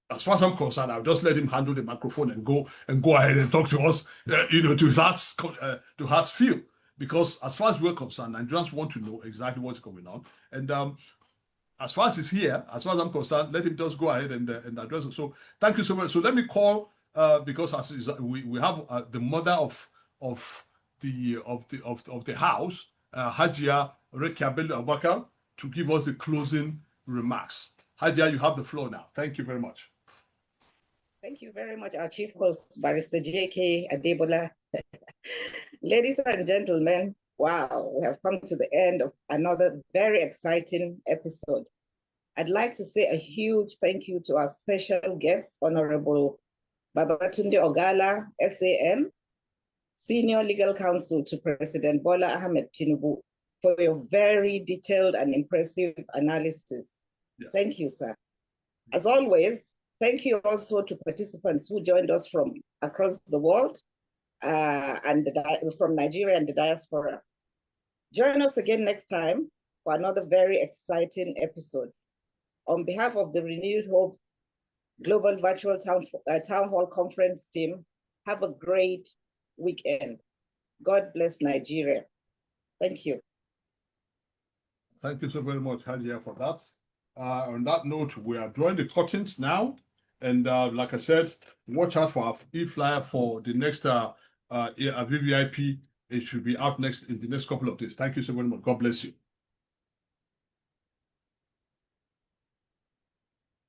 As far as I'm concerned, I'll just let him handle the microphone and go ahead and talk to us, to heart's feel. Because as far as we're concerned, Nigerians want to know exactly what's going on. And as far as he's here, as far as I'm concerned, let him just go ahead and address it. So thank you so much. So let me call because we have the mother of the house, Hajia Rekiabelu Abakar, to give us the closing remarks. Hajia, you have the floor now. Thank you very much. Thank you very much, our chief host, Barrister J.K. Adebola. Ladies and gentlemen, wow, we have come to the end of another very exciting episode. I'd like to say a huge thank you to our special guest, Honorable Babatunde Ogala, SAN, Senior Legal Counsel to President Bola Ahmed Tinubu, for your very detailed and impressive analysis. Yeah. Thank you, sir. As always, thank you also to participants who joined us from across the world and from Nigeria and the diaspora. Join us again next time for another very exciting episode. On behalf of the Renewed Hope Global Virtual Town Hall Conference team, have a great weekend. God bless Nigeria. Thank you. Thank you so very much, Hajia, for that. On that note, we are drawing the curtains now. And like I said, watch out for our e-flyer for the next VVIP. It should be out in the next couple of days. Thank you so very much. God bless you.